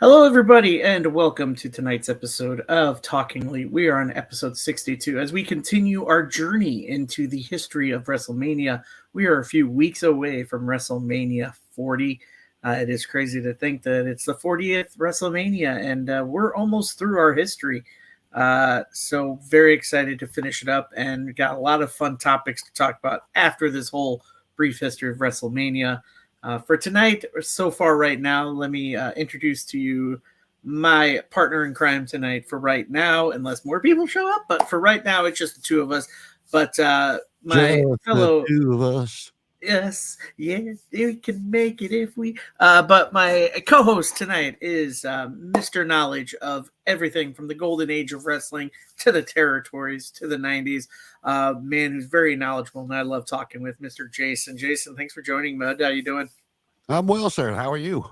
Hello, everybody, and welcome to tonight's episode of Talking Elite. We are on episode 62 as we continue our journey into the history of WrestleMania. We are a few weeks away from WrestleMania 40. It is crazy to think that it's the 40th WrestleMania, and we're almost through our history. So very excited to finish it up, and we got a lot of fun topics to talk about after this whole brief history of WrestleMania. For tonight, so far right now, let me introduce to you my partner in crime tonight for right now, unless more people show up. But for right now, it's just the two of us. But my Just fellow... the two of us. Yes, we can make it if we... but my co-host tonight is Mr. Knowledge of everything from the golden age of wrestling to the territories to the 90s. Man who's very knowledgeable, and I love talking with Mr. Jason. Jason, thanks for joining, Mud. How you doing? I'm well, sir. How are you?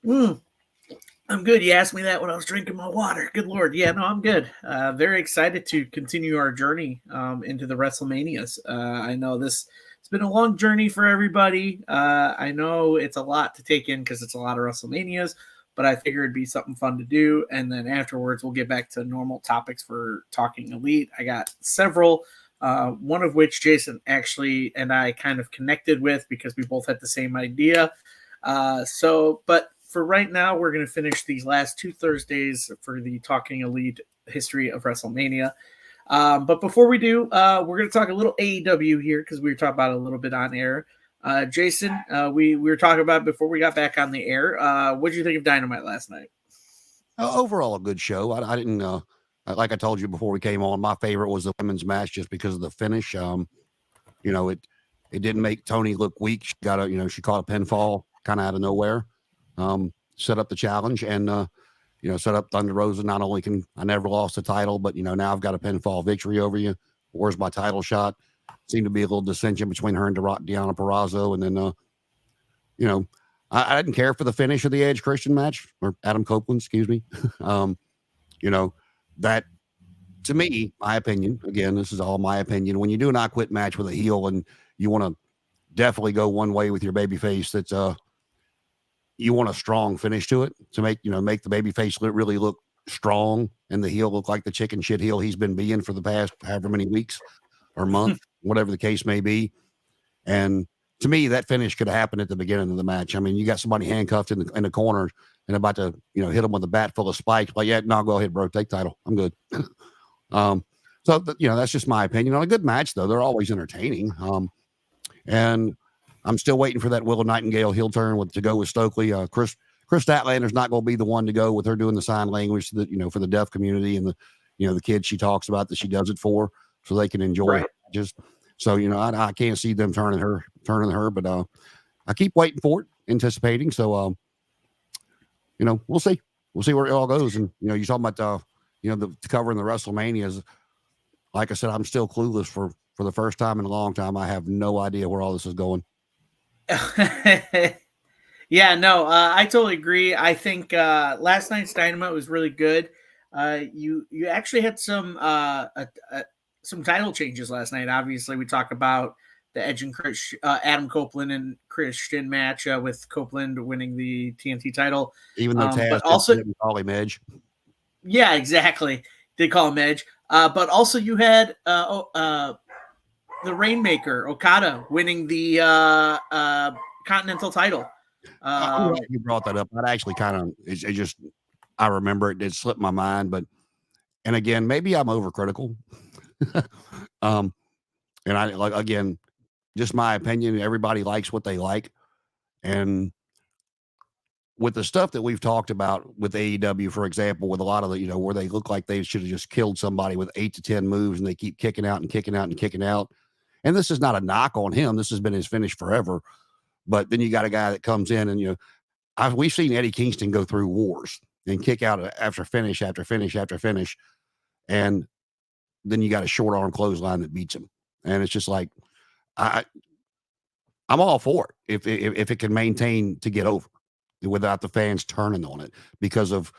I'm good. You asked me that when I was drinking my water. Good Lord. Yeah, no, I'm good. Very excited to continue our journey into the WrestleManias. I know it's been a long journey for everybody. I know it's a lot to take in because it's a lot of WrestleManias, but I figured it'd be something fun to do. And then afterwards, we'll get back to normal topics for Talking Elite. I got several, one of which Jason actually and I kind of connected with because we both had the same idea. But for right now, we're going to finish these last two Thursdays for the Talking Elite history of WrestleMania. But before we do, we're going to talk a little AEW here because we were talking about it a little bit on air. Jason, we were talking about before we got back on the air. What did you think of Dynamite last night? Overall, a good show. I didn't, like I told you before we came on, my favorite was the women's match just because of the finish. It didn't make Tony look weak. She caught a pinfall kind of out of nowhere, set up the challenge and, set up Thunder Rosa. Not only can I never lost the title, but now I've got a pinfall victory over you. Where's my title shot? Seemed to be a little dissension between her and Deanna Purrazzo. And then, I didn't care for the finish of the Edge Christian match, or Adam Copeland, excuse me. That to me, my opinion, again, this is all my opinion. When you do an I Quit match with a heel and you want to definitely go one way with your baby face, that's you want a strong finish to it to make the baby face really look strong and the heel look like the chicken shit heel he's been being for the past however many weeks or month, whatever the case may be. And to me, that finish could have happened at the beginning of the match. I mean, you got somebody handcuffed in the corner and about to, hit them with a bat full of spikes. Like, yeah, no, go ahead, bro. Take title. I'm good. That's just my opinion on a good match, though. They're always entertaining. And I'm still waiting for that Willow Nightingale heel turn to go with Stokely. Chris Statlander's not going to be the one to go with her doing the sign language to for the deaf community and the kids she talks about that she does it for, so they can enjoy Right. it. Just so I can't see them turning her, but I keep waiting for it, anticipating. So we'll see where it all goes. And you're talking about the covering the WrestleManias. Like I said, I'm still clueless for the first time in a long time. I have no idea where all this is going. Yeah, no, I totally agree. I think last night's Dynamite was really good. You actually had some title changes last night. Obviously, we talk about the Edge and Adam Copeland and Christian match with Copeland winning the TNT title. Even though Taz but also didn't call him Edge. Yeah, exactly. They call him Edge. But also you had the Rainmaker Okada winning the Continental title. I'm glad you brought that up. That actually I remember it slipped my mind, and again, maybe I'm overcritical. And I again, just my opinion. Everybody likes what they like, and with the stuff that we've talked about with AEW, for example, with a lot of the where they look like they should have just killed somebody with 8 to 10 moves, and they keep kicking out and kicking out and kicking out. And this is not a knock on him. This has been his finish forever. But then you got a guy that comes in and we've seen Eddie Kingston go through wars and kick out after finish after finish after finish, and then you got a short arm clothesline that beats him. And it's just like I'm all for it if it can maintain to get over without the fans turning on it because of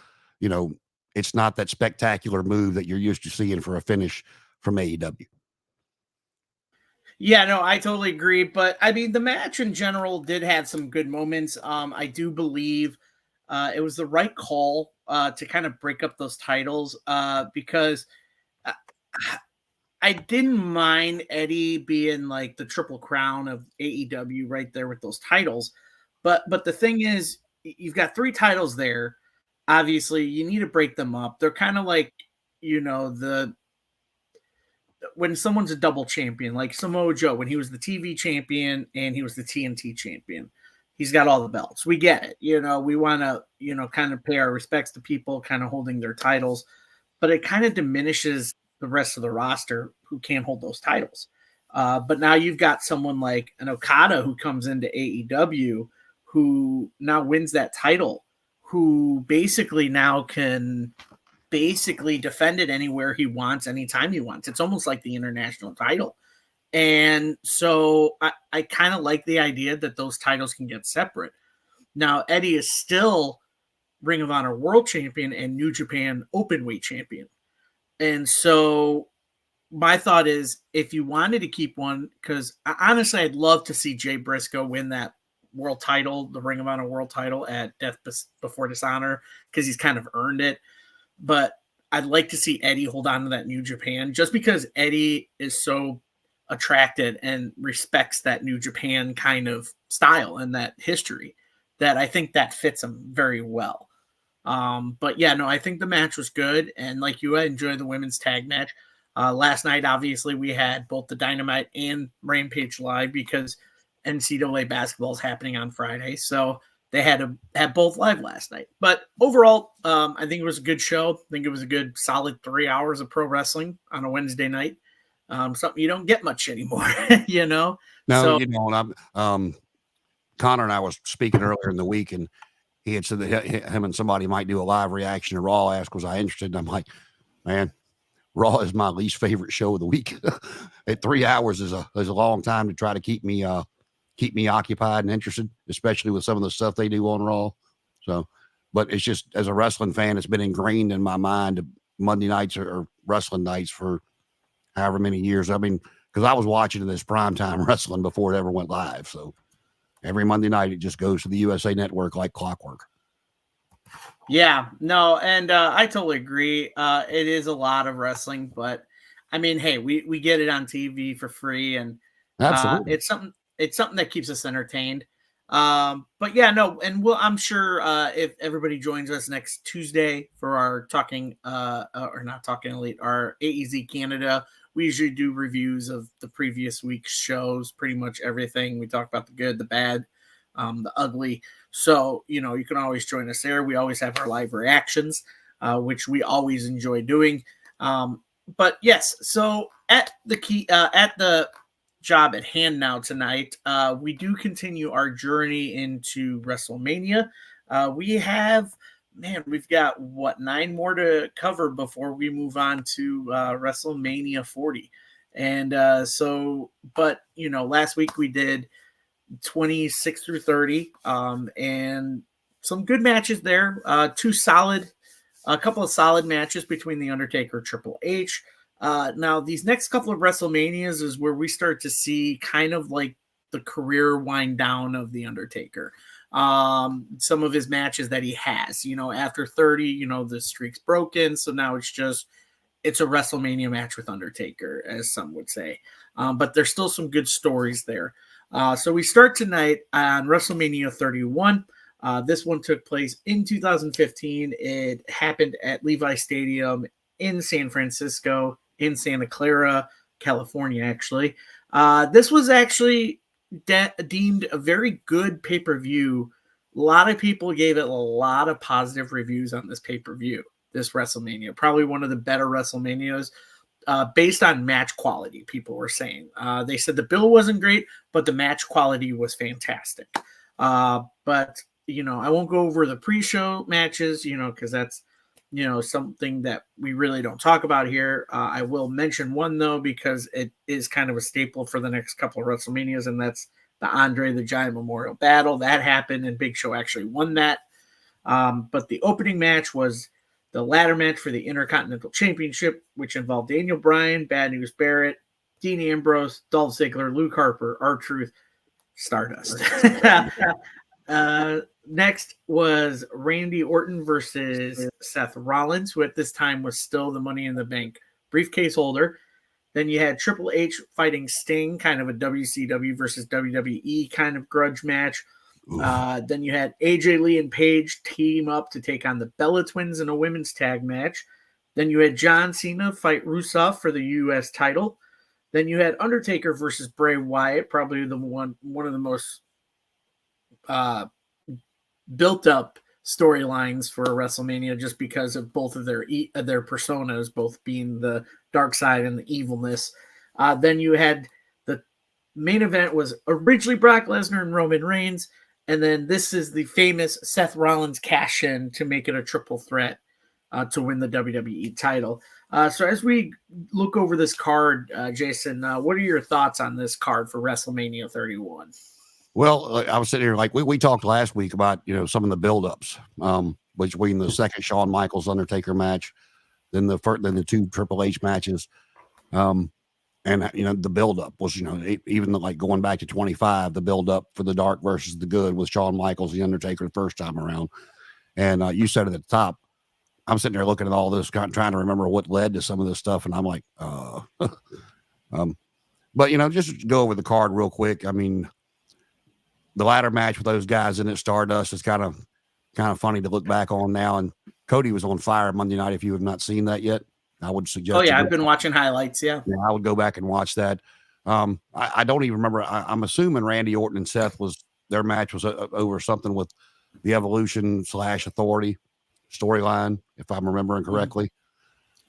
it's not that spectacular move that you're used to seeing for a finish from AEW. Yeah, no, I totally agree. But I mean, the match in general did have some good moments. I do believe it was the right call to kind of break up those titles because I, I didn't mind Eddie being like the triple crown of AEW right there with those titles. But the thing is, you've got 3 titles there. Obviously, you need to break them up. They're kind of like, the when someone's a double champion, like Samoa Joe, when he was the TV champion and he was the TNT champion, he's got all the belts. We get it. We want to, kind of pay our respects to people kind of holding their titles, but it kind of diminishes the rest of the roster who can't hold those titles. But now you've got someone like an Okada who comes into AEW who now wins that title, who basically now can defend it anywhere he wants, anytime he wants. It's almost like the international title. And so I kind of like the idea that those titles can get separate. Now, Eddie is still Ring of Honor World Champion and New Japan Openweight Champion. And so my thought is, if you wanted to keep one, because honestly, I'd love to see Jay Briscoe win that world title, the Ring of Honor World title at Death Before Dishonor, because he's kind of earned it. But I'd like to see Eddie hold on to that New Japan, just because Eddie is so attracted and respects that New Japan kind of style and that history, that I think that fits him very well. But yeah, no, I think the match was good. And like you, I enjoyed the women's tag match. Last night, obviously, we had both the Dynamite and Rampage live because NCAA basketball is happening on Friday. So they had to have both live last night. But overall, I think it was a good show. I think it was a good solid 3 hours of pro wrestling on a Wednesday night. Something you don't get much anymore, No, So, and I'm, Connor and I was speaking earlier in the week, and he had said that him and somebody might do a live reaction to Raw. Asked, was I interested? And I'm like, man, Raw is my least favorite show of the week. At 3 hours is a long time to try to keep me occupied and interested, especially with some of the stuff they do on Raw. So, but it's just, as a wrestling fan, it's been ingrained in my mind. Monday nights or wrestling nights for however many years. I mean, because I was watching this primetime wrestling before it ever went live. So every Monday night, it just goes to the USA Network like clockwork. Yeah, no, and I totally agree. It is a lot of wrestling, but I mean, hey, we get it on TV for free, and Absolutely. it's something that keeps us entertained. But yeah, no, and I'm sure if everybody joins us next Tuesday for our talking or not talking elite, our AEZ Canada, we usually do reviews of the previous week's shows, pretty much everything. We talk about the good, the bad, the ugly. So, you can always join us there. We always have our live reactions, which we always enjoy doing. But yes, so at the job at hand now tonight, we do continue our journey into WrestleMania. We've got 9 more to cover before we move on to WrestleMania 40. And but last week we did 26 through 30, and some good matches there. A couple of solid matches between The Undertaker and Triple H. Now, these next couple of WrestleManias is where we start to see kind of like the career wind down of The Undertaker. Some of his matches that he has, after 30, the streak's broken. So now it's a WrestleMania match with Undertaker, as some would say. But there's still some good stories there. So we start tonight on WrestleMania 31. This one took place in 2015. It happened at Levi Stadium in San Francisco, in Santa Clara, California, actually. This was actually deemed a very good pay-per-view. A lot of people gave it a lot of positive reviews on this pay-per-view, this WrestleMania. Probably one of the better WrestleManias. Based on match quality, people were saying. They said the bill wasn't great, but the match quality was fantastic. But, I won't go over the pre-show matches, because that's, something that we really don't talk about here. I will mention one, though, because it is kind of a staple for the next couple of WrestleManias, and that's the Andre the Giant Memorial Battle. That happened, and Big Show actually won that. But the opening match was the ladder match for the Intercontinental Championship, which involved Daniel Bryan, Bad News Barrett, Dean Ambrose, Dolph Ziggler, Luke Harper, R-Truth, Stardust. Next was Randy Orton versus Seth Rollins, who at this time was still the Money in the Bank briefcase holder. Then you had Triple H fighting Sting, kind of a WCW versus WWE kind of grudge match. Then you had AJ Lee and Paige team up to take on the Bella Twins in a women's tag match. Then you had John Cena fight Rusev for the U.S. title. Then you had Undertaker versus Bray Wyatt, probably the one of the most built up storylines for WrestleMania, just because of both of their personas, both being the dark side and the evilness. Then you had the main event was originally Brock Lesnar and Roman Reigns, and then this is the famous Seth Rollins cash in to make it a triple threat to win the WWE title. So as we look over this card, Jason, what are your thoughts on this card for WrestleMania 31? Well, I was sitting here like we talked last week about some of the buildups between the second Shawn Michaels Undertaker match, then the two Triple H matches, and the buildup was even like going back to 25, the buildup for the dark versus the good with Shawn Michaels the Undertaker the first time around, and you said it at the top. I'm sitting there looking at all this, trying to remember what led to some of this stuff, and I'm like, but just go over the card real quick. I mean, the ladder match with those guys in it, Stardust, is kind of funny to look back on now. And Cody was on fire Monday night. If you have not seen that yet, I would suggest. Oh yeah, I've been watching highlights. Yeah, I would go back and watch that. I don't even remember. I'm assuming Randy Orton and Seth their match was over something with the Evolution / Authority storyline, if I'm remembering correctly.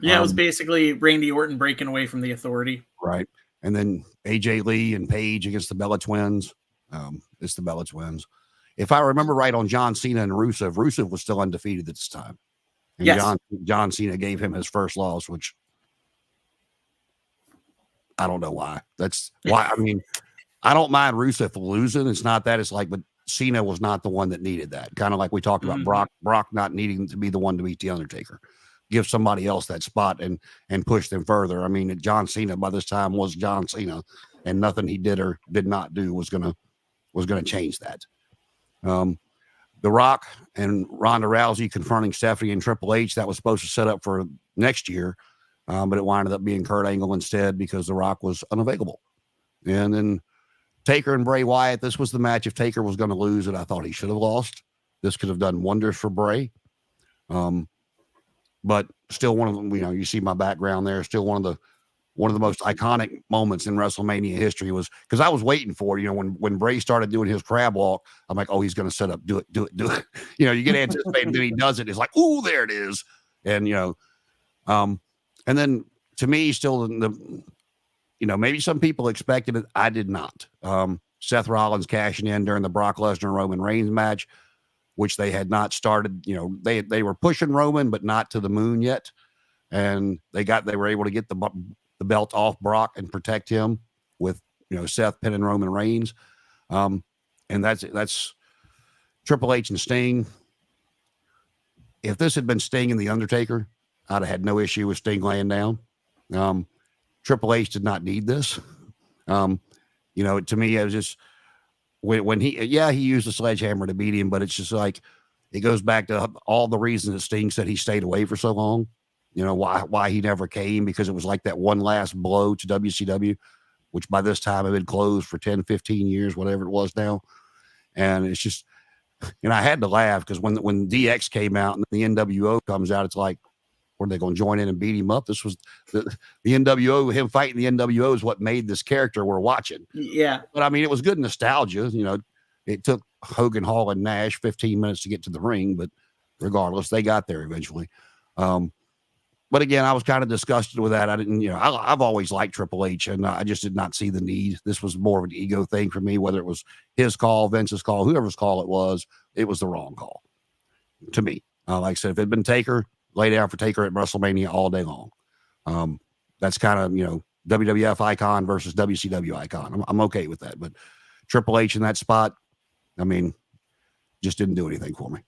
Yeah, it was basically Randy Orton breaking away from the Authority. Right. And then AJ Lee and Paige against the Bella Twins. It's the Bella Twins. If I remember right on John Cena and Rusev was still undefeated at this time. And yes. John Cena gave him his first loss, which I don't know why. That's why. I mean, I don't mind Rusev losing. It's not that. It's like, but Cena was not the one that needed that. Kind of like we talked about Brock not needing to be the one to beat the Undertaker. Give somebody else that spot and push them further. I mean, John Cena by this time was John Cena, and nothing he did or did not do was gonna change that. The Rock and Ronda Rousey confronting Stephanie and Triple H, that was supposed to set up for next year, but it wound up being Kurt Angle instead because The Rock was unavailable. And then Taker and Bray Wyatt, this was the match. If Taker was going to lose it, I thought he should have lost. This could have done wonders for Bray. But still one of them, you see my background there, still one of the most iconic moments in WrestleMania history was because I was waiting for it. When Bray started doing his crab walk, I'm like, oh, he's going to set up, do it. You get anticipated, and then he does it. It's like, oh, there it is. And, and then to me, still maybe some people expected it. I did not. Seth Rollins cashing in during the Brock Lesnar Roman Reigns match, which they had not started. They were pushing Roman, but not to the moon yet. And they were able to get the belt off Brock and protect him with, Seth pinning Roman Reigns. And that's Triple H and Sting. If this had been Sting and The Undertaker, I'd have had no issue with Sting laying down. Triple H did not need this. To me, it was just when he used a sledgehammer to beat him, but it's just like, it goes back to all the reasons that Sting said he stayed away for so long. Why he never came, because it was like that one last blow to WCW, which by this time had been closed for 10, 15 years, whatever it was now. And it's just, I had to laugh because when DX came out and the NWO comes out, it's like, were they going to join in and beat him up? This was the NWO, him fighting the NWO is what made this character we're watching. Yeah. But I mean, it was good nostalgia. It took Hogan, Hall, and Nash 15 minutes to get to the ring, but regardless, they got there eventually. But again, I was kind of disgusted with that. I didn't, I've always liked Triple H, and I just did not see the need. This was more of an ego thing for me, whether it was his call, Vince's call, whoever's call it was the wrong call to me. Like I said, if it had been Taker, lay down for Taker at WrestleMania all day long. That's kind of, WWF icon versus WCW icon. I'm okay with that. But Triple H in that spot, I mean, just didn't do anything for me.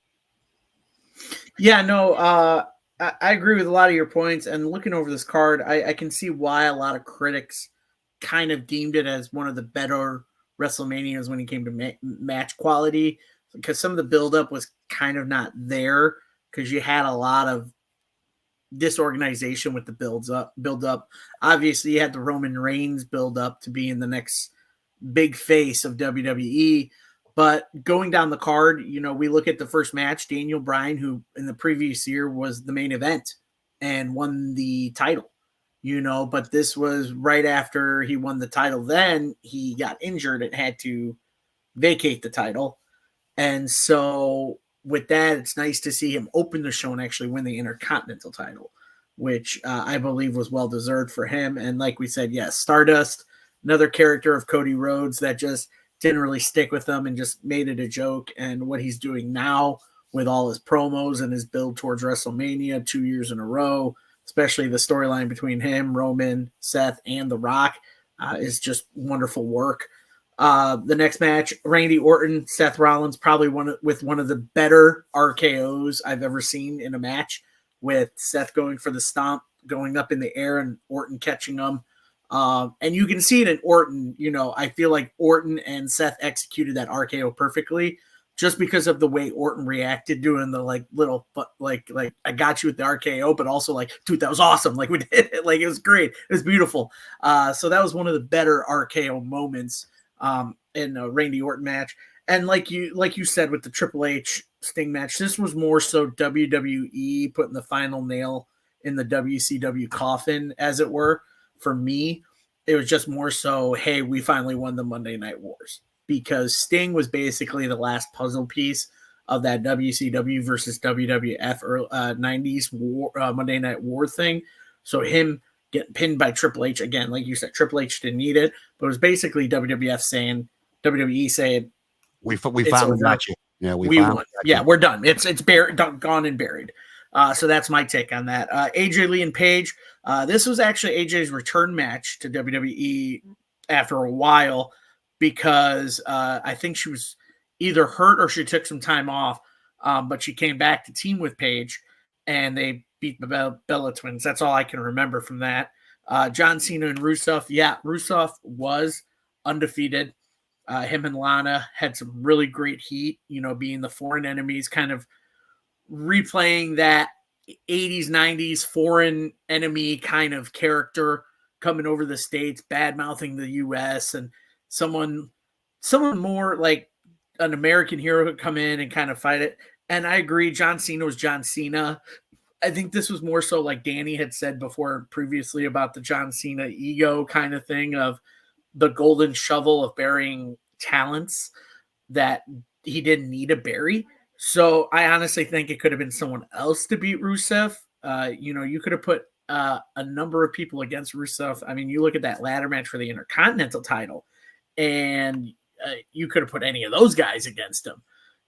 Yeah, no, I agree with a lot of your points, and looking over this card, I can see why a lot of critics kind of deemed it as one of the better WrestleManias when it came to match quality. because some of the buildup was kind of not there because you had a lot of disorganization with the build up. Obviously, you had the Roman Reigns build up to be in the next big face of WWE. But going down the card, we look at the first match, Daniel Bryan, who in the previous year was the main event and won the title, but this was right after he won the title. Then he got injured and had to vacate the title. And so with that, it's nice to see him open the show and actually win the Intercontinental title, which I believe was well deserved for him. And like we said, yes, Stardust, another character of Cody Rhodes that just didn't really stick with him and just made it a joke. And what he's doing now with all his promos and his build towards WrestleMania 2 years in a row, especially the storyline between him, Roman, Seth, and The Rock, is just wonderful work. The next match, Randy Orton, Seth Rollins, probably one of the better RKOs I've ever seen in a match, with Seth going for the stomp, going up in the air, and Orton catching him. And you can see it in Orton. I feel like Orton and Seth executed that RKO perfectly, just because of the way Orton reacted, doing the little like I got you with the RKO, but also like, dude, that was awesome. Like, we did it. Like, it was great. It was beautiful. So that was one of the better RKO moments in a Randy Orton match. And like you said with the Triple H Sting match, this was more so WWE putting the final nail in the WCW coffin, as it were. For me, it was just more so, hey, we finally won the Monday Night Wars, because Sting was basically the last puzzle piece of that WCW versus WWF 90s war, Monday Night War thing. So him getting pinned by Triple H, again, like you said, Triple H didn't need it, but it was basically WWE saying, we finally got you. Yeah, we won. Yeah, we're done. It's buried, gone and buried. So that's my take on that. AJ Lee and Paige. This was actually AJ's return match to WWE after a while, because I think she was either hurt or she took some time off, but she came back to team with Paige, and they beat the Bella Twins. That's all I can remember from that. John Cena and Rusev. Yeah, Rusev was undefeated. Him and Lana had some really great heat, being the foreign enemies, kind of replaying that 80s, 90s foreign enemy kind of character coming over the States, bad mouthing the US, and someone more like an American hero would come in and kind of fight it. And I agree, John Cena was John Cena. I think this was more so like Danny had said before previously about the John Cena ego kind of thing, of the golden shovel of burying talents that he didn't need to bury. So I honestly think it could have been someone else to beat Rusev. You could have put a number of people against Rusev. I mean, you look at that ladder match for the Intercontinental title, and you could have put any of those guys against him,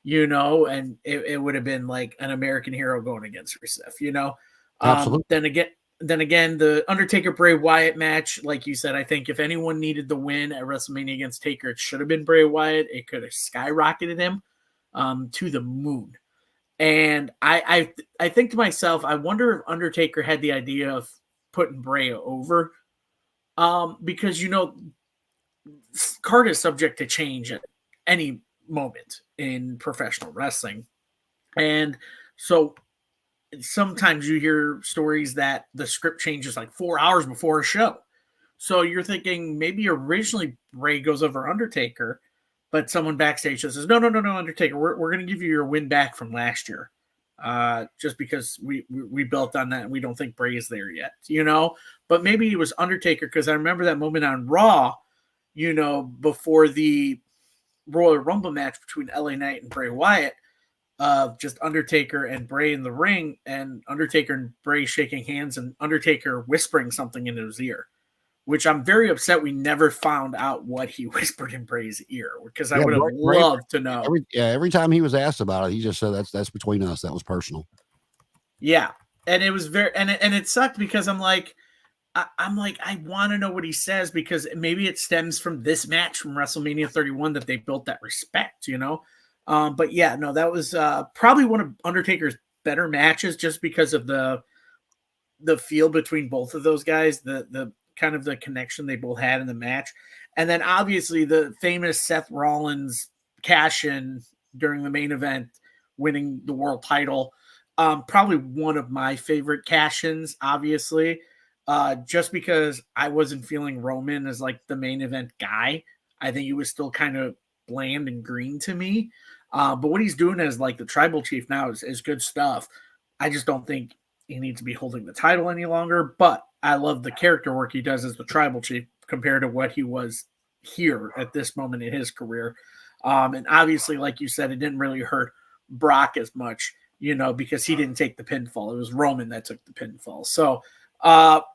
and it would have been like an American hero going against Rusev, Absolutely. Then again, the Undertaker Bray Wyatt match, like you said, I think if anyone needed the win at WrestleMania against Taker, it should have been Bray Wyatt. It could have skyrocketed him to the moon. And I think to myself, I wonder if Undertaker had the idea of putting Bray over, because card is subject to change at any moment in professional wrestling, and so sometimes you hear stories that the script changes like 4 hours before a show. So you're thinking maybe originally Bray goes over Undertaker, but someone backstage says, no, Undertaker, we're going to give you your win back from last year. Just because we built on that and we don't think Bray is there yet, but maybe it was Undertaker, because I remember that moment on Raw, before the Royal Rumble match between LA Knight and Bray Wyatt, of just Undertaker and Bray in the ring, and Undertaker and Bray shaking hands, and Undertaker whispering something in his ear, which I'm very upset we never found out what he whispered in Bray's ear, because I would have loved to know. Every time he was asked about it, he just said that's between us. That was personal. Yeah, and it was very and it sucked, because I'm like I want to know what he says, because maybe it stems from this match from WrestleMania 31 that they built that respect, But yeah, no, that was probably one of Undertaker's better matches, just because of the feel between both of those guys, the kind of the connection they both had in the match. And then obviously the famous Seth Rollins cash-in during the main event, winning the world title. Probably one of my favorite cash-ins, obviously, just because I wasn't feeling Roman as like the main event guy. I think he was still kind of bland and green to me. But what he's doing as like the tribal chief now is good stuff. I just don't think he needs to be holding the title any longer. But I love the character work he does as the tribal chief compared to what he was here at this moment in his career. And obviously, like you said, it didn't really hurt Brock as much, because he didn't take the pinfall. It was Roman that took the pinfall. So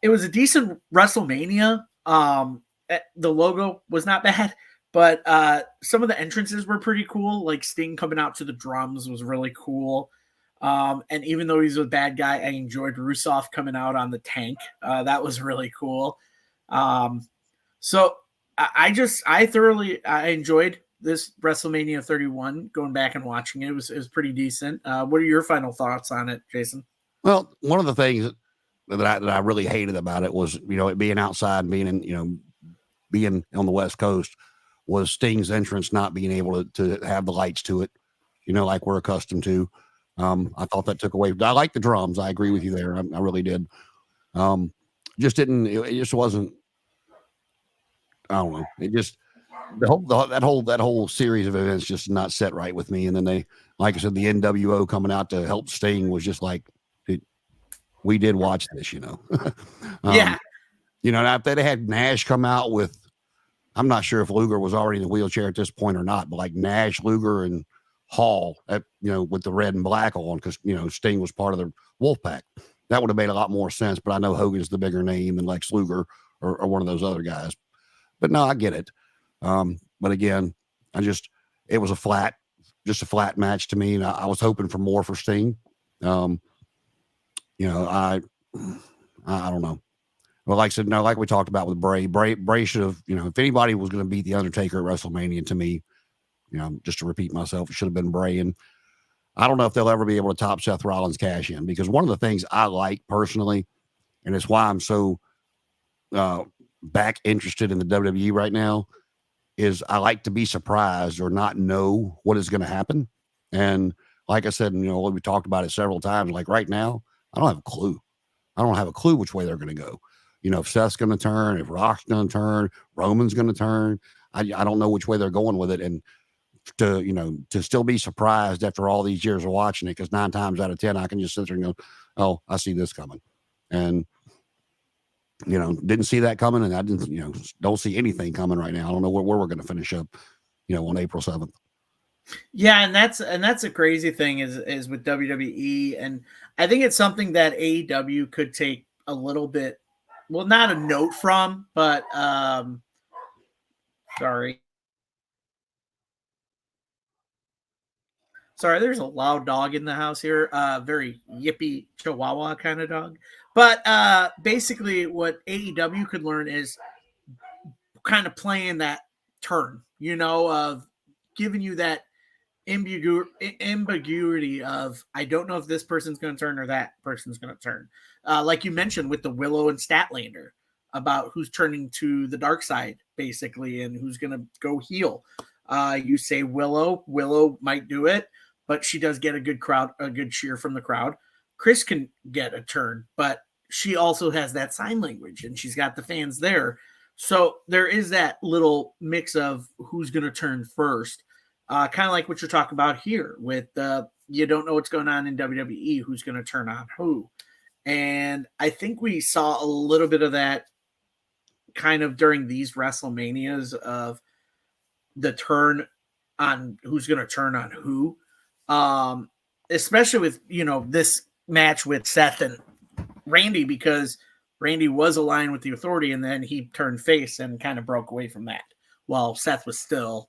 it was a decent WrestleMania. The logo was not bad, but some of the entrances were pretty cool. Like Sting coming out to the drums was really cool. And even though he's a bad guy, I enjoyed Rusev coming out on the tank. That was really cool. So I thoroughly enjoyed this WrestleMania 31. Going back and watching it, it was pretty decent. What are your final thoughts on it, Jason? Well, one of the things that I really hated about it was, it being outside, being in, being on the West Coast, was Sting's entrance not being able to have the lights to it, like we're accustomed to. I thought that took away. I like the drums. I agree with you there. I really did. Just didn't. It just wasn't. I don't know. It just that whole series of events just not set right with me. And then they, like I said, the NWO coming out to help Sting was just like, we did watch this, Yeah. Now if they'd had Nash come out with, I'm not sure if Luger was already in the wheelchair at this point or not, but like Nash, Luger, and Hall, with the red and black on, because Sting was part of the Wolfpack. That would have made a lot more sense. But I know Hogan's the bigger name than Lex Luger or one of those other guys. But no, I get it. But again, it was a flat match to me, and I was hoping for more for Sting. I don't know. Well, like I said, no, like we talked about with Bray should have, if anybody was going to beat The Undertaker at WrestleMania, to me, just to repeat myself, it should have been Bray. And I don't know if they'll ever be able to top Seth Rollins' cash in, because one of the things I like personally, and it's why I'm so back interested in the WWE right now, is I like to be surprised or not know what is going to happen. And like I said, we talked about it several times, like right now, I don't have a clue. I don't have a clue which way they're going to go. If Seth's going to turn, if Rock's going to turn, Roman's going to turn. I don't know which way they're going with it. And to still be surprised after all these years of watching it, because 9 times out of 10, I can just sit there and go, oh, I see this coming. And, didn't see that coming. And I didn't, don't see anything coming right now. I don't know where we're going to finish up, on April 7th. Yeah, and that's a crazy thing is with WWE, and I think it's something that AEW could take a little bit, well, not a note from, but sorry, there's a loud dog in the house here, very yippy Chihuahua kind of dog. But basically, what AEW could learn is kind of playing that turn, of giving you that ambiguity of, I don't know if this person's going to turn or that person's going to turn. Like you mentioned with the Willow and Statlander, about who's turning to the dark side, basically, and who's going to go heel. You say Willow might do it, but she does get a good cheer from the crowd. Chris can get a turn, but she also has that sign language, and she's got the fans there. So there is that little mix of who's going to turn first. Kind of like what you're talking about here with you don't know what's going on in WWE, who's going to turn on who. And I think we saw a little bit of that kind of during these WrestleManias of the turn on who's going to turn on who. Especially with, this match with Seth and Randy, because Randy was aligned with the Authority and then he turned face and kind of broke away from that while Seth was still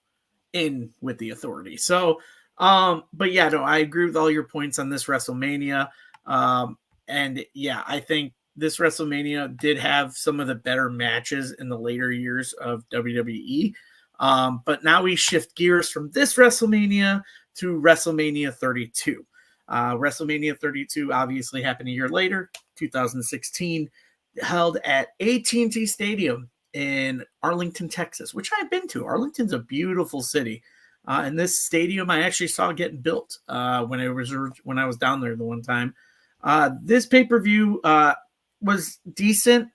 in with the Authority. So, but yeah, no, I agree with all your points on this WrestleMania. And yeah, I think this WrestleMania did have some of the better matches in the later years of WWE. But now we shift gears from this WrestleMania to WrestleMania 32. WrestleMania 32 obviously happened a year later, 2016, held at AT&T Stadium in Arlington, Texas, which I've been to. Arlington's a beautiful city. And this stadium I actually saw getting built when I was down there the one time. This pay-per-view was decent.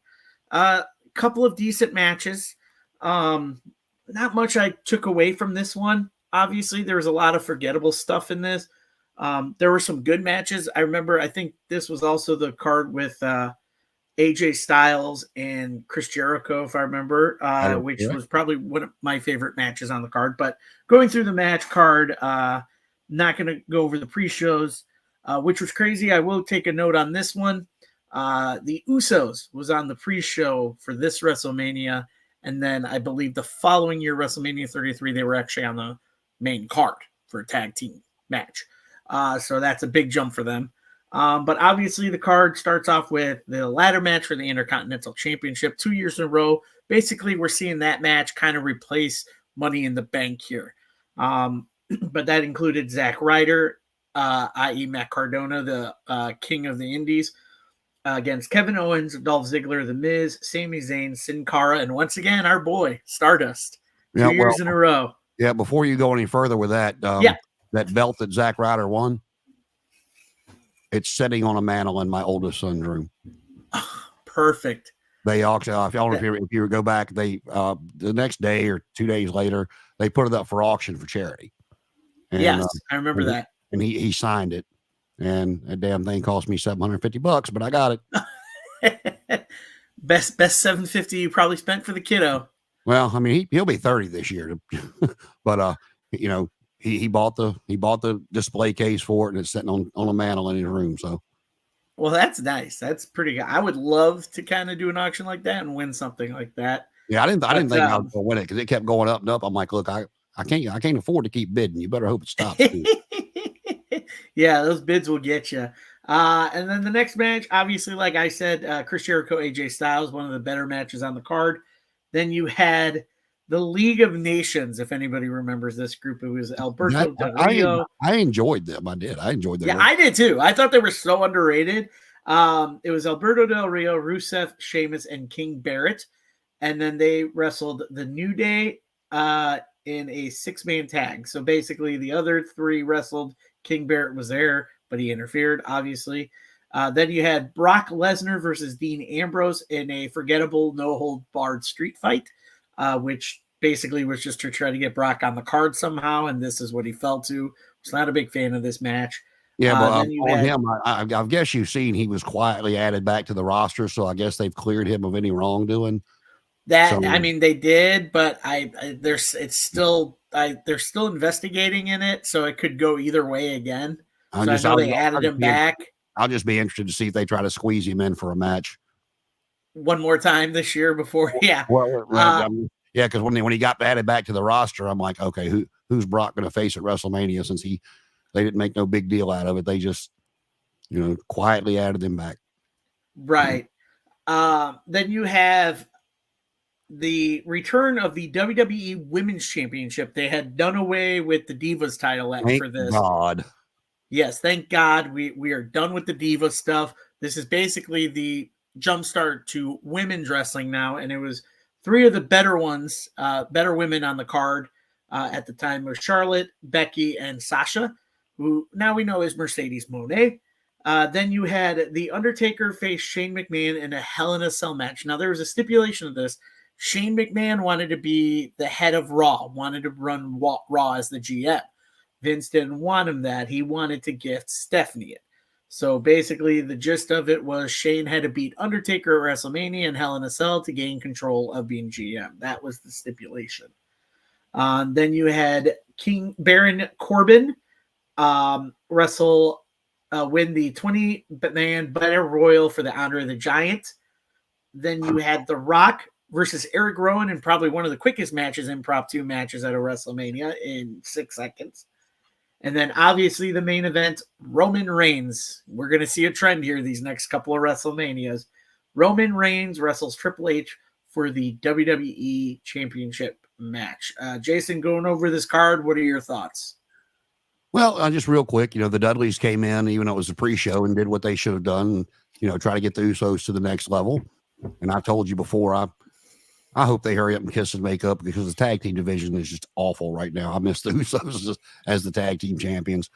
Couple of decent matches. Not much I took away from this one. Obviously, there was a lot of forgettable stuff in this. There were some good matches. I remember, I think this was also the card with AJ Styles and Chris Jericho, if I remember, which was probably one of my favorite matches on the card. But going through the match card, not going to go over the pre-shows, which was crazy. I will take a note on this one. The Usos was on the pre-show for this WrestleMania. And then I believe the following year, WrestleMania 33, they were actually on the main card for a tag team match. So that's a big jump for them. But obviously the card starts off with the ladder match for the Intercontinental Championship 2 years in a row. Basically, we're seeing that match kind of replace Money in the Bank here. But that included Zack Ryder, i.e. Matt Cardona, the king of the indies, against Kevin Owens, Dolph Ziggler, The Miz, Sami Zayn, Sin Cara, and once again, our boy, Stardust. 2 years in a row. Yeah, before you go any further with that, that belt that Zack Ryder won, it's sitting on a mantle in my oldest son's room. Perfect. They auction off. If you go back, they the next day or 2 days later, they put it up for auction for charity. And, yes, I remember that. And he signed it. And that damn thing cost me $750, but I got it. best $750 you probably spent for the kiddo. Well, I mean, he'll be 30 this year, but you know, he bought the display case for it, and it's sitting on a mantle in his room. So, well, that's nice. That's pretty good. I would love to kind of do an auction like that and win something like that. Yeah, I didn't think I was going to win it because it kept going up and up. I'm like, look, I can't afford to keep bidding. You better hope it stops. Yeah, those bids will get you. And then the next match, obviously, like I said, Chris Jericho, AJ Styles, one of the better matches on the card. Then you had the League of Nations, if anybody remembers this group. It was Alberto Del Rio. I enjoyed them. I did. I enjoyed them. Yeah, I did too. I thought they were so underrated. It was Alberto Del Rio, Rusev, Sheamus, and King Barrett. And then they wrestled the New Day in a 6-man tag. So basically the other three wrestled. King Barrett was there, but he interfered, obviously. Then you had Brock Lesnar versus Dean Ambrose in a forgettable no-hold-barred street fight, which basically was just to try to get Brock on the card somehow, and this is what he fell to. Was not a big fan of this match. Yeah, but on him, I guess you've seen he was quietly added back to the roster, so I guess they've cleared him of any wrongdoing. I mean, they did, but they're still investigating in it, so it could go either way again. I know they added him back. I'll just be interested to see if they try to squeeze him in for a match one more time this year before. Yeah, because when he got added back to the roster, I'm like, okay, who's Brock going to face at WrestleMania? Since they didn't make no big deal out of it, they just quietly added him back. Right. Then you have the return of the WWE Women's Championship. They had done away with the Divas title for this. God. Yes, thank God. We are done with the Diva stuff. This is basically the jumpstart to women's wrestling now, and it was 3 of the better ones, better women on the card at the time was Charlotte, Becky, and Sasha, who now we know is Mercedes Moné. Then you had The Undertaker face Shane McMahon in a Hell in a Cell match. Now, there was a stipulation of this. Shane McMahon wanted to be the head of Raw, wanted to run Raw as the GM. Vince didn't want him that. He wanted to gift Stephanie it. So basically, the gist of it was Shane had to beat Undertaker at WrestleMania and Hell in a Cell to gain control of being GM. That was the stipulation. Then you had Baron Corbin win the 20-man Battle Royal for the Honor of the Giant. Then you had The Rock versus Eric Rowan in probably one of the quickest matches, impromptu matches at a WrestleMania in 6 seconds. And then obviously the main event, Roman Reigns. We're going to see a trend here these next couple of WrestleManias. Roman Reigns wrestles Triple H for the WWE Championship match. Jason, going over this card, what are your thoughts? Well, just real quick, the Dudleys came in, even though it was a pre-show, and did what they should have done, try to get the Usos to the next level. And I told you before, I hope they hurry up and kiss and make up because the tag team division is just awful right now. I miss the Usos as the tag team champions.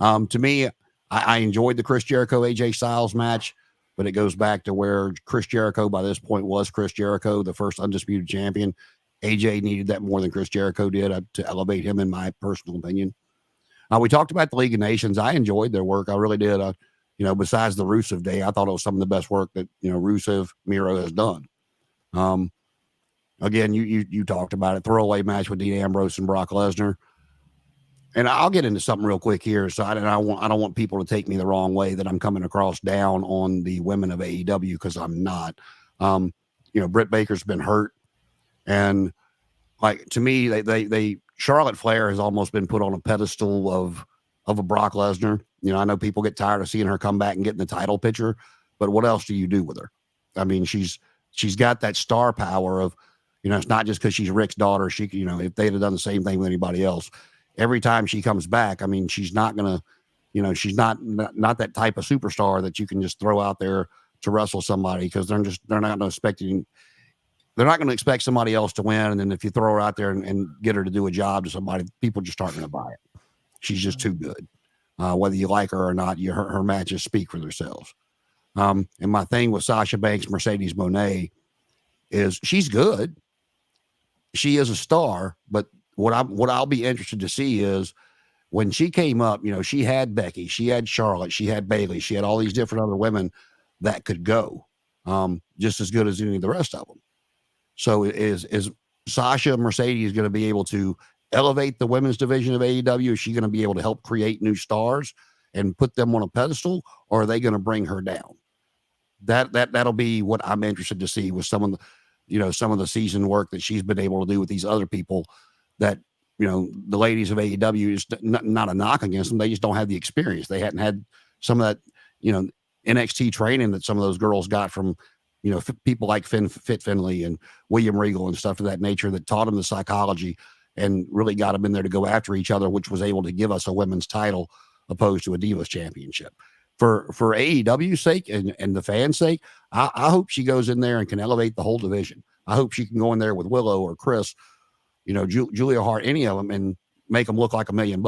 To me, I enjoyed the Chris Jericho AJ Styles match, but it goes back to where Chris Jericho by this point was Chris Jericho, the first undisputed champion. AJ needed that more than Chris Jericho did to elevate him, in my personal opinion. We talked about the League of Nations. I enjoyed their work. I really did. Besides the Rusev Day, I thought it was some of the best work that, Rusev Miro has done. Again, you talked about it. Throwaway match with Dean Ambrose and Brock Lesnar. And I'll get into something real quick here. So I don't want people to take me the wrong way that I'm coming across down on the women of AEW, because I'm not. Britt Baker's been hurt, and like, to me, they Charlotte Flair has almost been put on a pedestal of a Brock Lesnar. I know people get tired of seeing her come back and get in the title picture, but what else do you do with her? I mean, she's got that star power of, it's not just because she's Rick's daughter. She, if they'd have done the same thing with anybody else, every time she comes back, I mean, she's not gonna, she's not that type of superstar that you can just throw out there to wrestle somebody, because they're not going to expect somebody else to win. And then if you throw her out there and get her to do a job to somebody, people just aren't going to buy it. She's just too good. Whether you like her or not, her matches speak for themselves. And my thing with Sasha Banks, Mercedes Moné, is she's good. She is a star, but what I'll be interested to see is when she came up, she had Becky, she had Charlotte, she had Bayley, she had all these different other women that could go just as good as any of the rest of them. So is Sasha Mercedes going to be able to elevate the women's division of AEW? Is she going to be able to help create new stars and put them on a pedestal, or are they going to bring her down? That'll be what I'm interested to see with some of the season work that she's been able to do with these other people that, the ladies of AEW is not a knock against them. They just don't have the experience. They hadn't had some of that, NXT training that some of those girls got from, people like Fit Finlay and William Regal and stuff of that nature, that taught them the psychology and really got them in there to go after each other, which was able to give us a women's title opposed to a Divas championship. For AEW's sake and the fans' sake, I hope she goes in there and can elevate the whole division. I hope she can go in there with Willow or Chris, Julia Hart, any of them, and make them look like $1 million.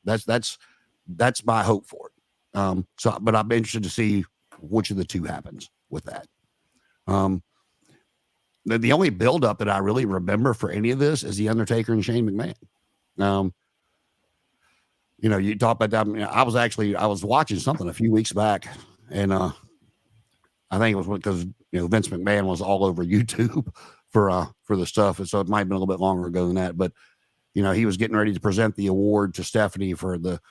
That's my hope for it. But I'm interested to see which of the two happens with that. The only buildup that I really remember for any of this is the Undertaker and Shane McMahon. You talk about that. I was watching something a few weeks back, and I think it was because Vince McMahon was all over YouTube for the stuff, and so it might have been a little bit longer ago than that. But he was getting ready to present the award to Stephanie for the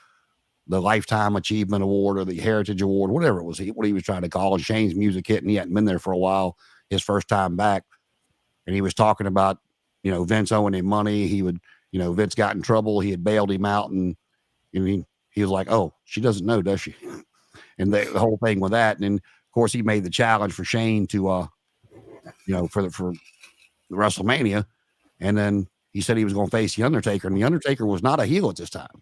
Lifetime Achievement Award or the Heritage Award, whatever it was, what he was trying to call. And Shane's music hit, and he hadn't been there for a while, his first time back. And he was talking about, Vince owing him money. He would, Vince got in trouble. He had bailed him out, and he was like, "Oh, she doesn't know, does she?" And the whole thing with that. And of course, he made the challenge for Shane to, for the WrestleMania. And then he said he was going to face the Undertaker, and the Undertaker was not a heel at this time.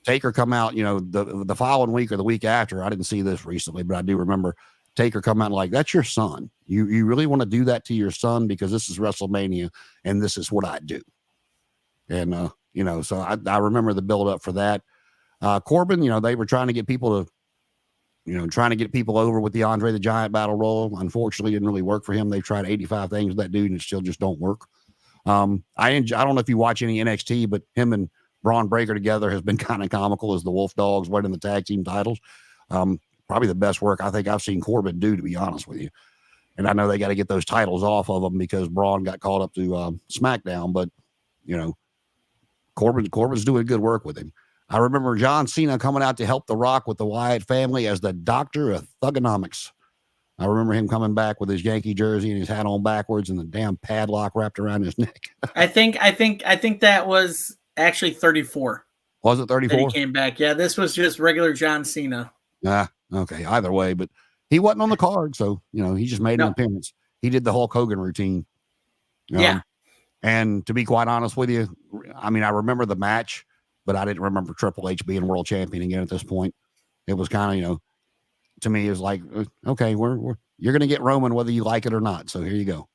Taker come out, the following week or the week after. I didn't see this recently, but I do remember Taker come out and like, "That's your son. You really want to do that to your son, because this is WrestleMania and this is what I do." And so I remember the build up for that. Corbin, they were trying to get people to, over with the Andre the Giant Battle Royal. Unfortunately, it didn't really work for him. They've tried 85 things with that dude, and it still just don't work. I don't know if you watch any NXT, but him and Braun Breaker together has been kind of comical as the Wolf Dogs winning the tag team titles. Probably the best work I think I've seen Corbin do, to be honest with you. And I know they got to get those titles off of him because Braun got called up to SmackDown, but Corbin's doing good work with him. I remember John Cena coming out to help The Rock with the Wyatt family as the Doctor of Thugonomics. I remember him coming back with his Yankee jersey and his hat on backwards and the damn padlock wrapped around his neck. I think that was actually 34. Was it 34? He came back. Yeah, this was just regular John Cena. Okay. Either way, but he wasn't on the card, so he just made an appearance. He did the Hulk Hogan routine. Yeah. And to be quite honest with you, I mean, I remember the match, but I didn't remember Triple H being world champion again at this point. It was kind of, to me, it was like, okay, you're going to get Roman whether you like it or not. So here you go.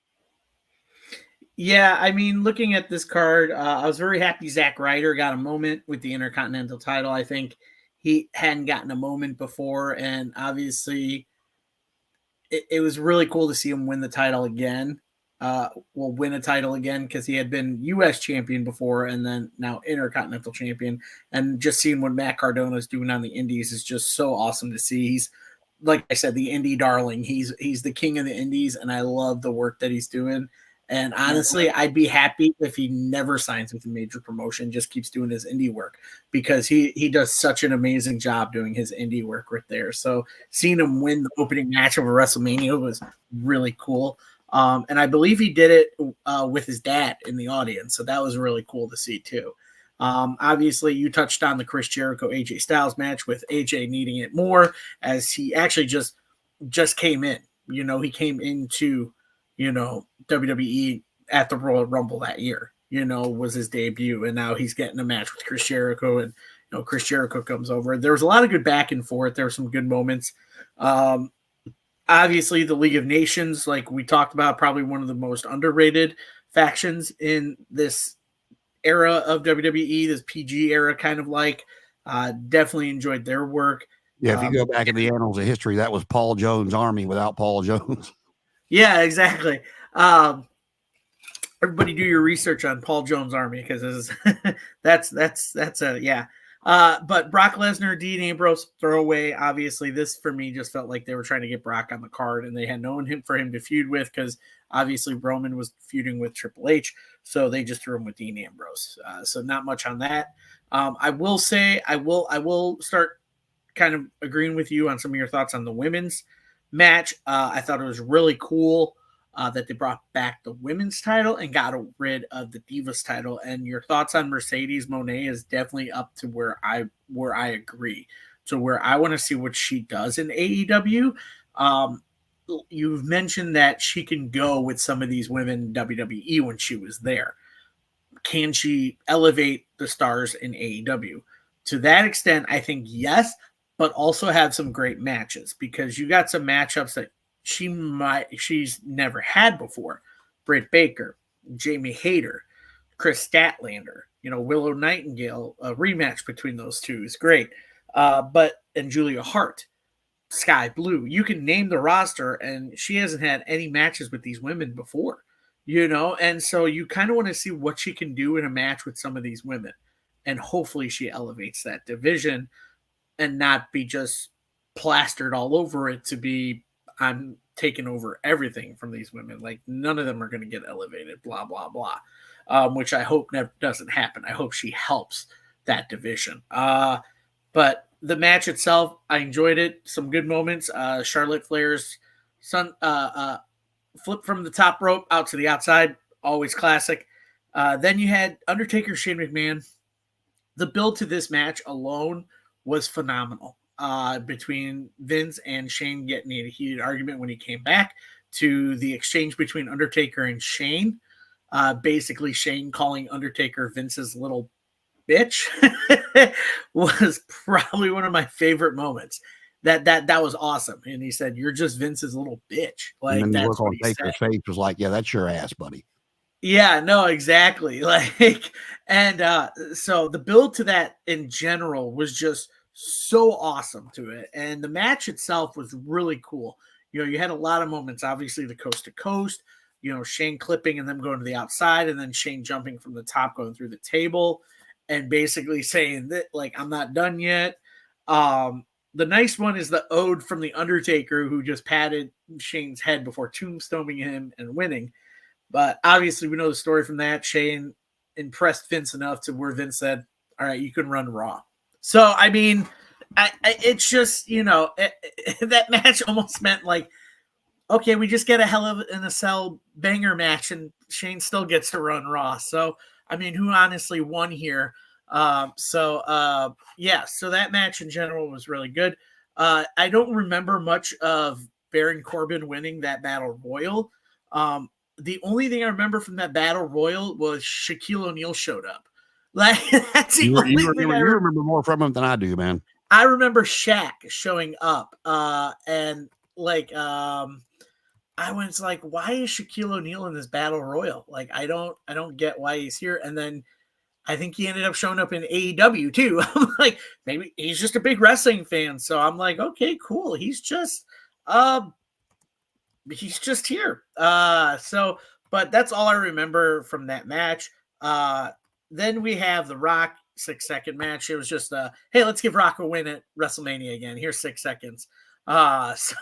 Yeah, I mean, looking at this card, I was very happy Zack Ryder got a moment with the Intercontinental title. I think he hadn't gotten a moment before, and obviously it was really cool to see him win the title again. Win a title again because he had been U.S. champion before and then now Intercontinental champion. And just seeing what Matt Cardona is doing on the Indies is just so awesome to see. He's, like I said, the indie darling. He's the king of the Indies, and I love the work that he's doing. And honestly, I'd be happy if he never signs with a major promotion, just keeps doing his indie work because he does such an amazing job doing his indie work right there. So seeing him win the opening match of a WrestleMania was really cool. And I believe he did it with his dad in the audience. So that was really cool to see too. Obviously, you touched on the Chris Jericho AJ Styles match with AJ needing it more as he actually just came in. You know, he came into, you know, WWE at the Royal Rumble that year. You know, was his debut, and now he's getting a match with Chris Jericho, and you know, Chris Jericho comes over. There was a lot of good back and forth. There were some good moments. Obviously, the League of Nations, like we talked about, probably one of the most underrated factions in this era of WWE, this PG era, kind of like. Definitely enjoyed their work. Yeah, if you go back in the annals of history, that was Paul Jones' army without Paul Jones. Yeah, exactly. Everybody do your research on Paul Jones' army because that's a yeah. But Brock Lesnar, Dean Ambrose, throwaway. Obviously, this for me just felt like they were trying to get Brock on the card, and they had no one for him to feud with because obviously Roman was feuding with Triple H, so they just threw him with Dean Ambrose. So not much on that. I will say I will start kind of agreeing with you on some of your thoughts on the women's match. I thought it was really cool that they brought back the women's title and got rid of the Divas title. And your thoughts on Mercedes Moné is definitely up to where I agree. To where I want to see what she does in AEW. You've mentioned that she can go with some of these women in WWE when she was there. Can she elevate the stars in AEW? To that extent, I think yes, but also have some great matches because you got some matchups that she's never had before. Britt Baker, Jamie Hayter, Chris Statlander, you know, Willow Nightingale, a rematch between those two is great. And Julia Hart, Sky Blue, you can name the roster, and she hasn't had any matches with these women before, you know, and so you kind of want to see what she can do in a match with some of these women, and hopefully she elevates that division and not be just plastered all over it to be I'm taking over everything from these women. Like none of them are going to get elevated, blah blah blah. Which I hope never doesn't happen. I hope she helps that division. But the match itself, I enjoyed it. Some good moments. Charlotte Flair's flip from the top rope out to the outside, always classic. Then you had Undertaker, Shane McMahon. The build to this match alone was phenomenal. Between Vince and Shane getting in a heated argument when he came back, to the exchange between Undertaker and Shane. Basically, Shane calling Undertaker Vince's little bitch was probably one of my favorite moments. That was awesome. And he said, "You're just Vince's little bitch." Like and then that's look what on he Baker's said. face was like, "Yeah, that's your ass, buddy." Yeah, no, exactly. Like, and so the build to that in general was just so awesome to it. And the match itself was really cool. You know, you had a lot of moments, obviously the coast to coast, you know, Shane clipping and them going to the outside, and then Shane jumping from the top, going through the table, and basically saying that, like, I'm not done yet. The nice one is the ode from the Undertaker, who just patted Shane's head before tombstoning him and winning. But obviously, we know the story from that. Shane impressed Vince enough to where Vince said, "All right, you can run Raw." So, I mean, it's just, you know, that match almost meant like, okay, we just get a Hell in a Cell banger match, and Shane still gets to run Raw. So, I mean, who honestly won here? Yeah, so that match in general was really good. I don't remember much of Baron Corbin winning that Battle Royal. The only thing I remember from that Battle Royal was Shaquille O'Neal showed up. Like that's the only thing I remember. You remember more from him than I do, man. I remember Shaq showing up, and like I was like, why is Shaquille O'Neal in this battle royal? Like, I don't get why he's here. And then I think he ended up showing up in AEW too. I'm like, maybe he's just a big wrestling fan. So I'm like, okay, cool. He's just here. But that's all I remember from that match. Then we have the Rock 6-second match. It was just hey, let's give Rock a win at WrestleMania again. Here's 6 seconds. So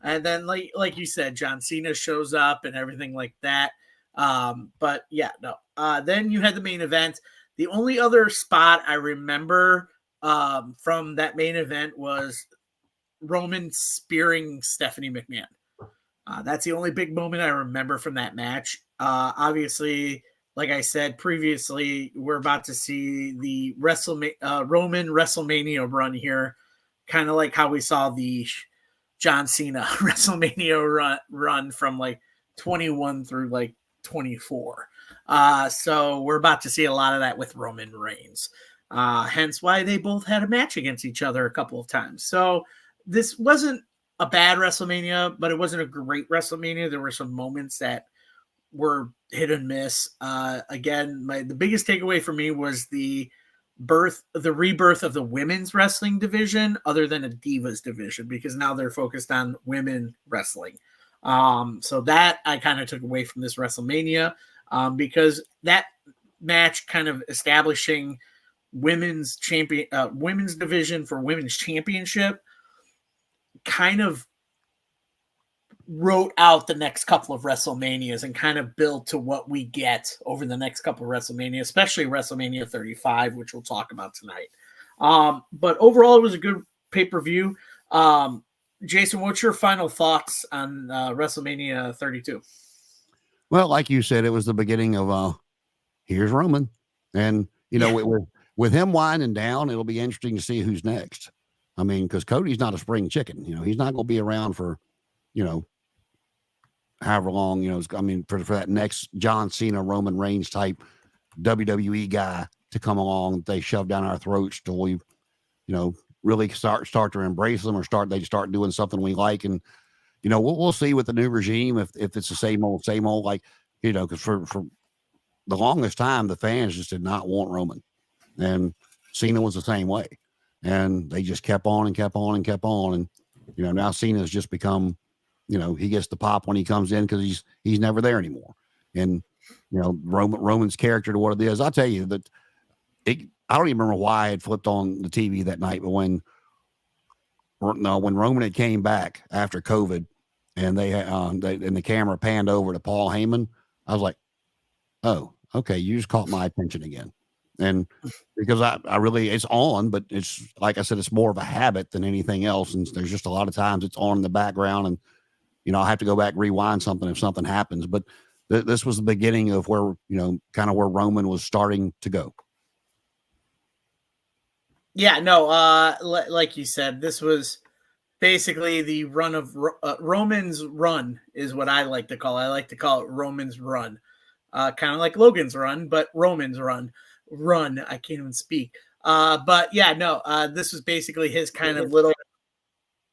and then like you said, John Cena shows up and everything like that. But yeah, no. Then you had the main event. The only other spot I remember from that main event was Roman spearing Stephanie McMahon. That's the only big moment I remember from that match. Obviously, like I said previously, we're about to see the Roman WrestleMania run here, kind of like how we saw the John Cena WrestleMania run from like 21 through like 24. So we're about to see a lot of that with Roman Reigns. Hence why they both had a match against each other a couple of times. So this wasn't a bad WrestleMania, but it wasn't a great WrestleMania. There were some moments that were hit and miss. Again, the biggest takeaway for me was the rebirth of the women's wrestling division, other than a divas division, because now they're focused on women wrestling. So that I kind of took away from this WrestleMania, because that match kind of establishing women's division for women's championship kind of wrote out the next couple of WrestleManias and kind of built to what we get over the next couple of WrestleMania, especially WrestleMania 35, which we'll talk about tonight. But overall, it was a good pay-per-view. Jason, what's your final thoughts on WrestleMania 32? Well, like you said, it was the beginning of here's Roman. And, with him winding down, it'll be interesting to see who's next. I mean, because Cody's not a spring chicken. He's not going to be around for, however long, for that next John Cena, Roman Reigns type WWE guy to come along, they shove down our throats till we, really start to embrace them, or they start doing something we like. And, we'll see with the new regime if it's the same old, like, because for the longest time, the fans just did not want Roman, and Cena was the same way. And they just kept on and kept on and kept on. And, now Cena's just become, he gets the pop when he comes in because he's never there anymore. And, Roman's character to what it is. I'll tell you that I don't even remember why I had flipped on the TV that night, but when Roman had came back after COVID and and the camera panned over to Paul Heyman, I was like, oh, okay, you just caught my attention again. And because I really, it's on, but it's like I said, it's more of a habit than anything else. And there's just a lot of times it's on in the background, and, I'll have to go back, rewind something if something happens. But this was the beginning of where, kind of where Roman was starting to go. Yeah, no, like you said, this was basically the run of Roman's run is what I like to call it. I like to call it Roman's run. Kind of like Logan's run, but Roman's run. I can't even speak. But yeah, no, this was basically his kind of little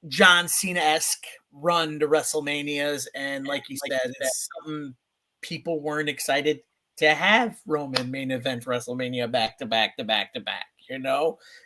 John Cena-esque run to WrestleManias. And like you said, it's something people weren't excited to have Roman main event WrestleMania back to back to back to back, and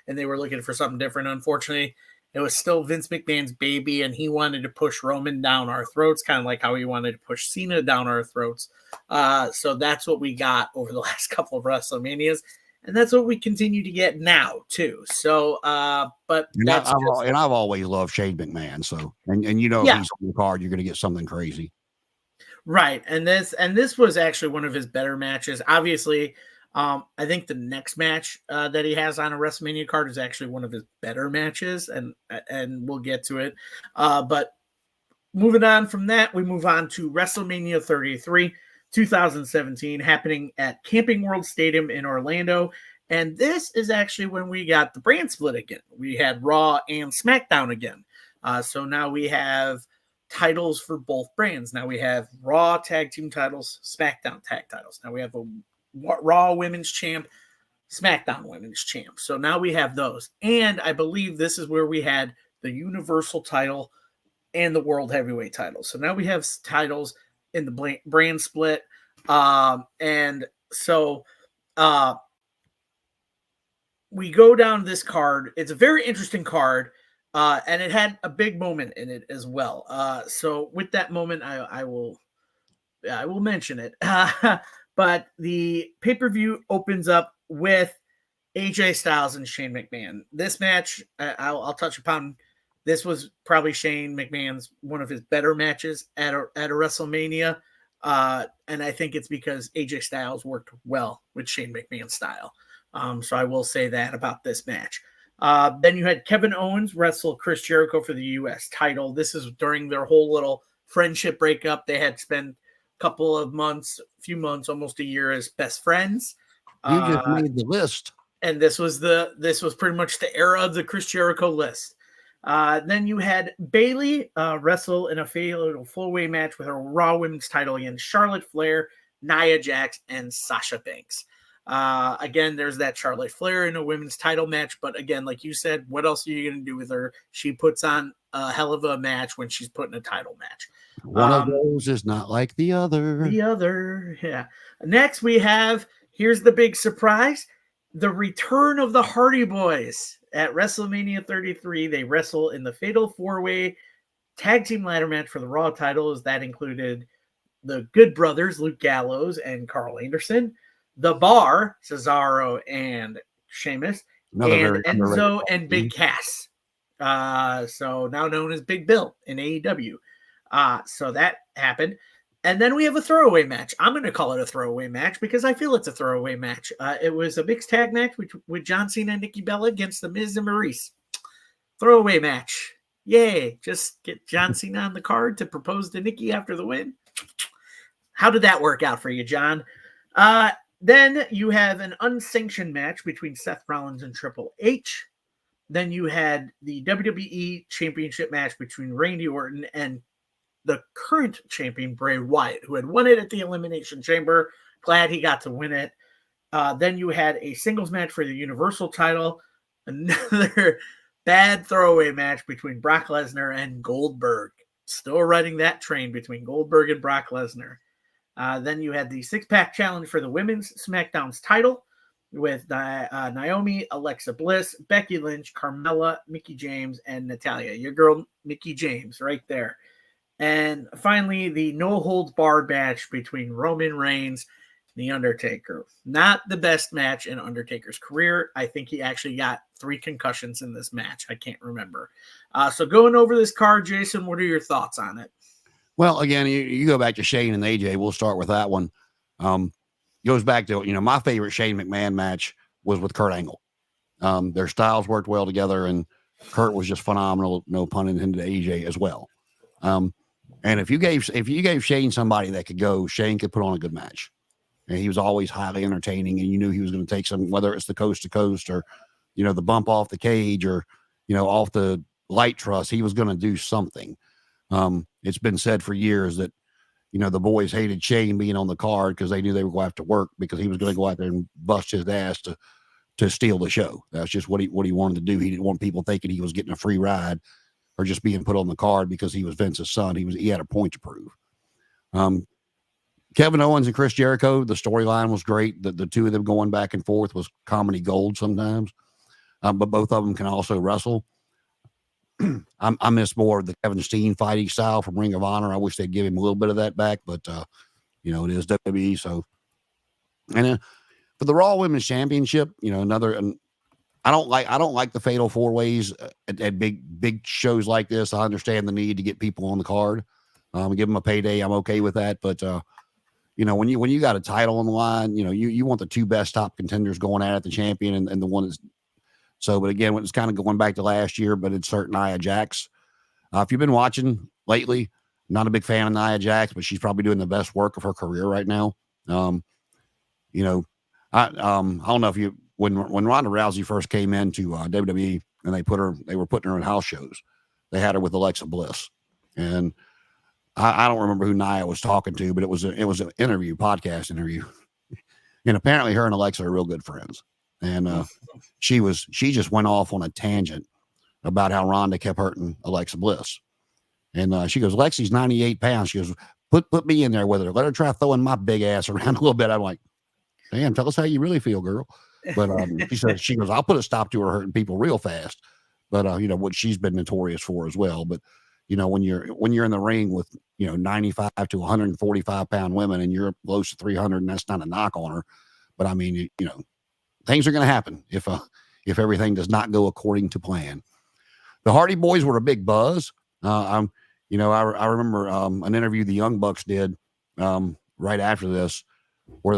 they were looking for something different. Unfortunately, it was still Vince McMahon's baby, and he wanted to push Roman down our throats, kind of like how he wanted to push Cena down our throats. So that's what we got over the last couple of WrestleManias, and that's what we continue to get now too. So, but I've always loved Shane McMahon. So, and if he's on the card, you're going to get something crazy, right? And this was actually one of his better matches. Obviously, I think the next match that he has on a WrestleMania card is actually one of his better matches, and we'll get to it. But moving on from that, we move on to WrestleMania 33, 2017, happening at Camping World Stadium in Orlando. And this is actually when we got the brand split again. We had Raw and SmackDown again. So now we have titles for both brands. Now we have Raw tag team titles, SmackDown tag titles. Now we have a Raw Women's Champ, SmackDown Women's Champ. So now we have those. And I believe this is where we had the Universal title and the world heavyweight title. So now we have titles in the brand split. And so we go down this card. It's a very interesting card. And it had a big moment in it as well. So with that moment, I will mention it. But the pay-per-view opens up with AJ Styles and Shane McMahon. This match, I'll touch upon. This was probably Shane McMahon's one of his better matches at a WrestleMania. And I think it's because AJ Styles worked well with Shane McMahon's style. So I will say that about this match. Then you had Kevin Owens wrestle Chris Jericho for the U.S. title. This is during their whole little friendship breakup. They had spent a few months, almost a year as best friends. You just made the list. And this was pretty much the era of the Chris Jericho list. Then you had Bayley wrestle in a fatal four-way match with her Raw Women's title against Charlotte Flair, Nia Jax, and Sasha Banks. Again, there's that Charlotte Flair in a women's title match, but again, like you said, what else are you going to do with her? She puts on a hell of a match when she's put in a title match. One of those is not like the other. Yeah. Next, here's the big surprise, the return of the Hardy Boys at WrestleMania 33. They wrestle in the Fatal 4-Way Tag Team Ladder match for the Raw titles. That included the Good Brothers, Luke Gallows and Carl Anderson, The Bar, Cesaro and Sheamus, and Enzo and Big Cass. So now known as Big Bill in AEW. So that happened. And then we have a throwaway match. I'm going to call it a throwaway match because I feel it's a throwaway match. It was a mixed tag match with John Cena and Nikki Bella against The Miz and Maurice. Throwaway match. Yay. Just get John Cena on the card to propose to Nikki after the win. How did that work out for you, John? Then you have an unsanctioned match between Seth Rollins and Triple H. Then you had the WWE Championship match between Randy Orton and the current champion, Bray Wyatt, who had won it at the Elimination Chamber. Glad he got to win it. Then you had a singles match for the Universal title. Another bad throwaway match between Brock Lesnar and Goldberg. Still riding that train between Goldberg and Brock Lesnar. Then you had the six-pack challenge for the Women's SmackDown's title with Naomi, Alexa Bliss, Becky Lynch, Carmella, Mickie James, and Natalya. Your girl, Mickie James, right there. And finally, the no-holds-barred match between Roman Reigns and The Undertaker. Not the best match in Undertaker's career. I think he actually got 3 concussions in this match. I can't remember. So going over this card, Jason, what are your thoughts on it? Well, again, you go back to Shane and AJ. We'll start with that one. Goes back to, my favorite Shane McMahon match was with Kurt Angle. Their styles worked well together, and Kurt was just phenomenal. No pun intended to AJ as well. And if you gave Shane somebody that could go, Shane could put on a good match. And he was always highly entertaining, and you knew he was going to take some, whether it's the coast to coast or, the bump off the cage or, off the light truss, he was going to do something. It's been said for years that, the boys hated Shane being on the card because they knew they were going to have to work because he was going to go out there and bust his ass to steal the show. That's just what he wanted to do. He didn't want people thinking he was getting a free ride or just being put on the card because he was Vince's son. He had a point to prove. Kevin Owens and Chris Jericho, the storyline was great. The two of them going back and forth was comedy gold sometimes. But both of them can also wrestle. I miss more of the Kevin Steen fighting style from Ring of Honor. I wish they'd give him a little bit of that back, but it is WWE. So, and for the Raw Women's Championship, another. And I don't like the Fatal 4-Ways at big shows like this. I understand the need to get people on the card, give them a payday. I'm okay with that, but when you got a title on the line, you want the 2 best top contenders going at it, the champion and the one that's. So, but again, it's kind of going back to last year, but it's certain Nia Jax. If you've been watching lately, not a big fan of Nia Jax, but she's probably doing the best work of her career right now. I don't know if when Ronda Rousey first came into WWE and they were putting her in house shows, they had her with Alexa Bliss, and I don't remember who Nia was talking to, but it was an podcast interview, and apparently her and Alexa are real good friends. And she just went off on a tangent about how Ronda kept hurting Alexa Bliss. And she goes, Lexi's 98 pounds. She goes, put me in there with her. Let her try throwing my big ass around a little bit. I'm like, damn, tell us how you really feel, girl. But she goes, I'll put a stop to her hurting people real fast. But what she's been notorious for as well. But when you're in the ring with 95 to 145 pound women and you're close to 300, and that's not a knock on her. But I mean, things are going to happen if everything does not go according to plan. The Hardy Boys were a big buzz. I remember an interview the Young Bucks did right after this, where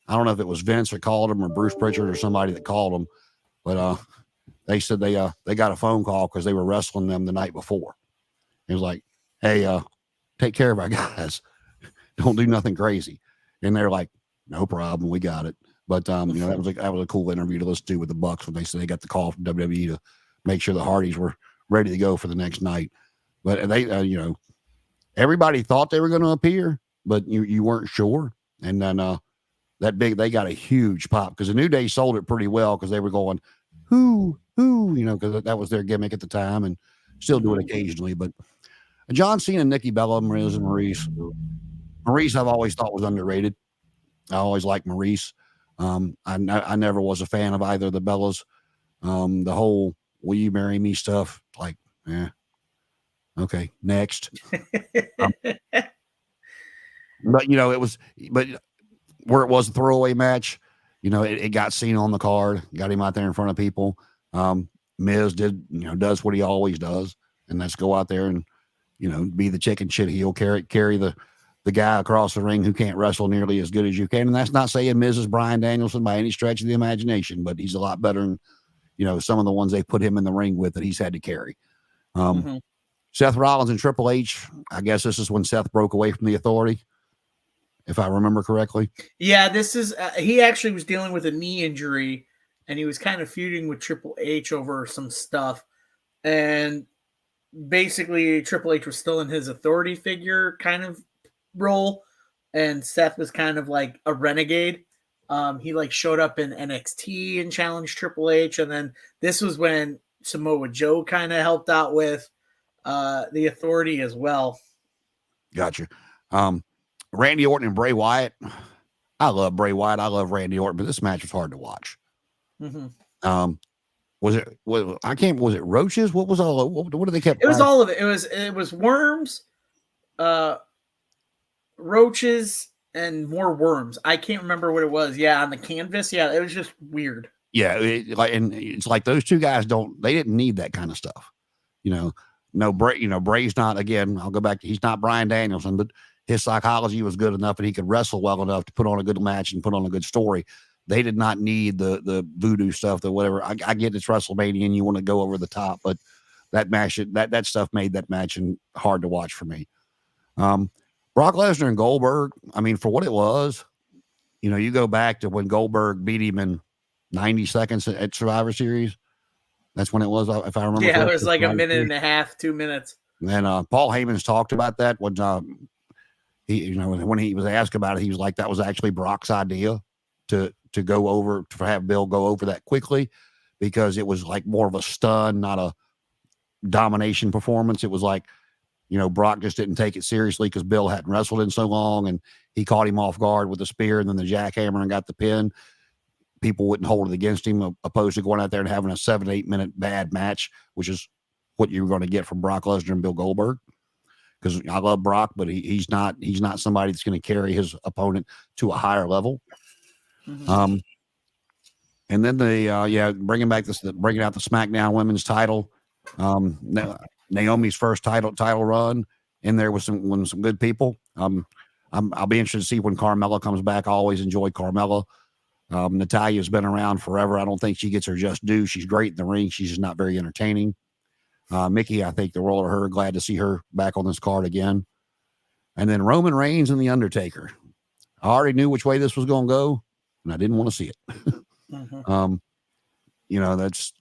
I don't know if it was Vince that called them or Bruce Pritchard or somebody that called them, but they said they got a phone call because they were wrestling them the night before. It was like, hey, take care of our guys. Don't do nothing crazy. And they're like, no problem, we got it. But that was a cool interview to listen to with the Bucks when they said they got the call from WWE to make sure the Hardys were ready to go for the next night. But they, everybody thought they were going to appear, but you weren't sure. And then they got a huge pop because the New Day sold it pretty well because they were going, who, because that was their gimmick at the time and still do it occasionally. But John Cena, Nikki Bella, Miz, and Maurice. Maurice I've always thought was underrated. I always liked Maurice. I never was a fan of either of the Bellas. The whole "Will you marry me" stuff, like, okay, next. But where it was a throwaway match, it got Cena on the card, got him out there in front of people. Miz does what he always does, and that's go out there and be the chicken shit heel, carry the guy across the ring who can't wrestle nearly as good as you can. And that's not saying Miz is Bryan Danielson by any stretch of the imagination, but he's a lot better than some of the ones they put him in the ring with that he's had to carry. Seth Rollins and Triple H, I guess this is when Seth broke away from the Authority, if I remember correctly. Yeah, this is he actually was dealing with a knee injury, and he was kind of feuding with Triple H over some stuff. And basically, Triple H was still in his authority figure kind of role, and Seth was kind of like a renegade. He showed up in NXT and challenged Triple H, and then this was when Samoa Joe kind of helped out with the Authority as well. Gotcha. Randy Orton and Bray Wyatt. I love Bray Wyatt. I love Randy Orton, but this match was hard to watch. Was it roaches? What was all? What did they keep? It was all of it. It was worms, roaches, and more worms. I can't remember what it was. Yeah, on the canvas. Yeah, it was just weird. Yeah, and it's like those two guys they didn't need that kind of stuff. No, Bray's not. Again, I'll go back to he's not Bryan Danielson, but his psychology was good enough and he could wrestle well enough to put on a good match and put on a good story. They did not need the voodoo stuff, the whatever. I get it's WrestleMania and you want to go over the top, but that match, that stuff made that match hard to watch for me. Brock Lesnar and Goldberg, I mean, for what it was, you go back to when Goldberg beat him in 90 seconds at Survivor Series. That's when it was, if I remember. Yeah, it was like a minute and a half, 2 minutes. And Paul Heyman's talked about that when when he was asked about it, he was like, that was actually Brock's idea to go over, to have Bill go over that quickly, because it was like more of a stun, not a domination performance. It was like, Brock just didn't take it seriously because Bill hadn't wrestled in so long, and he caught him off guard with the spear and then the jackhammer and got the pin. People wouldn't hold it against him, opposed to going out there and having a 7-8 minute bad match, which is what you're going to get from Brock Lesnar and Bill Goldberg. Because I love Brock, but he's not somebody that's going to carry his opponent to a higher level. And then bringing out the SmackDown Women's title. Naomi's first title run in there with some good people. I'll be interested to see when Carmella comes back. I always enjoy Carmella. Natalia's been around forever. I don't think she gets her just due. She's great in the ring. She's just not very entertaining. Mickey, I think the role of her, glad to see her back on this card again. And then Roman Reigns and The Undertaker. I already knew which way this was going to go, and I didn't want to see it. That's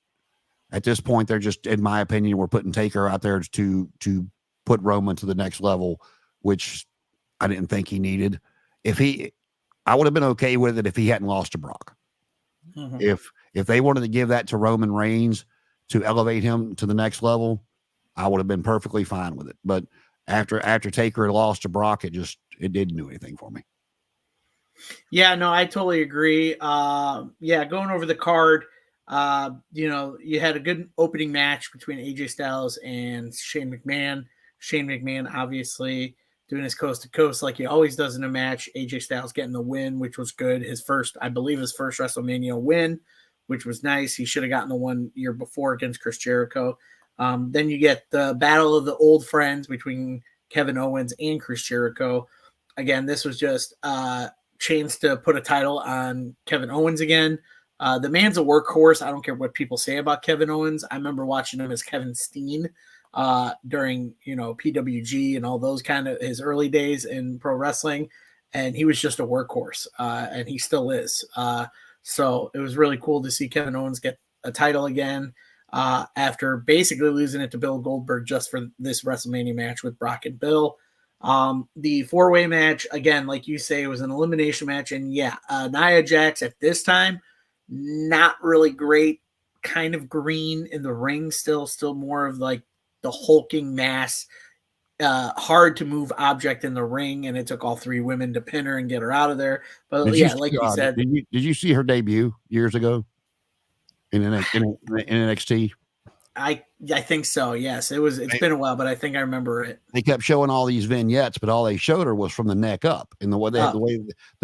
at this point, they're just, in my opinion, we're putting Taker out there to put Roman to the next level, which I didn't think he needed. I would have been okay with it if he hadn't lost to Brock. If they wanted to give that to Roman Reigns to elevate him to the next level, I would have been perfectly fine with it. But after Taker lost to Brock, it didn't do anything for me. Yeah, no, I totally agree. Yeah, going over the card, you had a good opening match between AJ Styles and Shane McMahon. Shane McMahon obviously doing his coast to coast like he always does in a match. AJ Styles getting the win, which was good. I believe his first WrestleMania win, which was nice. He should have gotten the 1 year before against Chris Jericho. Then you get the battle of the old friends between Kevin Owens and Chris Jericho. Again, this was just chance to put a title on Kevin Owens again. The man's a workhorse. I don't care what people say about Kevin Owens. I remember watching him as Kevin Steen during PWG and all those kind of his early days in pro wrestling, and he was just a workhorse, and he still is. So it was really cool to see Kevin Owens get a title again after basically losing it to Bill Goldberg just for this WrestleMania match with Brock and Bill. The 4-way match, again, like you say, it was an elimination match. And yeah, Nia Jax at this time, not really great, kind of green in the ring, still more of like the hulking mass, hard to move object in the ring. And it took all 3 women to pin her and get her out of there. But like you said, did you see her debut years ago in NXT? I think so. Yes, it's been a while, but I think I remember it. They kept showing all these vignettes, but all they showed her was from the neck up. And the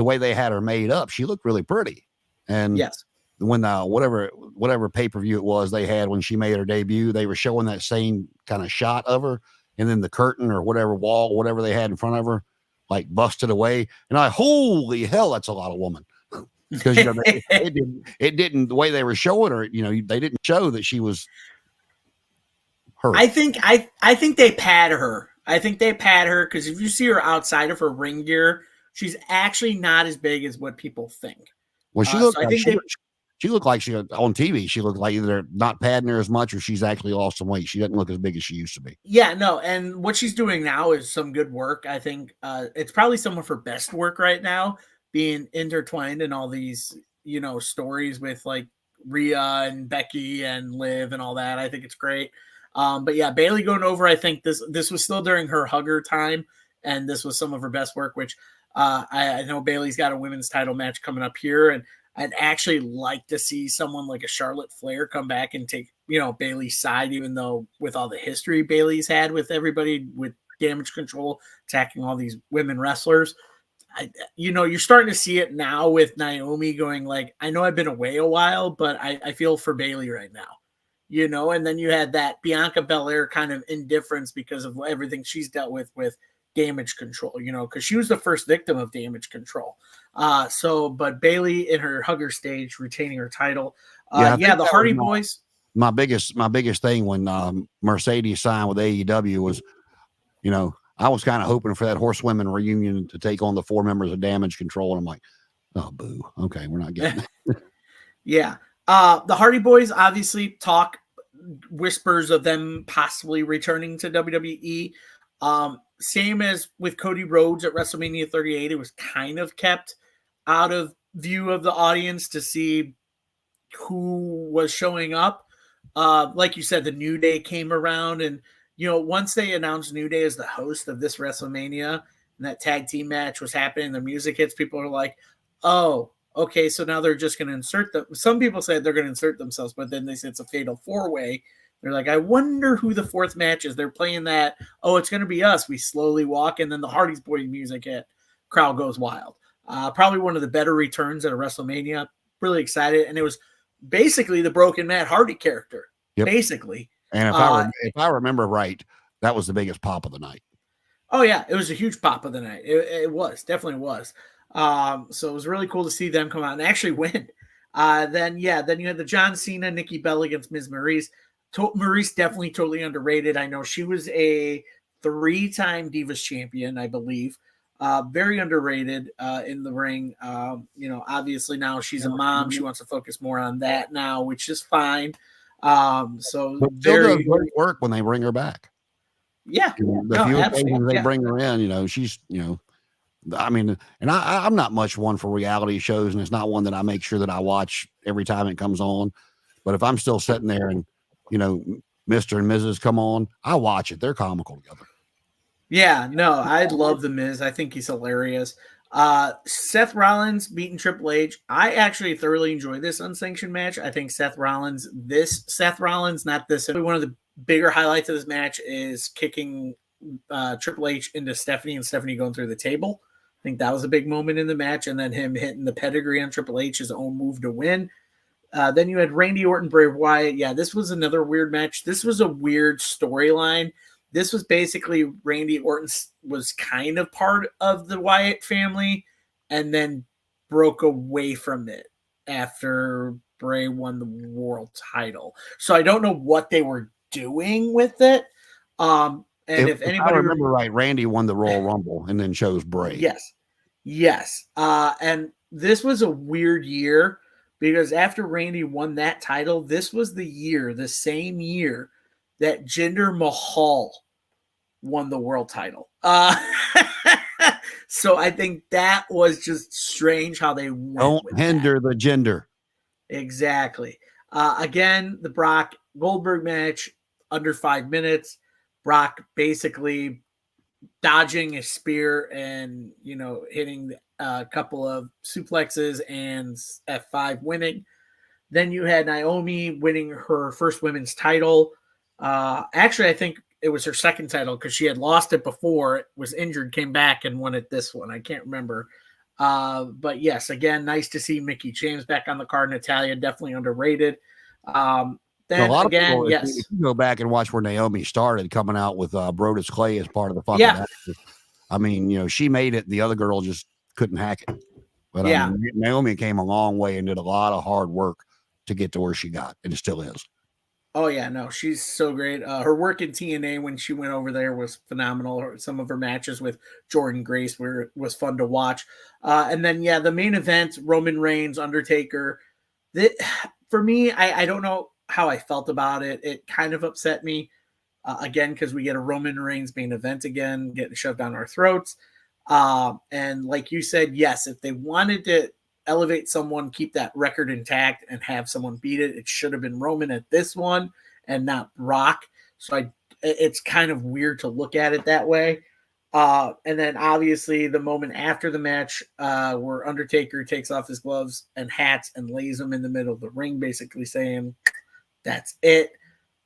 way they had her made up, she looked really pretty. And yes, when whatever pay-per-view it was they had when she made her debut, they were showing that same kind of shot of her, and then the curtain or whatever they had in front of her, like busted away. And holy hell, that's a lot of woman. Because it didn't the way they were showing her, they didn't show that she was her. I think they pad her. I think they pad her because if you see her outside of her ring gear, she's actually not as big as what people think. Well, she looked. She looked like on TV. She looked like either they're not padding her as much or she's actually lost some weight. She doesn't look as big as she used to be. Yeah, no. And what she's doing now is some good work. I think it's probably some of her best work right now, being intertwined in all these, stories with like Rhea and Becky and Liv and all that. I think it's great. But yeah, Bayley going over. I think this was still during her hugger time, and this was some of her best work. Which I know Bayley's got a women's title match coming up here, and I'd actually like to see someone like a Charlotte Flair come back and take, Bayley's side, even though with all the history Bayley's had with everybody with Damage Control attacking all these women wrestlers. You're starting to see it now with Naomi going like, I know I've been away a while, but I feel for Bayley right now, and then you had that Bianca Belair kind of indifference because of everything she's dealt with Damage Control, because she was the first victim of Damage Control. But Bayley in her hugger stage retaining her title. The Hardy Boys. My biggest thing when Mercedes signed with AEW was, I was kind of hoping for that horsewomen reunion to take on the 4 members of Damage Control, and I'm like, oh boo, okay, we're not getting it. Yeah, the Hardy Boys obviously talk whispers of them possibly returning to WWE. Same as with Cody Rhodes at WrestleMania 38, it was kind of kept out of view of the audience to see who was showing up. Like you said, the New Day came around, and once they announced New Day as the host of this WrestleMania and that tag team match was happening, the music hits, people are like, oh, okay, so now they're just going to insert them. Some people said they're going to insert themselves, but then they said it's a fatal 4-way. They're like, I wonder who the 4th match is. They're playing that, oh, it's going to be us. We slowly walk, and then the Hardy's Boy music hit. Crowd goes wild. Probably one of the better returns at a WrestleMania. Really excited. And it was basically the broken Matt Hardy character. Yep. Basically. And if I remember right, that was the biggest pop of the night. Oh, yeah. It was a huge pop of the night. It was. Definitely was. So it was really cool to see them come out and actually win. Then you had the John Cena, Nikki Bella against Ms. Maryse. Maryse definitely totally underrated. I know she was a 3-time Divas champion, I believe. Very underrated in the ring. Obviously now she's a mom. She wants to focus more on that now, which is fine. So but still does great work when they bring her back. Yeah. The few occasions they bring her in, she's, I mean, and I'm not much one for reality shows, and it's not one that I make sure that I watch every time it comes on. But if I'm still sitting there and, Mr. and Mrs. come on, I watch it. They're comical together. Yeah, no, I love The Miz. I think he's hilarious. Seth Rollins beating Triple H. I actually thoroughly enjoy this unsanctioned match. I think Seth Rollins, not this. One of the bigger highlights of this match is kicking Triple H into Stephanie and Stephanie going through the table. I think that was a big moment in the match. And then him hitting the pedigree on Triple H, his own move to win. Then you had Randy Orton, Bray Wyatt. Yeah, this was another weird match. This was a weird storyline. This was basically Randy Orton was kind of part of the Wyatt family and then broke away from it after Bray won the world title. So I don't know what they were doing with it. And if anybody I remember right, Randy won the Royal Rumble and then chose Bray. Yes. And this was a weird year because after Randy won that title, this was the same year that Jinder Mahal won the world title. So I think that was just strange how they went. Don't hinder the gender. Exactly. Again, the Brock Goldberg match under 5 minutes. Brock basically dodging a spear and, hitting a couple of suplexes and F5 winning. Then you had Naomi winning her first women's title. Actually, I think it was her second title because she had lost it before, was injured, came back and won it this one. I can't remember. But yes, again, nice to see Mickie James back on the card. Natalia, definitely underrated. Then again, people, yes. If you go back and watch where Naomi started, coming out with Brodus Clay as part of the fucking actor. I mean, she made it. The other girl just couldn't hack it. But I mean, Naomi came a long way and did a lot of hard work to get to where she got, and it still is. Oh, yeah, no, she's so great. Her work in TNA when she went over there was phenomenal. Some of her matches with Jordynne Grace was fun to watch. And then, the main event, Roman Reigns, Undertaker. For me, I don't know how I felt about it. It kind of upset me, again, because we get a Roman Reigns main event again, getting shoved down our throats. And like you said, yes, if they wanted to elevate someone, keep that record intact, and have someone beat it, it should have been Roman at this one and not Brock. So it's kind of weird to look at it that way. And then obviously the moment after the match, where Undertaker takes off his gloves and hats and lays them in the middle of the ring, basically saying, that's it,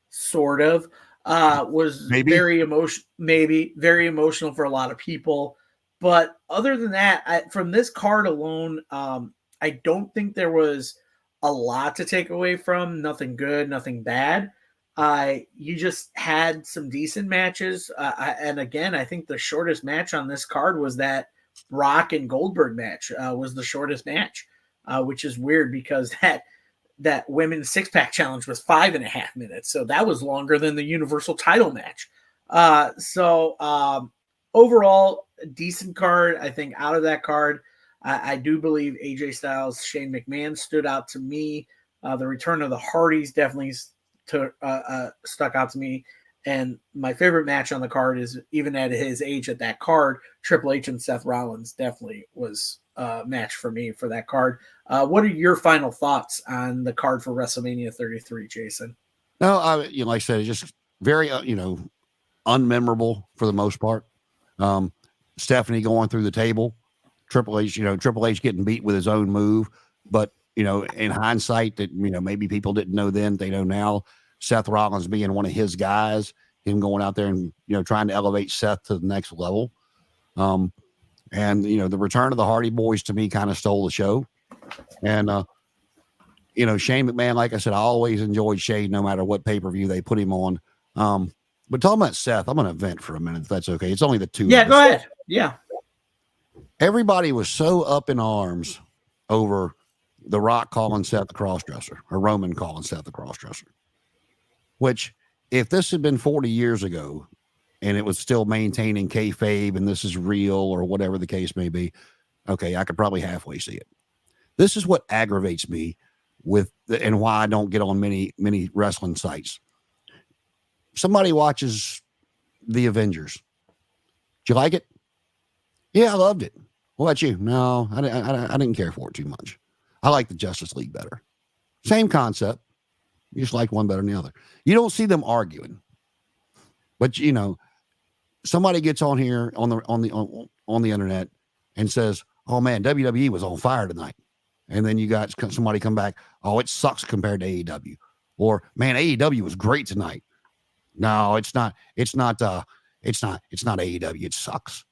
sort of, was very emotional for a lot of people. But other than that, from this card alone, I don't think there was a lot to take away from. Nothing good, nothing bad. You just had some decent matches. And again, I think the shortest match on this card was that Brock and Goldberg match, was the shortest match, which is weird because that women's six-pack challenge was 5.5 minutes. So that was longer than the Universal title match. Overall, a decent card. I think out of that card, I do believe AJ Styles, Shane McMahon stood out to me. The return of the Hardys definitely stuck out to me. And my favorite match on the card is, even at his age at that card, Triple H and Seth Rollins definitely was a match for me for that card. What are your final thoughts on the card for WrestleMania 33, Jason? No, like I said, it's just very, unmemorable for the most part. Stephanie going through the table, Triple H getting beat with his own move. But, in hindsight, that, maybe people didn't know then, they know now. Seth Rollins being one of his guys, him going out there and, trying to elevate Seth to the next level. And, the return of the Hardy Boys to me kind of stole the show. And, Shane McMahon, like I said, I always enjoyed Shane no matter what pay-per-view they put him on. But talking about Seth, I'm going to vent for a minute, if that's okay. It's only the two. Yeah, go ahead. Yeah. Everybody was so up in arms over The Rock calling Seth the crossdresser, or Roman calling Seth the crossdresser. Which, if this had been 40 years ago and it was still maintaining kayfabe and this is real or whatever the case may be, okay, I could probably halfway see it. This is what aggravates me and why I don't get on many wrestling sites. Somebody watches The Avengers. Did you like it? Yeah, I loved it. What about you? No, I didn't care for it too much. I like the Justice League better. Same concept. You just like one better than the other. You don't see them arguing, but somebody gets on here on the internet and says, "Oh man, WWE was on fire tonight," and then you got somebody come back, "Oh, it sucks compared to AEW," or "Man, AEW was great tonight." No, it's not. It's not. It's not AEW. It sucks.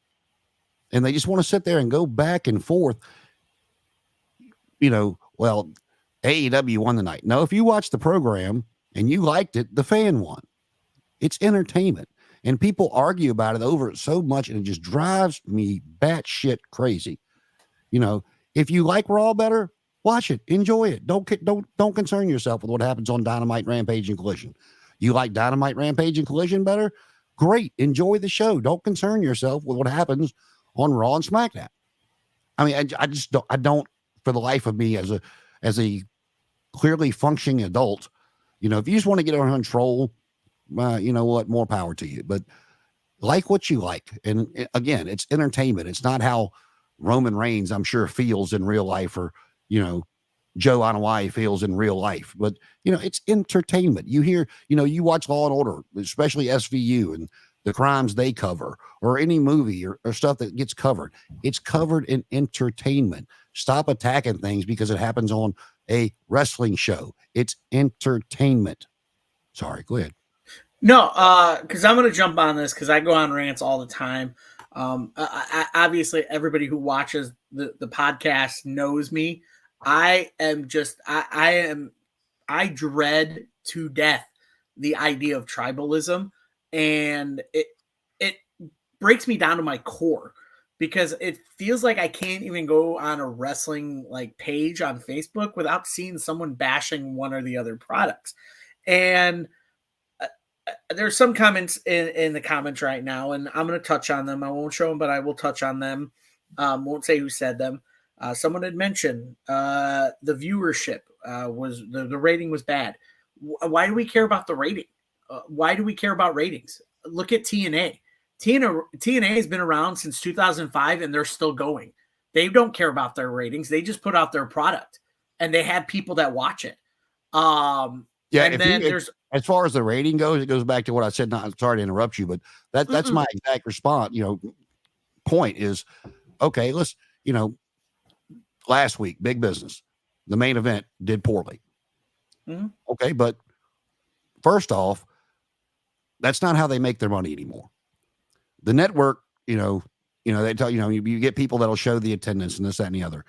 And they just want to sit there and go back and forth. Well, AEW won the night. No, if you watch the program and you liked it, the fan won. It's entertainment. And people argue about it over it so much, and it just drives me batshit crazy. If you like Raw better, watch it, enjoy it. Don't concern yourself with what happens on Dynamite, Rampage, and Collision. You like Dynamite, Rampage, and Collision better? Great, enjoy the show. Don't concern yourself with what happens on Raw and SmackDown. I mean, I just don't. I don't, for the life of me, as a clearly functioning adult. If you just want to get on troll, you know what? More power to you. But like what you like. And again, it's entertainment. It's not how Roman Reigns, I'm sure, feels in real life, or, Joe Anoa'i feels in real life. But, it's entertainment. You hear, you watch Law and Order, especially SVU and the crimes they cover, or any movie or stuff that gets covered. It's covered in entertainment. Stop attacking things because it happens on a wrestling show. It's entertainment. Sorry, go ahead. No, because I'm going to jump on this because I go on rants all the time. Obviously, everybody who watches the podcast knows me. I dread to death the idea of tribalism, and it breaks me down to my core, because it feels like I can't even go on a wrestling page on Facebook without seeing someone bashing one or the other products. And there's some comments in the comments right now, and I'm going to touch on them. I won't show them, but I will touch on them. Won't say who said them. Someone had mentioned the viewership was the rating was bad. Why do we care about the rating? Why do we care about ratings? Look at TNA. TNA has been around since 2005, and they're still going. They don't care about their ratings. They just put out their product, and they have people that watch it. There's, as far as the rating goes, it goes back to what I said. Not sorry to interrupt you, but that's my exact response. Point is, okay, let's, last week, big business, the main event did poorly. Mm-hmm. Okay, but first off, that's not how they make their money anymore. The network, they tell you get people that'll show the attendance and this, that, and the other.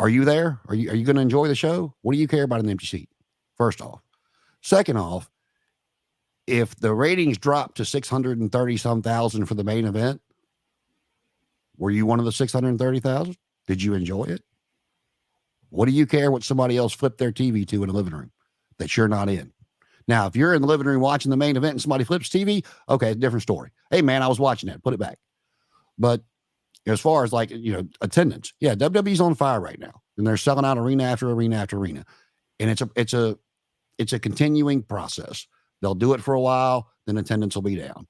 Are you there? Are you going to enjoy the show? What do you care about an empty seat? First off. Second off, if the ratings drop to 630-some thousand for the main event, were you one of the 630,000? Did you enjoy it? What do you care what somebody else flipped their TV to in the living room that you're not in? Now, if you're in the living room watching the main event and somebody flips TV, okay, different story. Hey, man, I was watching that. Put it back. But as far as attendance, yeah, WWE's on fire right now, and they're selling out arena after arena after arena, and it's a continuing process. They'll do it for a while, then attendance will be down.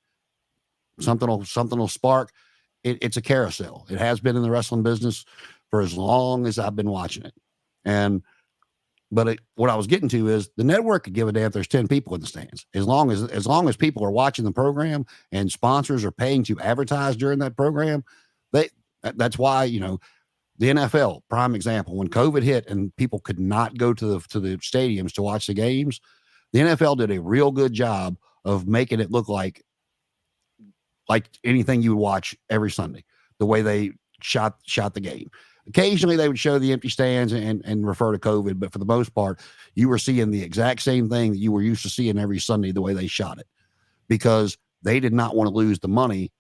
Something will spark. It's a carousel. It has been in the wrestling business for as long as I've been watching it. But what I was getting to is the network could give a damn if there's 10 people in the stands. As long as people are watching the program and sponsors are paying to advertise during that program, that's why, the NFL, prime example, when COVID hit and people could not go to the stadiums to watch the games, the NFL did a real good job of making it look like anything you would watch every Sunday, the way they shot the game. Occasionally they would show the empty stands and refer to COVID, but for the most part, you were seeing the exact same thing that you were used to seeing every Sunday, the way they shot it, because they did not want to lose the money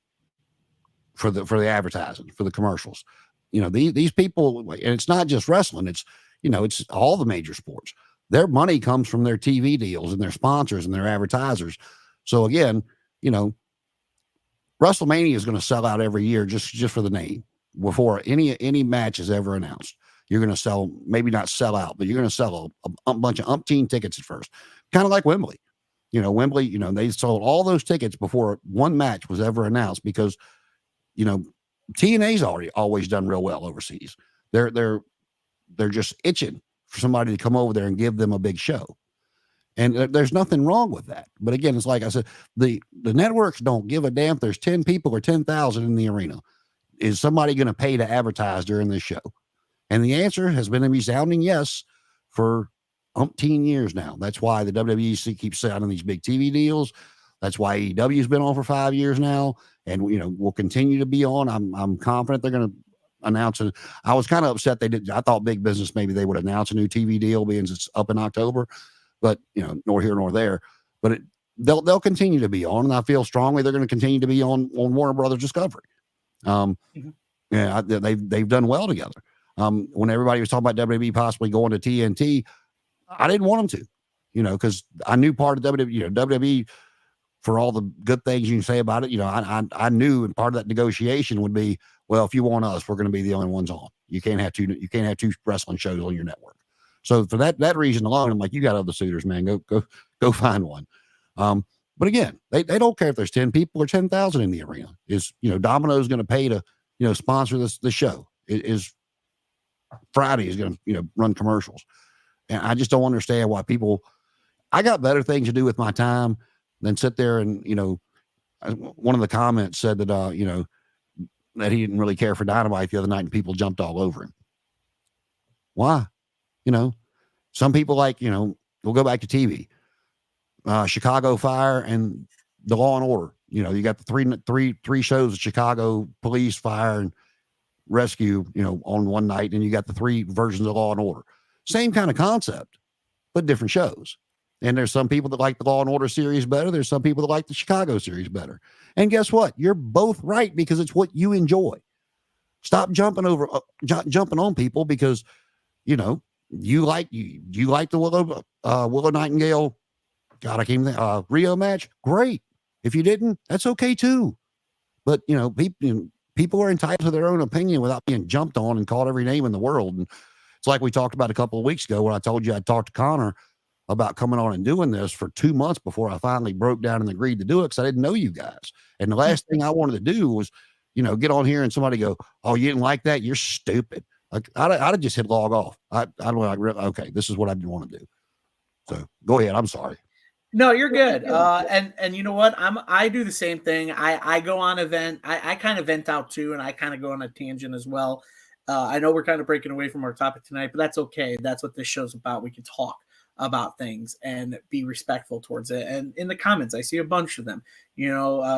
for the advertising, for the commercials. These people, and it's not just wrestling, it's all the major sports. Their money comes from their TV deals and their sponsors and their advertisers. So again, WrestleMania is going to sell out every year just for the name. Before any match is ever announced, you're going to sell, maybe not sell out, but you're going to sell a bunch of umpteen tickets at first, kind of like Wembley. Wembley, they sold all those tickets before one match was ever announced, because TNA's always done real well overseas. They're just itching for somebody to come over there and give them a big show. And there's nothing wrong with that. But again, it's like I said, the networks don't give a damn if there's 10 people or 10,000 in the arena. Is somebody going to pay to advertise during this show? And the answer has been a resounding yes for umpteen years now. That's why the WWE keeps signing these big TV deals. That's why AEW's been on for 5 years now, and will continue to be on. I'm confident they're going to announce it. I was kind of upset they did. I thought Big Business maybe they would announce a new TV deal, being it's up in October, but nor here nor there. But they'll continue to be on, and I feel strongly they're going to continue to be on Warner Brothers Discovery. Yeah, they've done well together. When everybody was talking about WWE possibly going to TNT, I didn't want them to, because I knew part of WWE, WWE, for all the good things you can say about it, I knew, and part of that negotiation would be, well, if you want us, we're going to be the only ones on. You can't have two wrestling shows on your network. So for that reason alone, I'm like, you got other suitors, man. Go find one. But again, they don't care if there's 10 people or 10,000 in the arena. Is Domino's going to pay to sponsor the show? Is Friday is going to run commercials, and I just don't understand why people. I got better things to do with my time than sit there and one of the comments said that that he didn't really care for Dynamite the other night, and people jumped all over him. Why? Some people we'll go back to TV. Chicago Fire and the Law and Order. You got the three shows of Chicago Police, Fire, and Rescue, on one night, and you got the 3 versions of Law and Order. Same kind of concept, but different shows. And there's some people that like the Law and Order series better. There's some people that like the Chicago series better. And guess what? You're both right, because it's what you enjoy. Stop jumping on people because you like the Willow Nightingale. God, I can't even think. Rio match. Great. If you didn't, that's okay too. But people are entitled to their own opinion without being jumped on and called every name in the world. And it's like we talked about a couple of weeks ago when I told you I'd talked to Connor about coming on and doing this for 2 months before I finally broke down and agreed to do it, because I didn't know you guys. And the last thing I wanted to do was, get on here and somebody go, "Oh, you didn't like that? You're stupid." Like I'd have just hit log off. I don't like, okay, this is what I want to do. So go ahead. I'm sorry. No, you're good. And you know what? I do the same thing. I go on event. I kind of vent out too, and I kind of go on a tangent as well. I know we're kind of breaking away from our topic tonight, but that's okay. That's what this show's about. We can talk about things and be respectful towards it. And in the comments, I see a bunch of them.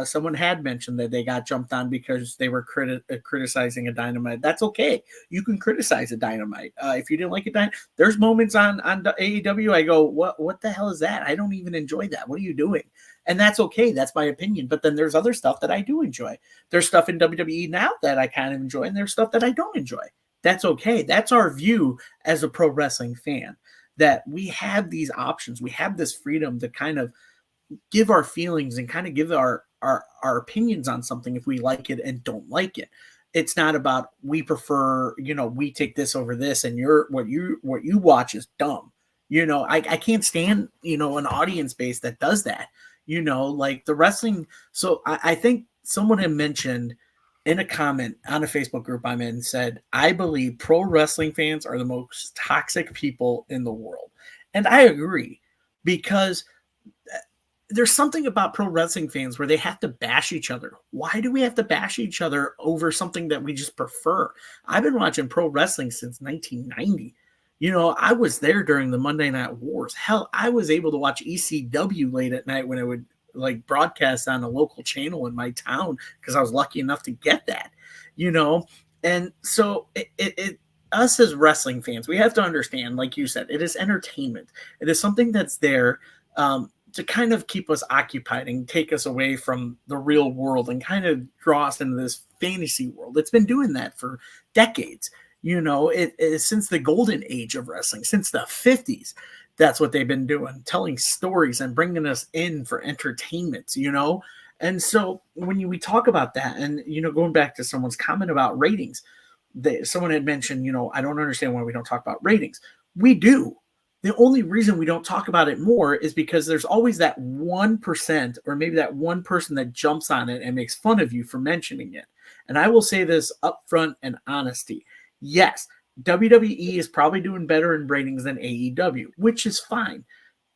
Someone had mentioned that they got jumped on because they were criticizing a Dynamite. That's okay. You can criticize a Dynamite. If you didn't like it, there's moments on AEW I go, what the hell is that? I don't even enjoy that. What are you doing? And that's okay. That's my opinion. But then there's other stuff that I do enjoy. There's stuff in WWE now that I kind of enjoy, and there's stuff that I don't enjoy. That's okay. That's our view as a pro wrestling fan, that we have these options. We have this freedom to kind of give our feelings and kind of give our opinions on something if we like it and don't like it. It's not about we prefer, we take this over this, and what you watch is dumb. I can't stand, an audience base that does that. Like the wrestling. So I think someone had mentioned in a comment on a Facebook group I'm in, said, "I believe pro wrestling fans are the most toxic people in the world." And I agree, because there's something about pro wrestling fans where they have to bash each other. Why do we have to bash each other over something that we just prefer? I've been watching pro wrestling since 1990. I was there during the Monday Night Wars. Hell, I was able to watch ECW late at night when it would broadcast on a local channel in my town, because I was lucky enough to get that, and so us as wrestling fans, we have to understand, like you said, it is entertainment. It is something that's there to kind of keep us occupied and take us away from the real world and kind of draw us into this fantasy world. It's been doing that for decades. It is since the golden age of wrestling, since the 50s. That's what they've been doing, telling stories and bringing us in for entertainment, And so when we talk about that, and, going back to someone's comment about ratings, someone had mentioned, I don't understand why we don't talk about ratings. We do. The only reason we don't talk about it more is because there's always that 1%, or maybe that one person that jumps on it and makes fun of you for mentioning it. And I will say this upfront and honesty. Yes, WWE is probably doing better in ratings than AEW, which is fine.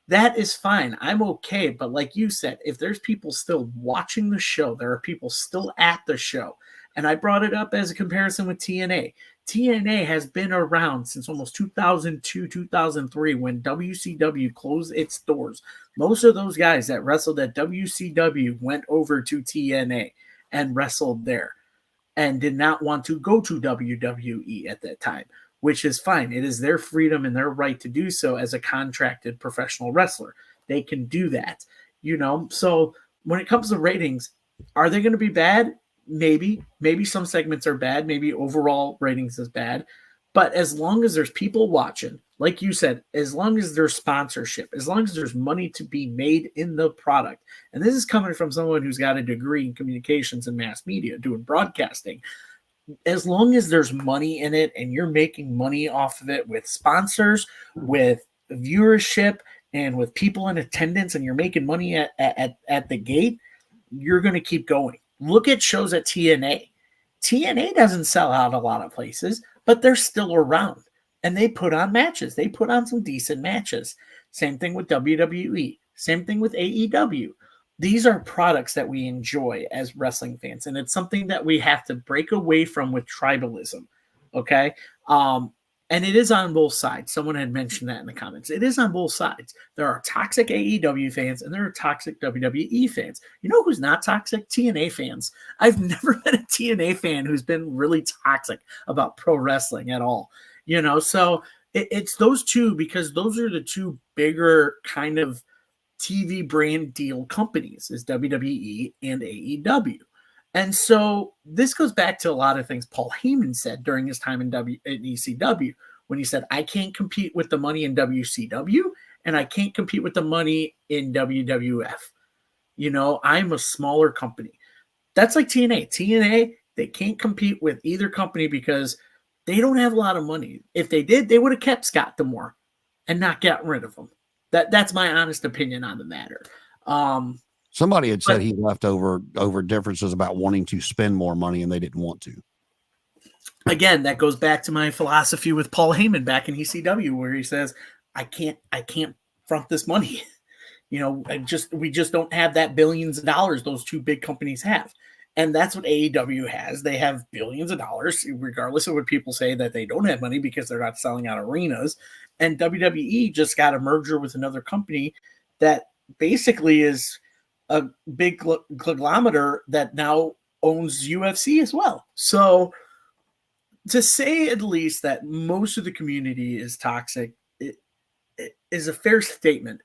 that is fine. I'm okay. But like you said, if there's people still watching the show, there are people still at the show. And I brought it up as a comparison with TNA. TNA has been around since almost 2002, 2003 when WCW closed its doors. Most of those guys that wrestled at WCW went over to TNA and wrestled there and did not want to go to WWE at that time, which is fine. It is their freedom and their right to do so as a contracted professional wrestler. They can do that, you know? So when it comes to ratings, are they going to be bad? Maybe. Maybe some segments are bad. Maybe overall ratings is bad. But as long as there's people watching, like you said, as long as there's sponsorship, as long as there's money to be made in the product, and this is coming from someone who's got a degree in communications and mass media doing broadcasting, as long as there's money in it and you're making money off of it with sponsors, with viewership, and with people in attendance, and you're making money at the gate, you're going to keep going. Look at shows at TNA. TNA doesn't sell out a lot of places, but they're still around and they put on matches. They put on some decent matches. Same thing with WWE. Same thing with AEW. These are products that we enjoy as wrestling fans, and it's something that we have to break away from with tribalism. Okay. And it is on both sides. Someone had mentioned that in the comments. It is on both sides. There are toxic AEW fans and there are toxic WWE fans. You know who's not toxic? TNA fans. I've never met a TNA fan who's been really toxic about pro wrestling at all. You know, so it's those two, because those are the two bigger kind of TV brand deal companies, is WWE and AEW. And so this goes back to a lot of things Paul Heyman said during his time in ECW, when he said, I can't compete with the money in WCW and I can't compete with the money in WWF. You know, I'm a smaller company. That's like TNA. TNA, they can't compete with either company because they don't have a lot of money. If they did, they would have kept Scott D'Amore and not gotten rid of him. That's my honest opinion on the matter. Somebody had said he left over differences about wanting to spend more money and they didn't want to. Again, that goes back to my philosophy with Paul Heyman back in ECW, where he says, I can't front this money. You know, we just don't have that billions of dollars those two big companies have. And that's what AEW has. They have billions of dollars, regardless of what people say that they don't have money because they're not selling out arenas. And WWE just got a merger with another company that basically is a big conglomerate that now owns UFC as well. So to say at least that most of the community is toxic, it is a fair statement.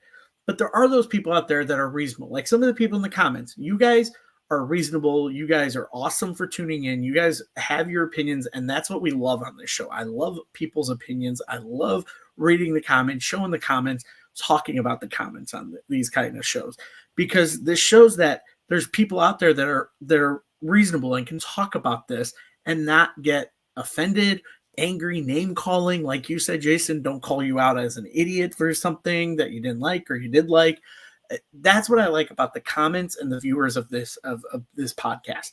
But there are those people out there that are reasonable. Like some of the people in the comments, you guys are reasonable. You guys are awesome for tuning in. You guys have your opinions, and that's what we love on this show. I love people's opinions. I love reading the comments, showing the comments, talking about the comments on these kind of shows, because this shows that there's people out there that are reasonable and can talk about this and not get offended, angry, name calling. Like you said, Jason, don't call you out as an idiot for something that you didn't like or you did like. That's what I like about the comments and the viewers of this podcast.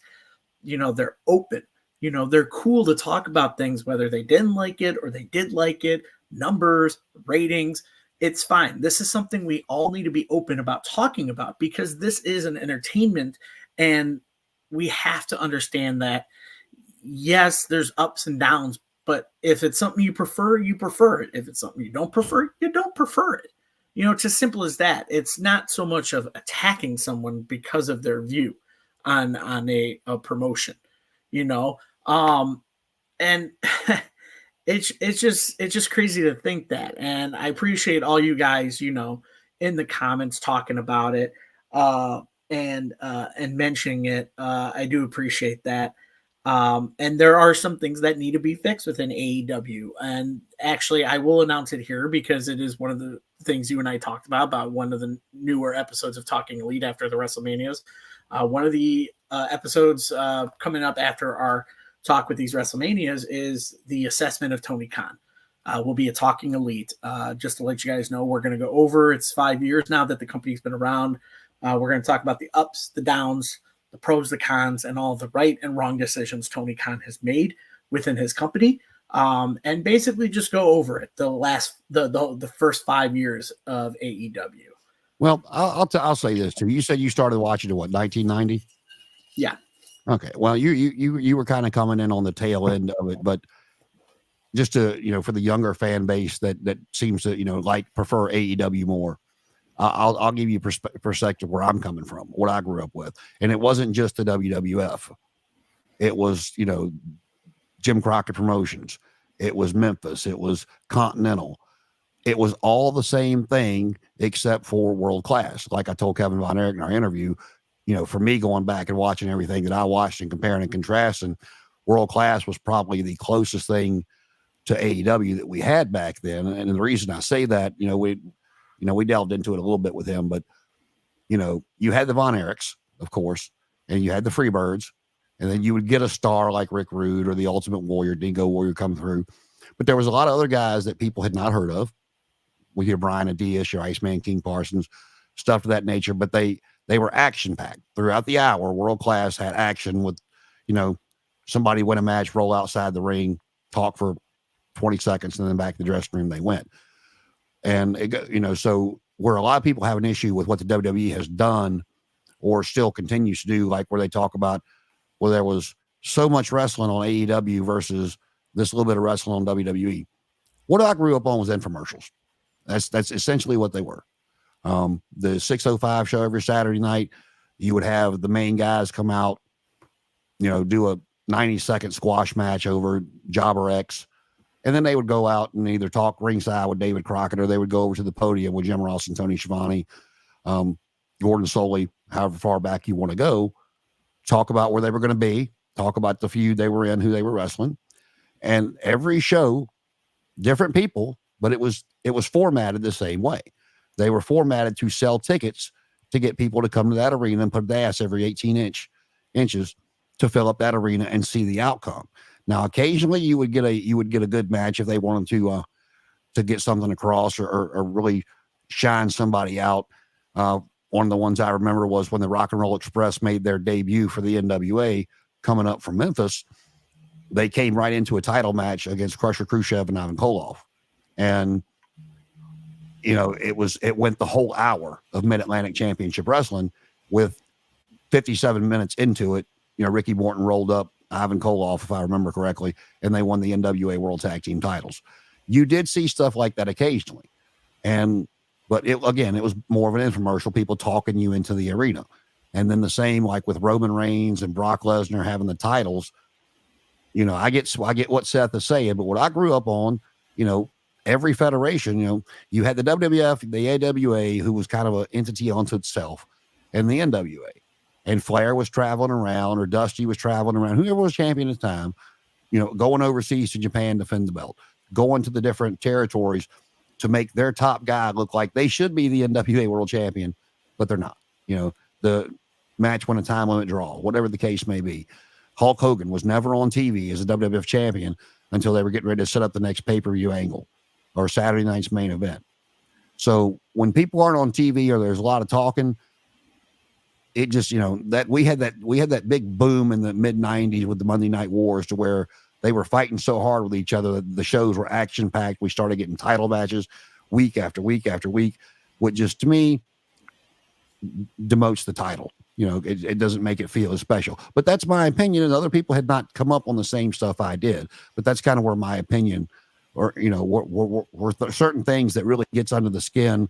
You know, they're open. You know, they're cool to talk about things, whether they didn't like it or they did like it, numbers, ratings. It's fine. This is something we all need to be open about talking about, because this is an entertainment, and we have to understand that, yes, there's ups and downs, but if it's something you prefer, you prefer it. If it's something you don't prefer, you don't prefer it. You know, it's as simple as that. It's not so much of attacking someone because of their view on a promotion, you know. And it's just crazy to think that. And I appreciate all you guys, you know, in the comments talking about it and mentioning it. I do appreciate that. And there are some things that need to be fixed within AEW. And actually, I will announce it here because it is one of the things you and I talked about one of the newer episodes of Talking Elite after the WrestleManias. One of the episodes coming up after our talk with these WrestleManias is the assessment of Tony Khan. Will be a Talking Elite. Just to let you guys know, we're going to go over, it's 5 years now that the company's been around. We're going to talk about the ups, the downs, the pros, the cons, and all the right and wrong decisions Tony Khan has made within his company. and basically just go over it. The first 5 years of AEW. Well, I'll say this too. You said you started watching in what, 1990? Yeah. Okay. Well, you were kind of coming in on the tail end of it, but just to, for the younger fan base that seems to, prefer AEW more. I'll give you perspective where I'm coming from, what I grew up with. And it wasn't just the WWF. It was, Jim Crockett Promotions. It was Memphis. It was Continental. It was all the same thing except for world class. Like I told Kevin Von Erich in our interview, for me going back and watching everything that I watched and comparing and contrasting, world class was probably the closest thing to AEW that we had back then. And the reason I say that, we delved into it a little bit with him, but you had the Von Erichs, of course, and you had the Freebirds, and then you would get a star like Rick Rude or the Ultimate Warrior, Dingo Warrior come through. But there was a lot of other guys that people had not heard of. We hear Brian Adias, your Iceman King Parsons, stuff of that nature, but they were action packed throughout the hour. World class had action with, somebody win a match, roll outside the ring, talk for 20 seconds, and then back to the dressing room they went. And so where a lot of people have an issue with what the WWE has done or still continues to do, like where they talk about, well, there was so much wrestling on AEW versus this little bit of wrestling on WWE. What I grew up on was infomercials. That's essentially what they were. The 605 show every Saturday night, you would have the main guys come out, do a 90-second squash match over Jobber X. And then they would go out and either talk ringside with David Crockett, or they would go over to the podium with Jim Ross and Tony Schiavone, Gordon Soley, however far back you want to go, talk about where they were going to be, talk about the feud they were in, who they were wrestling. And every show, different people, but it was formatted the same way. They were formatted to sell tickets to get people to come to that arena and put gas every 18 inches to fill up that arena and see the outcome. Now, occasionally you would get a good match if they wanted to get something across or really shine somebody out. One of the ones I remember was when the Rock and Roll Express made their debut for the NWA coming up from Memphis. They came right into a title match against Crusher Khrushchev and Ivan Koloff. And, it went the whole hour of Mid-Atlantic Championship Wrestling. With 57 minutes into it, Ricky Morton rolled up Ivan Koloff, if I remember correctly, and they won the NWA World Tag Team titles. You did see stuff like that occasionally. But it was more of an infomercial, people talking you into the arena. And then the same, like with Roman Reigns and Brock Lesnar having the titles, I get what Seth is saying, but what I grew up on, every federation, you had the WWF, the AWA, who was kind of an entity unto itself, and the NWA. And Flair was traveling around, or Dusty was traveling around, whoever was champion at the time, going overseas to Japan to defend the belt, going to the different territories to make their top guy look like they should be the NWA World Champion, but they're not. The match won a time limit draw, whatever the case may be. Hulk Hogan was never on TV as a WWF champion until they were getting ready to set up the next pay-per-view angle or Saturday night's main event. So when people aren't on TV or there's a lot of talking, it just, that we had that big boom in the mid 90s with the Monday Night Wars, to where they were fighting so hard with each other that the shows were action packed. We started getting title matches week after week after week, which just, to me, demotes the title. It doesn't make it feel as special, but that's my opinion. And other people had not come up on the same stuff I did, but that's kind of where my opinion, or, were certain things that really gets under the skin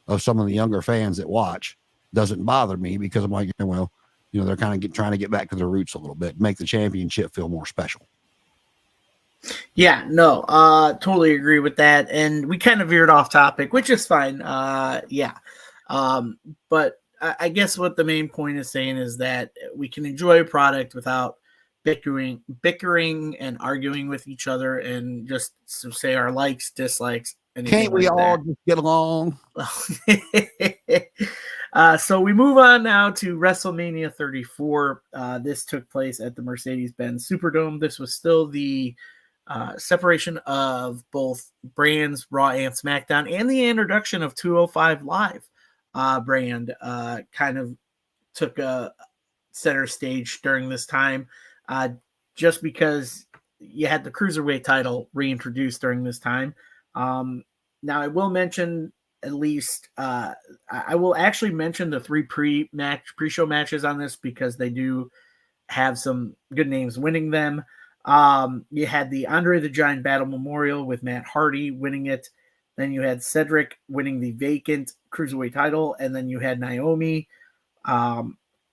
of some of the younger fans that watch, doesn't bother me, because I'm like, they're kind of trying to get back to their roots a little bit, make the championship feel more special. Yeah, no, totally agree with that. And we kind of veered off topic, which is fine. But I guess what the main point is saying is that we can enjoy a product without bickering and arguing with each other, and just say our likes, dislikes. Can't we all just get along? So we move on now to WrestleMania 34. This took place at the Mercedes-Benz Superdome. This was still the separation of both brands, Raw and SmackDown, and the introduction of 205 Live brand kind of took a center stage during this time, just because you had the cruiserweight title reintroduced during this time. Now I will mention at least I will actually mention the 3 pre-show matches on this because they do have some good names winning them. You had the Andre the Giant Battle Memorial with Matt Hardy winning it. Then you had Cedric winning the vacant cruiserweight title, and then you had Naomi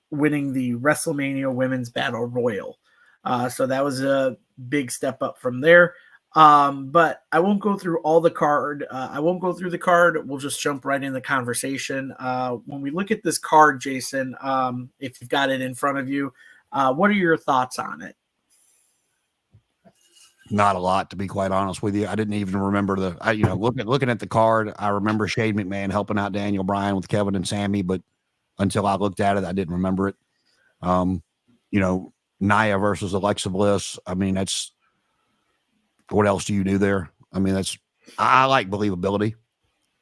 winning the WrestleMania Women's Battle Royal. So that was a big step up from there. But I won't go through all the card. I won't go through the card. We'll just jump right in the conversation. When we look at this card, Jason, if you've got it in front of you, what are your thoughts on it? Not a lot, to be quite honest with you. I didn't even remember looking at the card. I remember Shane McMahon helping out Daniel Bryan with Kevin and Sammy, but until I looked at it, I didn't remember it. Nia versus Alexa Bliss. I mean, that's what else do you do there? I mean, I like believability.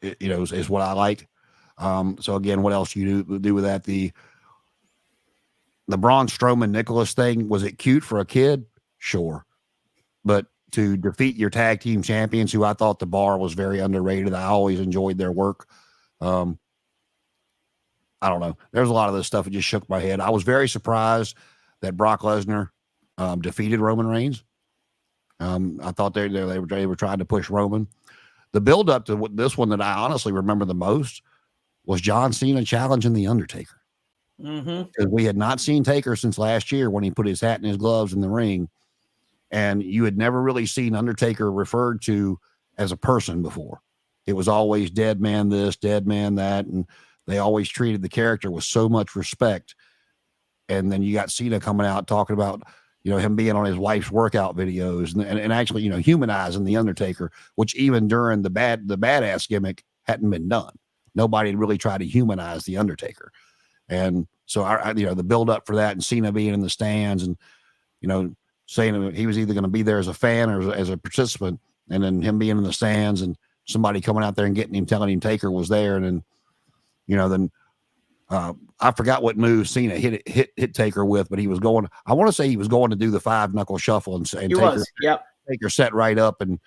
Is what I like. So again, what else you do with that? The Braun Strowman Nicholas thing, was it cute for a kid? Sure. But to defeat your tag team champions, who I thought the Bar was very underrated. I always enjoyed their work. I don't know. There's a lot of this stuff that just shook my head. I was very surprised that Brock Lesnar defeated Roman Reigns. I thought they were trying to push Roman. The build up to this one that I honestly remember the most was John Cena challenging The Undertaker. Because we had not seen Taker since last year when he put his hat and his gloves in the ring. And you had never really seen Undertaker referred to as a person before. It was always dead man this, dead man that. And they always treated the character with so much respect. And then you got Cena coming out talking about, him being on his wife's workout videos and actually, humanizing The Undertaker, which even during the badass gimmick hadn't been done. Nobody had really tried to humanize The Undertaker. And so, the build up for that and Cena being in the stands and, saying he was either going to be there as a fan or as a participant, and then him being in the stands and somebody coming out there and getting him, telling him Taker was there. And then, I forgot what move Cena hit Taker with, but he was going, I want to say he was going to do the 5-knuckle shuffle and Taker set right up. And,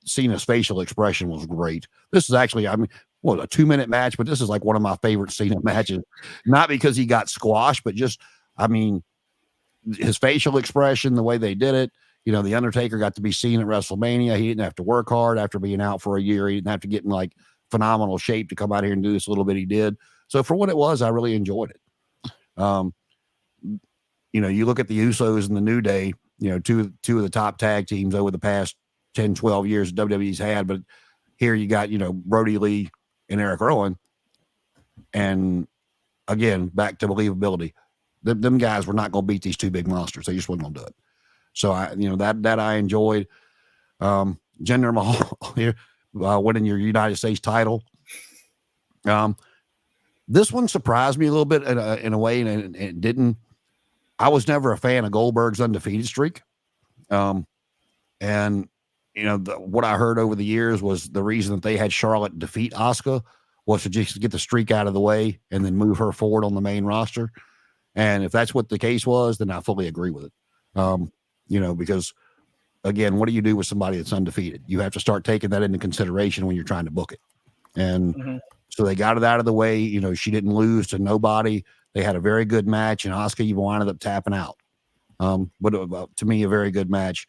Cena's facial expression was great. This is actually, a 2-minute match, but this is like one of my favorite Cena matches, not because he got squashed, but just, his facial expression, the way they did it. The Undertaker got to be seen at WrestleMania. He didn't have to work hard after being out for a year. He didn't have to get in like phenomenal shape to come out here and do this little bit he did. So for what it was, I really enjoyed it. You look at the Usos and the New Day, two of the top tag teams over the past 10, 12 years WWE's had, but here you got, Brody Lee and Eric Rowan. And again, back to believability. Them guys were not going to beat these two big monsters. They just wasn't going to do it. So that I enjoyed. Jinder Mahal here winning your United States title. This one surprised me a little bit in a way, and it didn't. I was never a fan of Goldberg's undefeated streak. What I heard over the years was the reason that they had Charlotte defeat Asuka was to just get the streak out of the way and then move her forward on the main roster. And if that's what the case was, then I fully agree with it. Because again, what do you do with somebody that's undefeated? You have to start taking that into consideration when you're trying to book it. And so they got it out of the way. She didn't lose to nobody. They had a very good match, and Asuka even wound up tapping out. But to me, a very good match.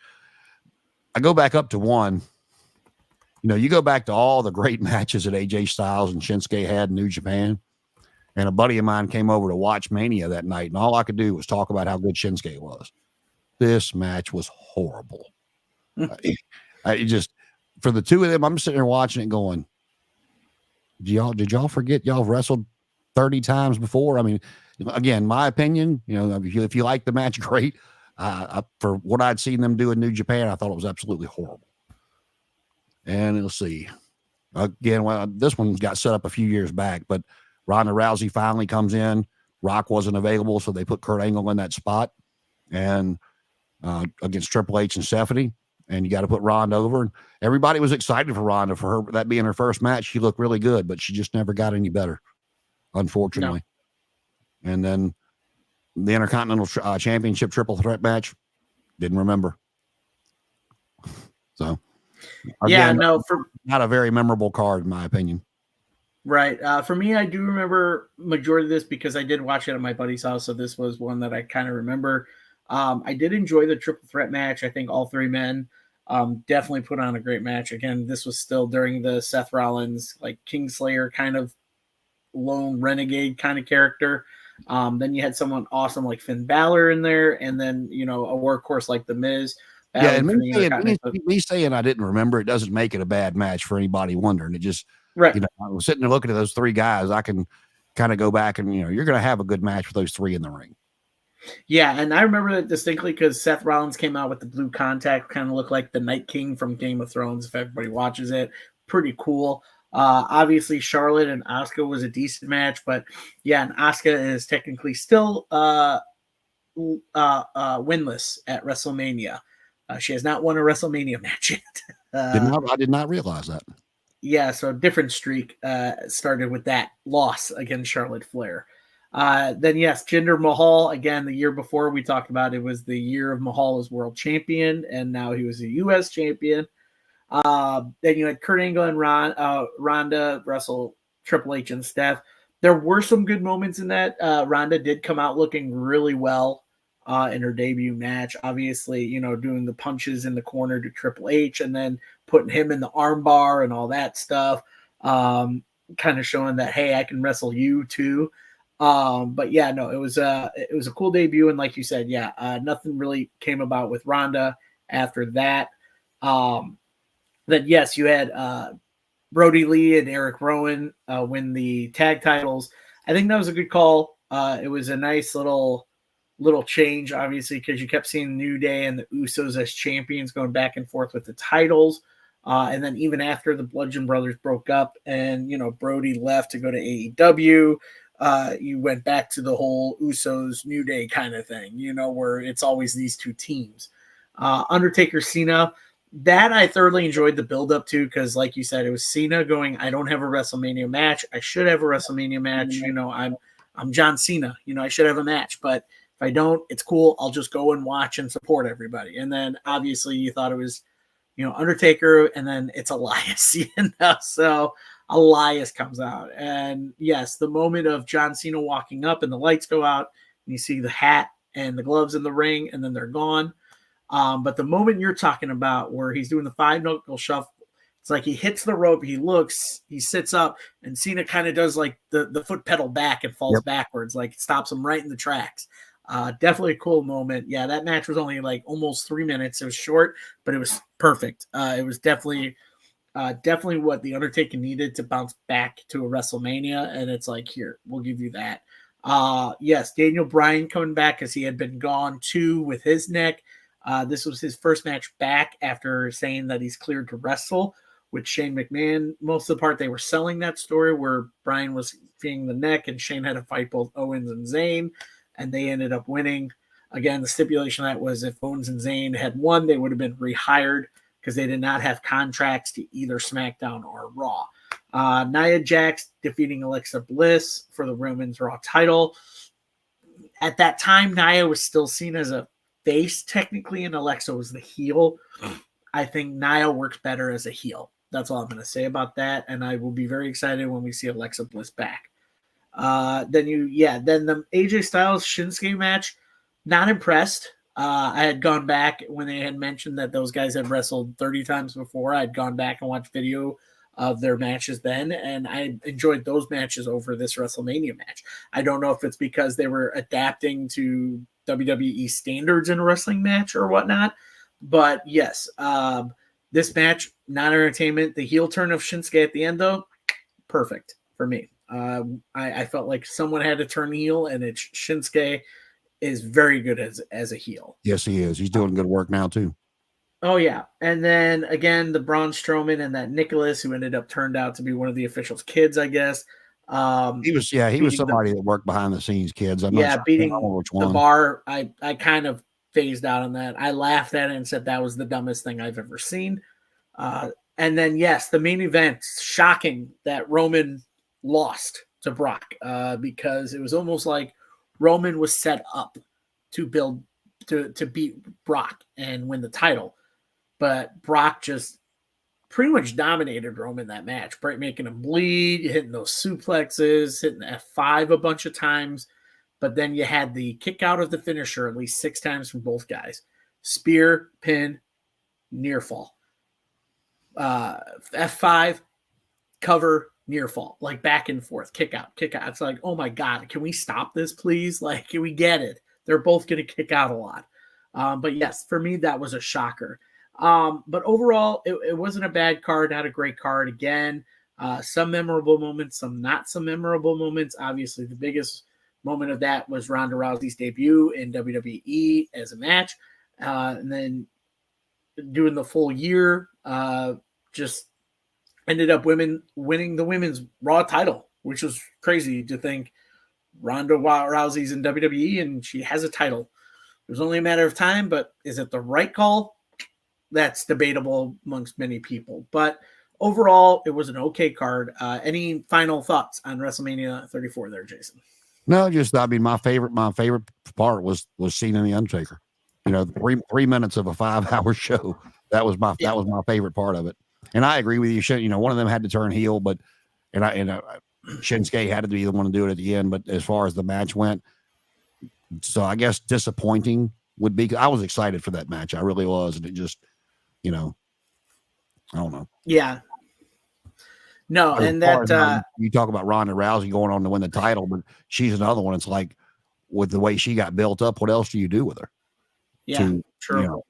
I go back up to one. You go back to all the great matches that AJ Styles and Shinsuke had in New Japan. And a buddy of mine came over to watch Mania that night, and all I could do was talk about how good Shinsuke was. This match was horrible. For the two of them, I'm sitting there watching it going, did y'all forget y'all wrestled 30 times before? I mean, again, my opinion, if you like the match, great. For what I'd seen them do in New Japan, I thought it was absolutely horrible. And let's see. Again, this one got set up a few years back, but Ronda Rousey finally comes in. Rock wasn't available, so they put Kurt Angle in that spot, and against Triple H and Stephanie. And you got to put Ronda over. And everybody was excited for Ronda, for her that being her first match. She looked really good, but she just never got any better, unfortunately. No. And then the Intercontinental Championship triple threat match, didn't remember. Yeah, Again, no, for not a very memorable card in my opinion. right. For me, I do remember majority of this because I did watch it at my buddy's house, so this was one that I kind of remember. I did enjoy the triple threat match. I think all three men definitely put on a great match. Again, this was still during the Seth Rollins like Kingslayer kind of lone renegade kind of character. Then you had someone awesome like Finn Balor in there, and then a workhorse like The Miz Yeah, and battling for the Intercontinental. me saying I didn't remember it doesn't make it a bad match for anybody wondering. It just, Right. I was sitting there looking at those three guys. I can kind of go back and you're going to have a good match with those three in the ring. Yeah, and I remember it distinctly because Seth Rollins came out with the blue contact, kind of looked like the Night King from Game of Thrones. If everybody watches it, pretty cool. Obviously, Charlotte and Asuka was a decent match, but yeah, and Asuka is technically still winless at WrestleMania. She has not won a WrestleMania match yet. I did not realize that. Yeah, so a different streak started with that loss against Charlotte Flair. Then yes, Jinder Mahal, again, the year before we talked about it was the year of Mahal as world champion, and now he was a U.S. champion. Then you had Kurt Angle and Ronda wrestle Triple H and Steph. There were some good moments in that. Ronda did come out looking really well in her debut match. Obviously, doing the punches in the corner to Triple H and then putting him in the armbar and all that stuff. Kind of showing that, hey, I can wrestle you too. But yeah, no, it was a cool debut, and like you said, yeah, nothing really came about with Ronda after that. Then yes, you had Brody Lee and Eric Rowan win the tag titles. I think that was a good call. It was a nice little change, obviously, because you kept seeing New Day and the Usos as champions going back and forth with the titles. And then even after the Bludgeon Brothers broke up and, Brody left to go to AEW, you went back to the whole Usos New Day kind of thing, where it's always these two teams. Undertaker Cena, that I thoroughly enjoyed the build up to because, like you said, it was Cena going, I don't have a WrestleMania match. I should have a WrestleMania match. I'm John Cena. I should have a match. But if I don't, it's cool. I'll just go and watch and support everybody. And then obviously you thought it was, Undertaker, and then it's Elias. So Elias comes out. And yes, the moment of John Cena walking up and the lights go out, and you see the hat and the gloves in the ring, and then they're gone. But the moment you're talking about where he's doing the 5-knuckle shuffle, it's like he hits the rope, he looks, he sits up, and Cena kind of does like the foot pedal back and falls backwards, like it stops him right in the tracks. Definitely a cool moment. Yeah, that match was only like almost 3 minutes. It was short, but it was perfect. It was definitely what the Undertaker needed to bounce back to a WrestleMania, and it's like, here, we'll give you that. Yes, Daniel Bryan coming back because he had been gone too with his neck. This was his first match back after saying that he's cleared to wrestle with Shane McMahon. Most of the part, they were selling that story where Bryan was feeling the neck and Shane had to fight both Owens and Zayn, and they ended up winning. Again, the stipulation that was if Owens and Zayn had won, they would have been rehired because they did not have contracts to either SmackDown or Raw. Nia Jax defeating Alexa Bliss for the Women's Raw title. At that time, Nia was still seen as a face technically, and Alexa was the heel. I think Nia works better as a heel. That's all I'm going to say about that, and I will be very excited when we see Alexa Bliss back. Then the AJ Styles Shinsuke match, not impressed. I had gone back when they had mentioned that those guys had wrestled 30 times before. I'd gone back and watched video of their matches then, and I enjoyed those matches over this WrestleMania match. I don't know if it's because they were adapting to WWE standards in a wrestling match or whatnot, but yes, this match, not entertainment. The heel turn of Shinsuke at the end, though, perfect for me. I felt like someone had to turn heel, and it's Shinsuke is very good as a heel. Yes, he is. He's doing good work now too. Oh yeah, and then again the Braun Strowman and that Nicholas, who ended up turned out to be one of the officials' kids, I guess. He was somebody that worked behind the scenes, kids. I'm not sure beating which one. The Bar. I kind of phased out on that. I laughed at it and said that was the dumbest thing I've ever seen. And then yes, the main event, shocking that Roman lost to Brock because it was almost like Roman was set up to build to beat Brock and win the title, but Brock just pretty much dominated Roman that match, right? Making him bleed, hitting those suplexes, hitting F5 a bunch of times. But then you had the kick out of the finisher at least 6 times from both guys. Spear, pin, near fall. F5, cover, near fall, like back and forth, kick out, kick out. It's like, oh my God, can we stop this, please? Like, can we get it? They're both going to kick out a lot. But yes, for me, that was a shocker. But overall, it wasn't a bad card, not a great card. Again, some memorable moments, some not so memorable moments. Obviously, the biggest moment of that was Ronda Rousey's debut in WWE as a match. And then doing the full year, just ended up winning the women's Raw title, which was crazy to think Ronda Rousey's in WWE and she has a title. It was only a matter of time, but is it the right call? That's debatable amongst many people. But overall, it was an okay card. Any final thoughts on WrestleMania 34 there, Jason? No, just I mean, my favorite part was Cena and the Undertaker. You know, 3 minutes of a 5-hour show. That was my favorite part of it. And I agree with you. You know, one of them had to turn heel, but Shinsuke had to be the one to do it at the end. But as far as the match went, so I guess disappointing would be. I was excited for that match. I really was, and it just, you know, I don't know. Yeah. No, and that you talk about Ronda Rousey going on to win the title, but she's another one. It's like with the way she got built up, what else do you do with her? Yeah, true. You know,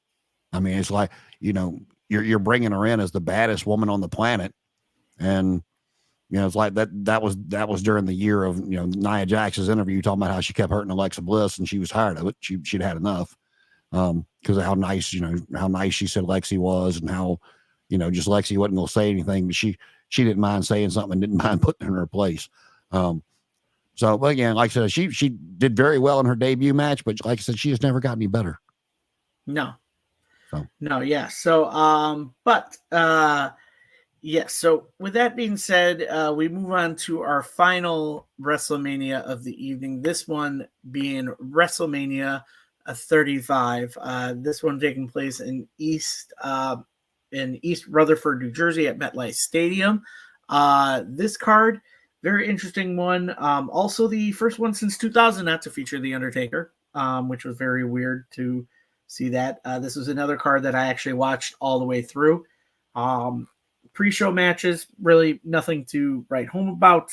I mean, it's like, you know, you're bringing her in as the baddest woman on the planet, and you know, it's like that was during the year of, you know, Nia Jax's interview talking about how she kept hurting Alexa Bliss and she was tired of it. She'd had enough because of how nice she said Lexi was, and how, you know, just Lexi wasn't going to say anything, but she didn't mind saying something and didn't mind putting her in her place. So, but again, like I said, she did very well in her debut match, but like I said, she has never got any better. No. So. No, yeah. So, yes. So, with that being said, we move on to our final WrestleMania of the evening. This one being WrestleMania 35. This one taking place in East Rutherford, New Jersey, at MetLife Stadium. This card, very interesting one. Also, the first one since 2000 not to feature The Undertaker, which was very weird to see that. This was another card that I actually watched all the way through. Pre-show matches, really nothing to write home about,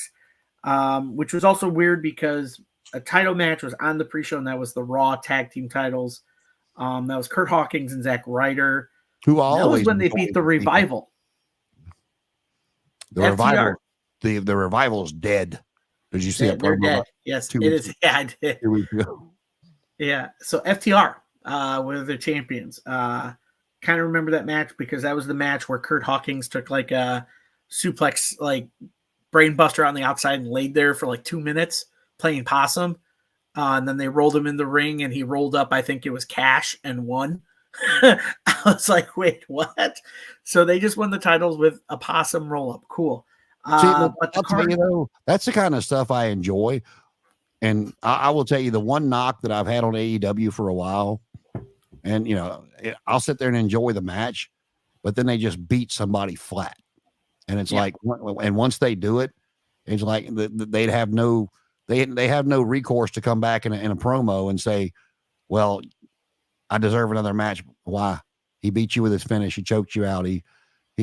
which was also weird because a title match was on the pre-show, and that was the Raw Tag Team titles. That was Kurt Hawkins and Zack Ryder. That was when they beat the Revival. The Revival. The Revival is dead. Did you see it? They're dead. Yes, it is. Yeah, I did. 2 weeks ago. Yeah. So FTR were the champions. Kind of remember that match because that was the match where Kurt Hawkins took like a suplex, like brain buster on the outside and laid there for like 2 minutes playing possum. And then they rolled him in the ring and he rolled up, I think it was cash, and won. I was like, wait, what? So they just won the titles with a possum roll up. Cool. But I'll tell you though, that's the kind of stuff I enjoy. And I will tell you the one knock that I've had on AEW for a while, and you know, I'll sit there and enjoy the match, but then they just beat somebody flat. And it's like, and once they do it, it's like they have no recourse to come back in a promo and say, well, I deserve another match. Why? He beat you with his finish. He choked you out. He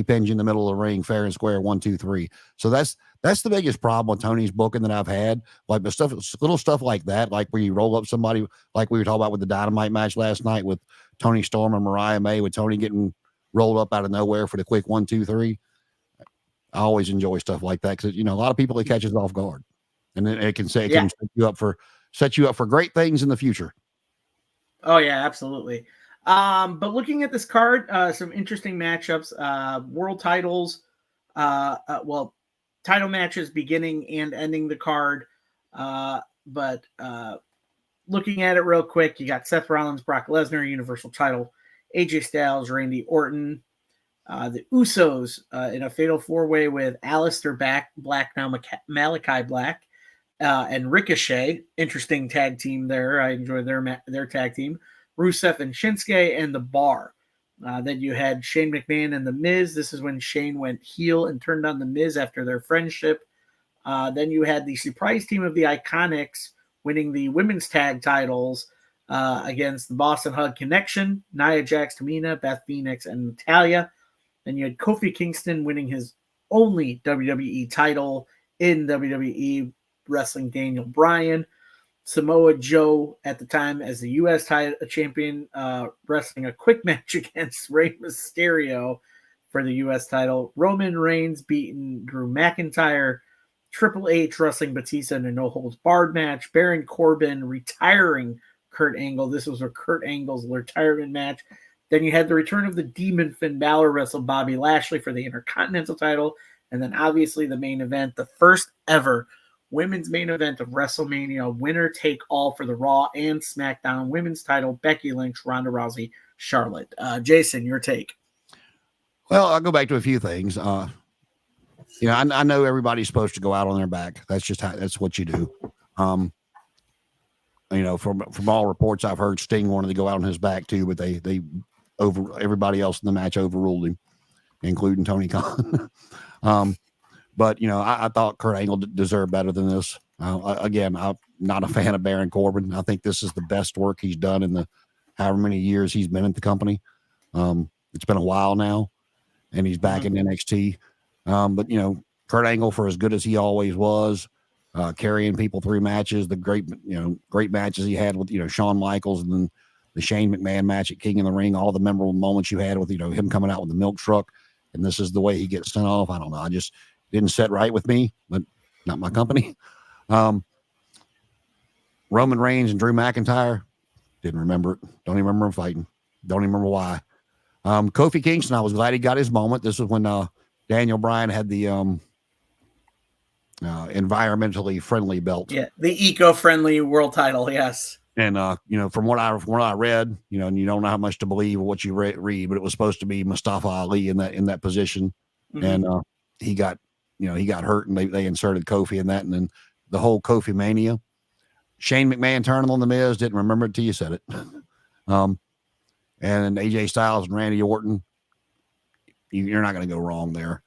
pinned you in the middle of the ring, fair and square, 1, 2, 3. So that's the biggest problem with Tony's booking that I've had. Like the little stuff like that, like where you roll up somebody, like we were talking about with the Dynamite match last night with Tony Storm and Mariah May, with Tony getting rolled up out of nowhere for the quick 1, 2, 3. I always enjoy stuff like that because, you know, a lot of people, it catches off guard, and then it can set you up for great things in the future. Oh yeah, absolutely. But looking at this card, some interesting matchups, world titles, title matches beginning and ending the card. But looking at it real quick, you got Seth Rollins, Brock Lesnar, Universal title, AJ Styles, Randy Orton, the Usos in a fatal 4-way with Aleister Black, now Malachi Black, and Ricochet. Interesting tag team there. I enjoyed their tag team. Rusev and Shinsuke, and The Bar. Then you had Shane McMahon and The Miz. This is when Shane went heel and turned on The Miz after their friendship. Then you had the surprise team of the Iconics winning the women's tag titles against the Boston Hug Connection, Nia Jax, Tamina, Beth Phoenix, and Natalya. Then you had Kofi Kingston winning his only WWE title in WWE, wrestling Daniel Bryan. Samoa Joe at the time as the U.S. champion, wrestling a quick match against Rey Mysterio for the U.S. title. Roman Reigns beating Drew McIntyre. Triple H wrestling Batista in a no-holds-barred match. Baron Corbin retiring Kurt Angle. This was a Kurt Angle's retirement match. Then you had the return of the Demon Finn Balor wrestle Bobby Lashley for the Intercontinental title. And then obviously the main event, the first ever women's main event of WrestleMania, winner take all for the Raw and SmackDown women's title, Becky Lynch, Ronda Rousey, Charlotte. Jason, your take. Well, I'll go back to a few things. I know everybody's supposed to go out on their back. That's what you do. From all reports I've heard, Sting wanted to go out on his back too, but they everybody else in the match overruled him, including Tony Khan. But I thought Kurt Angle deserved better than this. Again, I'm not a fan of Baron Corbin. I think this is the best work he's done in the however many years he's been at the company. It's been a while now, and he's back in NXT. But Kurt Angle, for as good as he always was, carrying people through matches, the great matches he had with Shawn Michaels, and then the Shane McMahon match at King of the Ring, all the memorable moments you had with him coming out with the milk truck, and this is the way he gets sent off. I don't know. I just didn't set right with me, but not my company. Roman Reigns and Drew McIntyre, didn't remember it. Don't even remember him fighting. Don't even remember why. Kofi Kingston, I was glad he got his moment. This was when Daniel Bryan had the environmentally friendly belt. Yeah, the eco-friendly world title, yes. And from what I read, and you don't know how much to believe what you read, but it was supposed to be Mustafa Ali in that position, and he got hurt, and they inserted Kofi in that, and then the whole Kofi mania. Shane McMahon turning on the Miz, didn't remember it till you said it. And AJ Styles and Randy Orton, you're not going to go wrong there.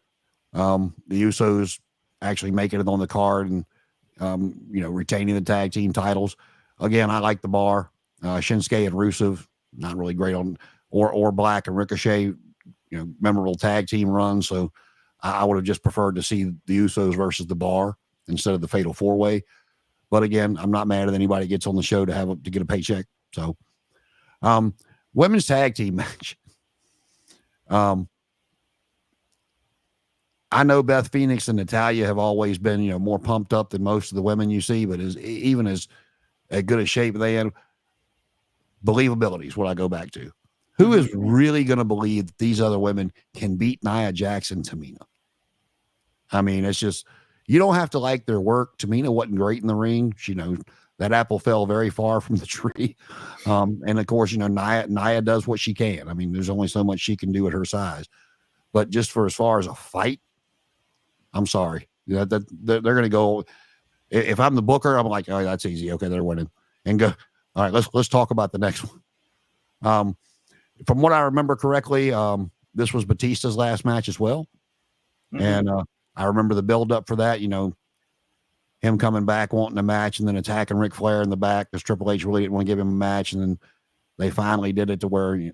The Usos actually making it on the card and retaining the tag team titles. Again, I like the bar. Shinsuke and Rusev, not really great on, or Black and Ricochet, memorable tag team runs. So I would have just preferred to see the Usos versus the bar instead of the Fatal 4-Way. But again, I'm not mad at anybody that gets on the show to get a paycheck. So, women's tag team match. I know Beth Phoenix and Natalya have always been, more pumped up than most of the women you see, but even as good a shape they in, believability is what I go back to. Who is really going to believe that these other women can beat Nia Jax and Tamina? I mean, it's just, you don't have to like their work. Tamina wasn't great in the ring. That apple fell very far from the tree. And of course, Nia does what she can. I mean, there's only so much she can do at her size. But just for as far as a fight, I'm sorry. They're going to go. If I'm the booker, I'm like, all right, that's easy. Okay, they're winning. And go, all right, let's talk about the next one. From what I remember correctly, this was Batista's last match as well. And I remember the build up for that, him coming back, wanting a match, and then attacking Ric Flair in the back because Triple H really didn't want to give him a match. And then they finally did it to where,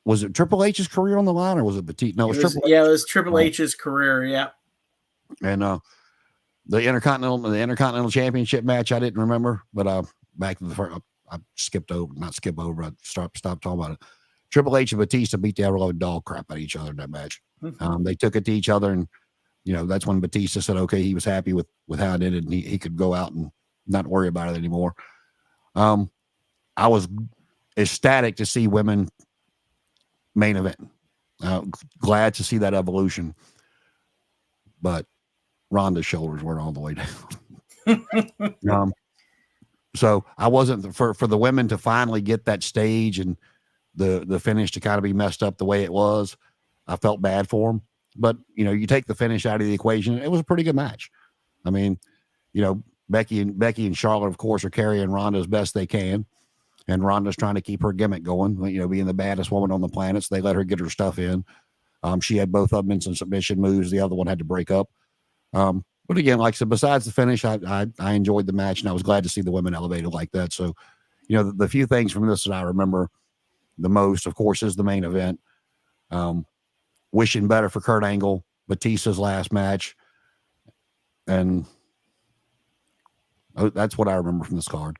was it Triple H's career on the line, or was it Batista? No, it was Triple H. Yeah, it was Triple H's career. Yeah. And the Intercontinental Championship match, I didn't remember, but back to the first, I stopped talking about it. Triple H and Batista beat the ever dog crap out of each other in that match. They took it to each other, and that's when Batista said, okay, he was happy with how it ended, and he could go out and not worry about it anymore. I was ecstatic to see women main event. Glad to see that evolution, but Ronda's shoulders weren't all the way down. So I wasn't for the women to finally get that stage and the finish to kind of be messed up the way it was. I felt bad for them, but you take the finish out of the equation. It was a pretty good match. I mean, Becky and Charlotte, of course, are carrying Ronda as best they can. and Ronda's trying to keep her gimmick going, you know, being the baddest woman on the planet. So they let her get her stuff in. She had both of them in some submission moves. The other one had to break up. But again, like I said, besides the finish, I enjoyed the match, and I was glad to see the women elevated like that. So, you know, the few things from this that I remember the most, of course, is the main event. Wishing better for Kurt Angle, Batista's last match, and that's what I remember from this card.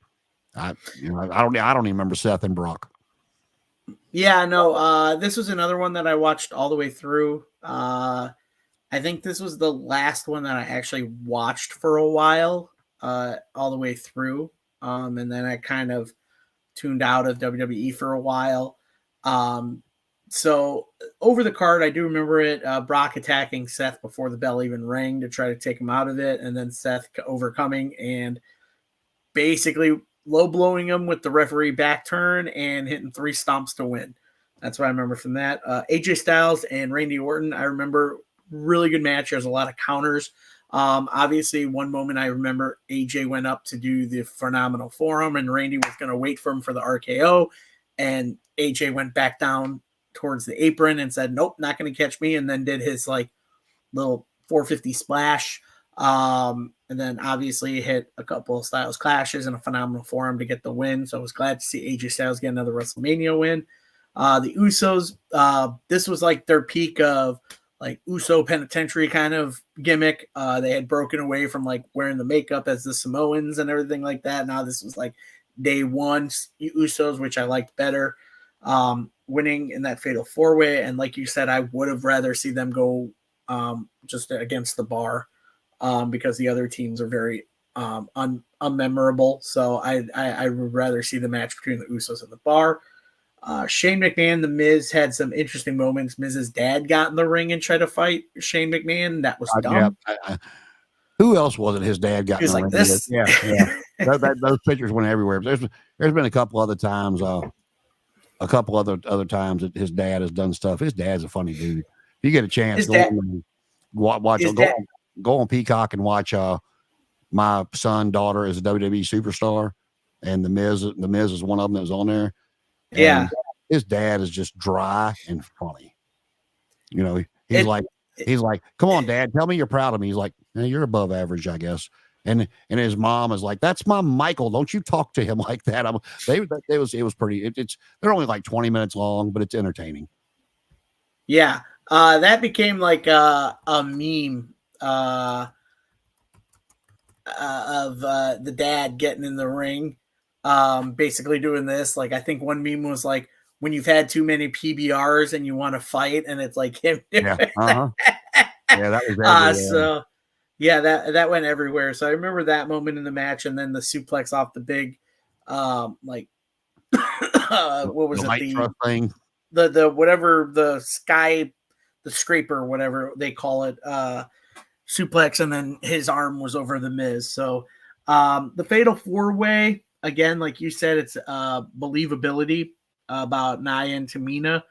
I don't even remember Seth and Brock. Yeah, no, this was another one that I watched all the way through. I think this was the last one that I actually watched for a while, all the way through. And then I kind of tuned out of WWE for a while. So over the card, I do remember it, Brock attacking Seth before the bell even rang to try to take him out of it, and then Seth overcoming and basically low blowing him with the referee back turn and hitting 3 stomps to win. That's what I remember from that. AJ Styles and Randy Orton, I remember really good match. There's a lot of counters. Obviously, one moment I remember AJ went up to do the phenomenal forearm, and Randy was going to wait for him for the RKO, and AJ went back down towards the apron and said, "Nope, not going to catch me," and then did his like little 450 splash. And then obviously hit a couple of Styles clashes and a phenomenal forearm to get the win. So I was glad to see AJ Styles get another WrestleMania win. The Usos, this was like their peak of like Uso penitentiary kind of gimmick. They had broken away from like wearing the makeup as the Samoans and everything like that. Now this was like day one Usos, which I liked better. Winning in that fatal 4-way. And like you said, I would have rather see them go just against the Bar, because the other teams are very unmemorable. So I would rather see the match between the Usos and the Bar. Shane McMahon, The Miz had some interesting moments. Miz's dad got in the ring and tried to fight Shane McMahon. That was dumb. Yeah, who else was it? His dad got in the like ring. This. Yeah. Those pictures went everywhere. There's been a couple other times. A couple other times that his dad has done stuff. His dad's a funny dude. If you get a chance, go on Peacock and watch My Son, Daughter is a WWE Superstar, and the Miz is one of them that was on there. And yeah, his dad is just dry and funny. You know, he's like, come on, Dad, tell me you're proud of me. He's like, you're above average, I guess. And his mom is like, that's my Michael. Don't you talk to him like that. It was pretty. They're only like 20 minutes long, but it's entertaining. Yeah, that became like a meme of the dad getting in the ring, basically doing this. Like I think one meme was like when you've had too many PBRs and you want to fight, and it's like him. Yeah, yeah, that was everywhere. So. Yeah, that went everywhere. So I remember that moment in the match, and then the suplex off the big, like, what was the thing? The whatever the sky, the scraper, whatever they call it, suplex, and then his arm was over the Miz. So the fatal 4-way again, like you said, it's believability about Nia and Tamina,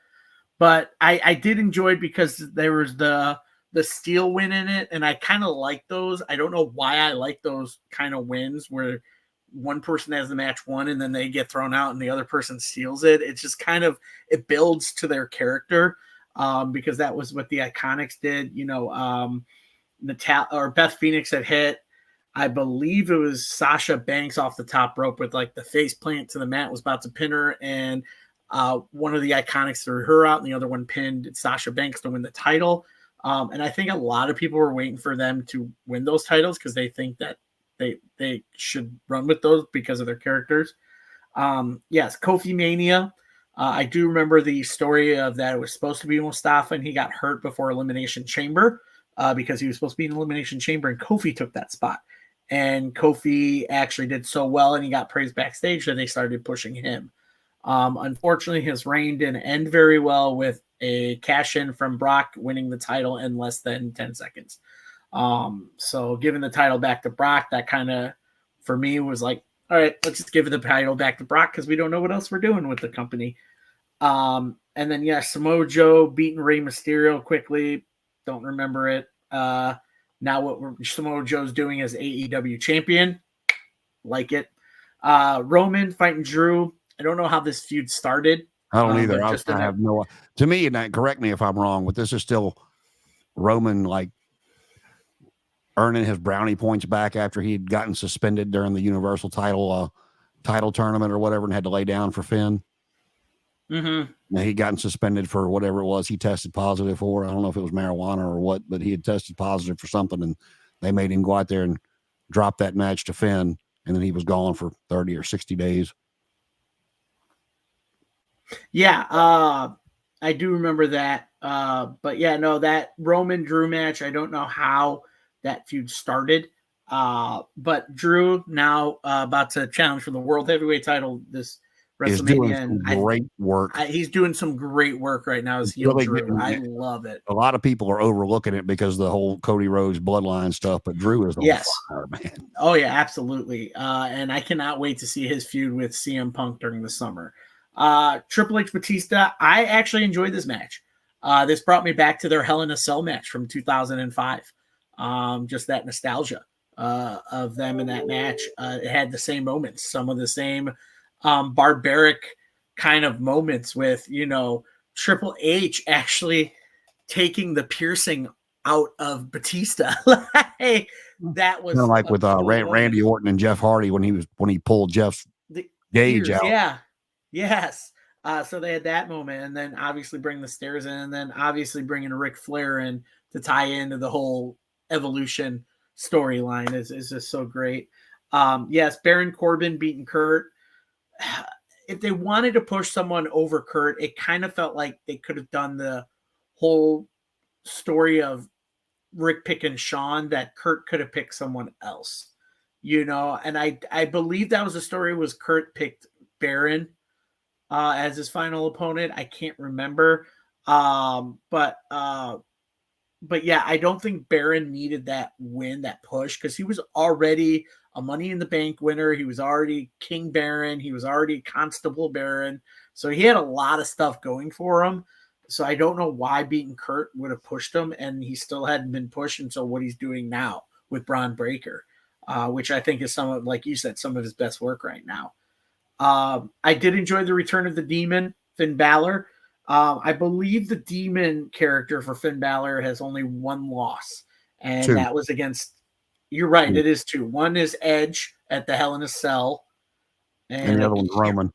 but I did enjoy it because there was the steel win in it, and I kind of like those. I don't know why I like those kind of wins where one person has the match won and then they get thrown out and the other person steals it. It's just kind of, it builds to their character, because that was what the Iconics did. You know, Beth Phoenix had hit, I believe it was Sasha Banks off the top rope with like the face plant to the mat, was about to pin her, and one of the Iconics threw her out and the other one pinned Sasha Banks to win the title. And I think a lot of people were waiting for them to win those titles because they think that they should run with those because of their characters. Yes, Kofi Mania. I do remember the story of that it was supposed to be Mustafa and he got hurt before Elimination Chamber, because he was supposed to be in Elimination Chamber and Kofi took that spot. And Kofi actually did so well and he got praised backstage that they started pushing him. Unfortunately, his reign didn't end very well with a cash in from Brock winning the title in less than 10 seconds. So giving the title back to Brock, that kind of, for me, was like, all right, let's just give the title back to Brock because we don't know what else we're doing with the company. And then, yeah, Samoa Joe beating Rey Mysterio quickly. Don't remember it. Now what Samoa Joe's doing as AEW champion. Like it. Roman fighting Drew. I don't know how this feud started. I don't either. But I have no. To me, and correct me if I'm wrong, but this is still Roman like earning his brownie points back after he'd gotten suspended during the Universal title tournament or whatever, and had to lay down for Finn. Mm-hmm. Now he'd gotten suspended for whatever it was he tested positive for. I don't know if it was marijuana or what, but he had tested positive for something, and they made him go out there and drop that match to Finn, and then he was gone for 30 or 60 days. Yeah, I do remember that. But yeah, no, that Roman Drew match, I don't know how that feud started. But Drew now about to challenge for the World Heavyweight title this WrestleMania, and great work. He's doing some great work right now as heel really Drew. I love it. A lot of people are overlooking it because of the whole Cody Rhodes bloodline stuff, but Drew is on fire, man. Oh yeah, absolutely. And I cannot wait to see his feud with CM Punk during the summer. Triple H Batista, I actually enjoyed this match. This brought me back to their Hell in a Cell match from 2005. Just that nostalgia of them in that match. It had the same moments, some of the same barbaric kind of moments with, Triple H actually taking the piercing out of Batista. That was kind of like with cool Randy Orton and Jeff Hardy when he pulled Jeff's gauge out. Yeah. Yes. So they had that moment, and then obviously bring the stairs in, and then obviously bringing Ric Flair in to tie into the whole Evolution storyline is just so great. Yes, Baron Corbin beating Kurt. If they wanted to push someone over Kurt, it kind of felt like they could have done the whole story of Rick picking Shawn, that Kurt could have picked someone else, and I believe that was the story, was Kurt picked Baron as his final opponent. I can't remember. But yeah, I don't think Baron needed that win, that push, because he was already a Money in the Bank winner. He was already King Baron. He was already Constable Baron. So he had a lot of stuff going for him. So I don't know why beating Kurt would have pushed him, and he still hadn't been pushed until what he's doing now with Braun Breaker, which I think is some of, like you said, some of his best work right now. I did enjoy the return of the Demon, Finn Balor. I believe the Demon character for Finn Balor has only one loss, and that was against, you're right, it is two. One is Edge at the Hell in a Cell, and the other one's Roman.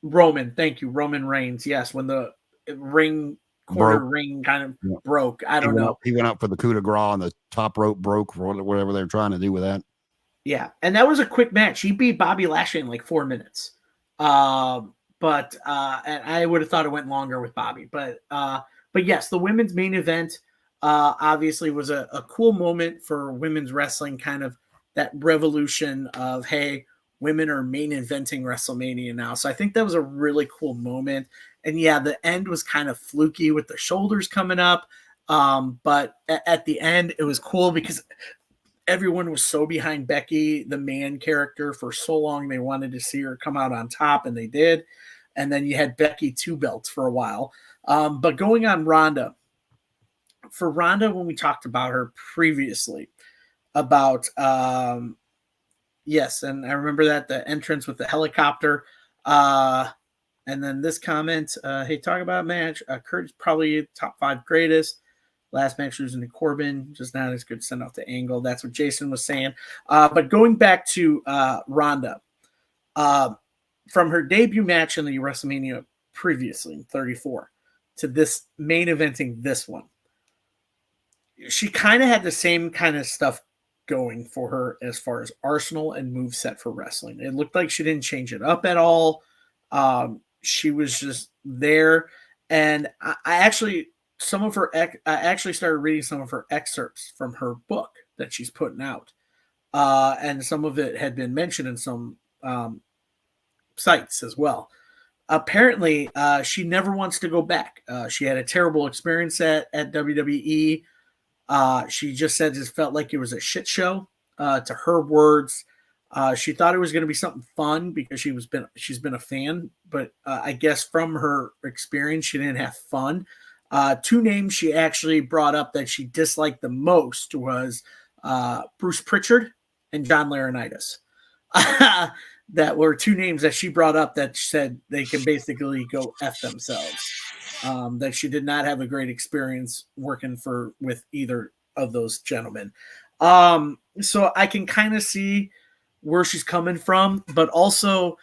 Roman, thank you. Roman Reigns, yes, when the ring kind of broke. I don't know. He went out for the coup de grace, and the top rope broke for whatever they're trying to do with that. Yeah, and that was a quick match. He beat Bobby Lashley in like 4 minutes. But and I would have thought it went longer with Bobby. But yes, the women's main event obviously was a cool moment for women's wrestling, kind of that revolution of, hey, women are main eventing WrestleMania now. So I think that was a really cool moment. And yeah, the end was kind of fluky with the shoulders coming up. But at the end, it was cool because everyone was so behind Becky, the man character, for so long. They wanted to see her come out on top, and they did. And then you had Becky 2 belts for a while. But going on Ronda, for Ronda, when we talked about her previously, about yes, and I remember that the entrance with the helicopter, and then this comment, hey, talk about match. Kurt's probably top 5 greatest. Last match losing to Corbin, just not as good send off to Angle. That's what Jason was saying. But going back to Ronda, from her debut match in the WrestleMania previously, 34, to this main eventing this one, she kind of had the same kind of stuff going for her as far as arsenal and moveset for wrestling. It looked like she didn't change it up at all. She was just there. And I actually started reading some of her excerpts from her book that she's putting out. And some of it had been mentioned in some sites as well. Apparently, she never wants to go back. She had a terrible experience at WWE. She just said it felt like it was a shit show, to her words. She thought it was going to be something fun because she's been a fan, but I guess from her experience, she didn't have fun. 2 names she actually brought up that she disliked the most was Bruce Pritchard and John Laurinaitis. that were two names that she brought up that said they can basically go F themselves. That she did not have a great experience working with either of those gentlemen. So I can kind of see where she's coming from, but also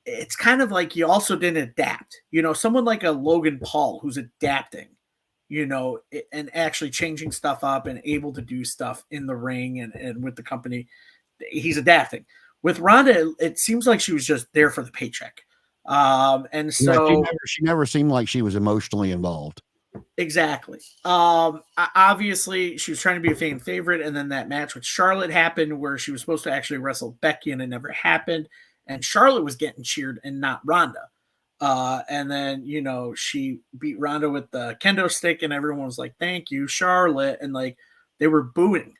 it's kind of like you also didn't adapt. Someone like a Logan Paul who's adapting, and actually changing stuff up and able to do stuff in the ring and with the company. He's adapting. With Ronda, it seems like she was just there for the paycheck. And Yeah, so she never seemed like she was emotionally involved. exactly. Obviously, she was trying to be a fan favorite, and then that match with Charlotte happened where she was supposed to actually wrestle Becky, and it never happened. And Charlotte was getting cheered and not Ronda. And then, she beat Ronda with the kendo stick, and everyone was like, "Thank you, Charlotte." And like they were booing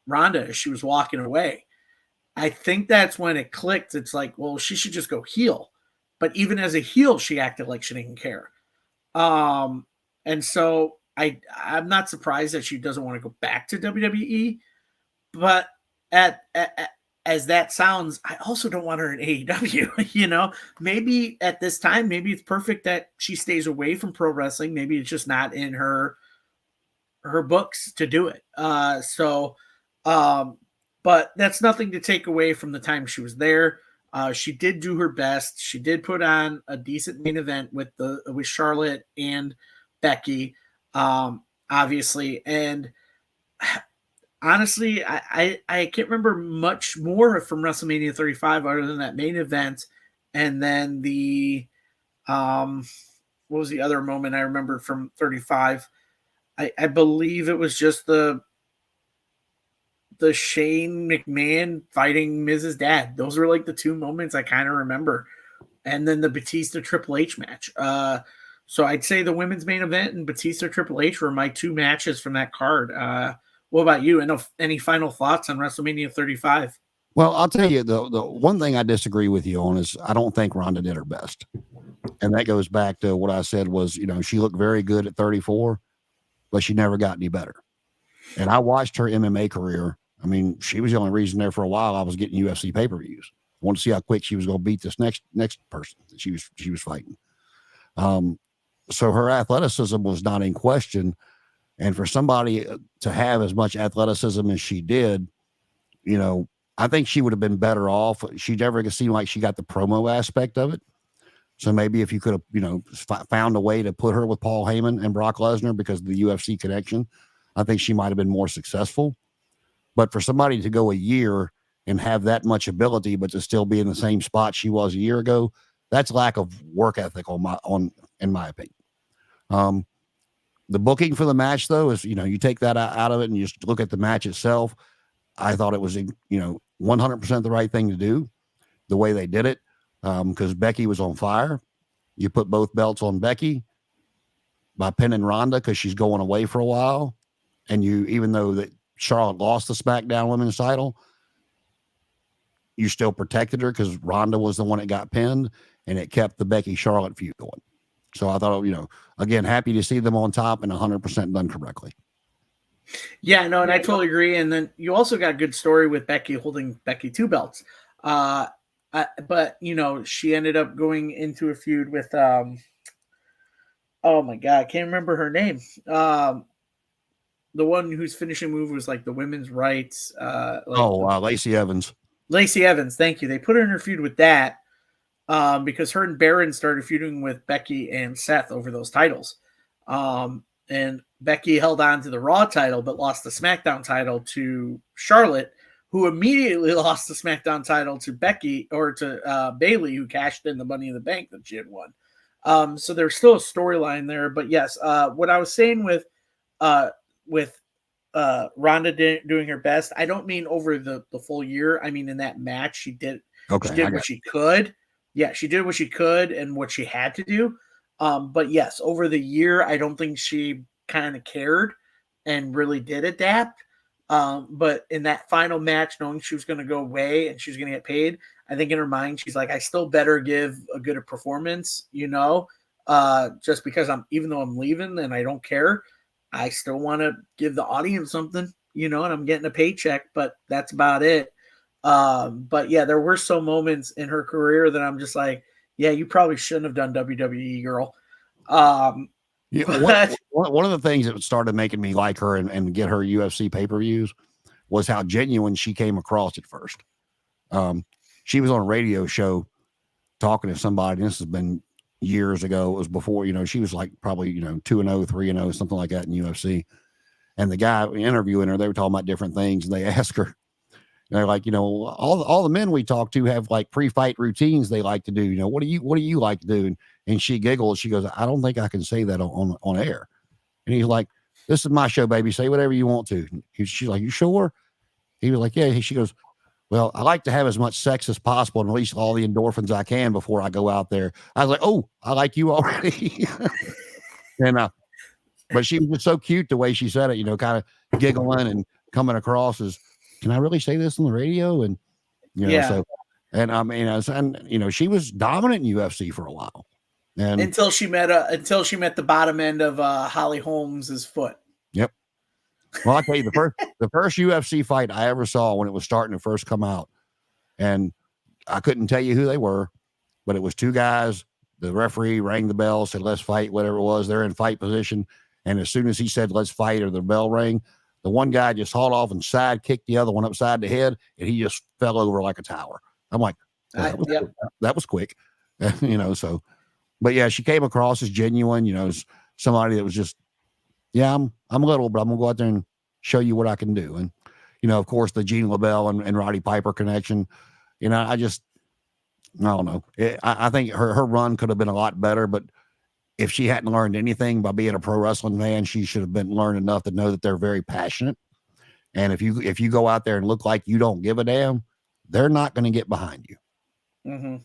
Ronda as she was walking away. I think that's when it clicked. It's like, well, she should just go heel. But even as a heel, she acted like she didn't care. And so I'm not surprised that she doesn't want to go back to WWE. But as that sounds, I also don't want her in AEW. Maybe at this time, maybe it's perfect that she stays away from pro wrestling. Maybe it's just not in her books to do it. But that's nothing to take away from the time she was there. She did do her best. She did put on a decent main event with Charlotte and Becky, obviously. And honestly, I can't remember much more from WrestleMania 35 other than that main event, and then the what was the other moment I remember from 35? I believe it was just the Shane McMahon fighting Miz's dad. Those were like the two moments I kind of remember. And then the Batista Triple H match. So I'd say the women's main event and Batista Triple H were my two matches from that card. What about you? Any final thoughts on WrestleMania 35? Well, I'll tell you, the one thing I disagree with you on is I don't think Ronda did her best. And that goes back to what I said was, she looked very good at 34, but she never got any better. And I watched her MMA career. I mean, she was the only reason there for a while I was getting UFC pay-per-views. I wanted to see how quick she was going to beat this next person that she was fighting. So her athleticism was not in question. And for somebody to have as much athleticism as she did, I think she would have been better off. She never seemed like she got the promo aspect of it. So maybe if you could have, found a way to put her with Paul Heyman and Brock Lesnar because of the UFC connection, I think she might have been more successful. But for somebody to go a year and have that much ability, but to still be in the same spot she was a year ago, that's lack of work ethic in my opinion. The booking for the match, though, is, you take that out of it and you just look at the match itself. I thought it was, 100% the right thing to do the way they did it. Because Becky was on fire. You put both belts on Becky by pinning Ronda because she's going away for a while. And even though that Charlotte lost the SmackDown Women's title, you still protected her because Ronda was the one that got pinned, and it kept the Becky Charlotte feud going. So I thought, again, happy to see them on top and 100% done correctly. Yeah, no, and I totally agree. And then you also got a good story with Becky holding Becky two belts. But she ended up going into a feud with oh my god, I can't remember her name. The one whose finishing move was like the women's rights. Lacey Evans. Lacey Evans, thank you. They put her in her feud with that because her and Baron started feuding with Becky and Seth over those titles. And Becky held on to the Raw title but lost the SmackDown title to Charlotte, who immediately lost the SmackDown title to Becky or to Bayley, who cashed in the Money in the Bank that she had won. So there's still a storyline there. But yes, what I was saying with Ronda doing her best, I don't mean over the full year. I mean in that match, she did what she could. Yeah, she did what she could and what she had to do. But yes, over the year, I don't think she kind of cared and really did adapt. But in that final match, knowing she was going to go away and she was going to get paid, I think in her mind, she's like, I still better give a good performance, just because even though I'm leaving and I don't care, I still want to give the audience something, and I'm getting a paycheck, but that's about it. But yeah, there were some moments in her career that I'm just like, yeah, you probably shouldn't have done WWE, girl. Yeah, But one of the things that started making me like her and get her UFC pay-per-views was how genuine she came across at first. She was on a radio show talking to somebody. This has been years ago. It was before, she was like probably, 2-0, 3-0, something like that in UFC. And the guy interviewing her, they were talking about different things. And they asked her, they're like, all the men we talk to have like pre-fight routines they like to do. What do you like to do? And she giggles. She goes, I don't think I can say that on air. And he's like, this is my show, baby. Say whatever you want to. She's like, you sure? He was like, yeah. She goes, well, I like to have as much sex as possible and release all the endorphins I can before I go out there. I was like, oh, I like you already. and but she was just so cute the way she said it, kind of giggling and coming across as, can I really say this on the radio? And yeah, so, and she was dominant in UFC for a while. And until she met the bottom end of Holly Holmes's foot. Yep. Well, I'll tell you, the first UFC fight I ever saw when it was starting to first come out, and I couldn't tell you who they were, but it was two guys. The referee rang the bell, said, let's fight, whatever it was. They're in fight position. And as soon as he said, let's fight, or the bell rang, the one guy just hauled off and side kicked the other one upside the head, and he just fell over like a tower. I'm like, well, that was quick. So, but yeah, she came across as genuine, as somebody that was just, yeah, I'm little, but I'm gonna go out there and show you what I can do. And, of course, the Gene LaBelle and Roddy Piper connection, I don't know. I think her run could have been a lot better, but if she hadn't learned anything by being a pro wrestling fan, she should have been learned enough to know that they're very passionate. And if you go out there and look like you don't give a damn, they're not going to get behind you. Mm-hmm.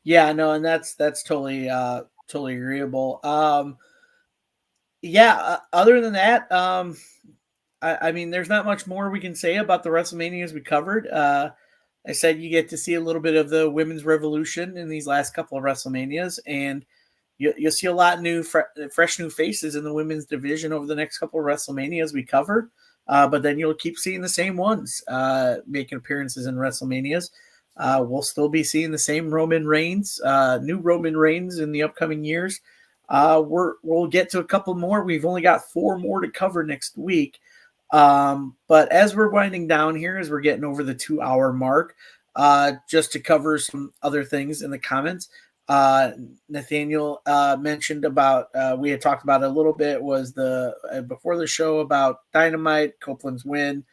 Yeah, no, and that's totally agreeable. Other than that, I mean, there's not much more we can say about the WrestleManias we covered. I said you get to see a little bit of the women's revolution in these last couple of WrestleManias, and you'll see a lot new, fresh new faces in the women's division over the next couple of WrestleManias we covered. But then you'll keep seeing the same ones making appearances in WrestleManias. We'll still be seeing the same Roman Reigns, new Roman Reigns in the upcoming years. We'll get to a couple more. We've only got 4 more to cover next week. But as we're winding down here, as we're getting over the 2-hour mark, just to cover some other things in the comments, Nathaniel mentioned about, we had talked about it a little bit, was before the show about Dynamite, Copeland's win.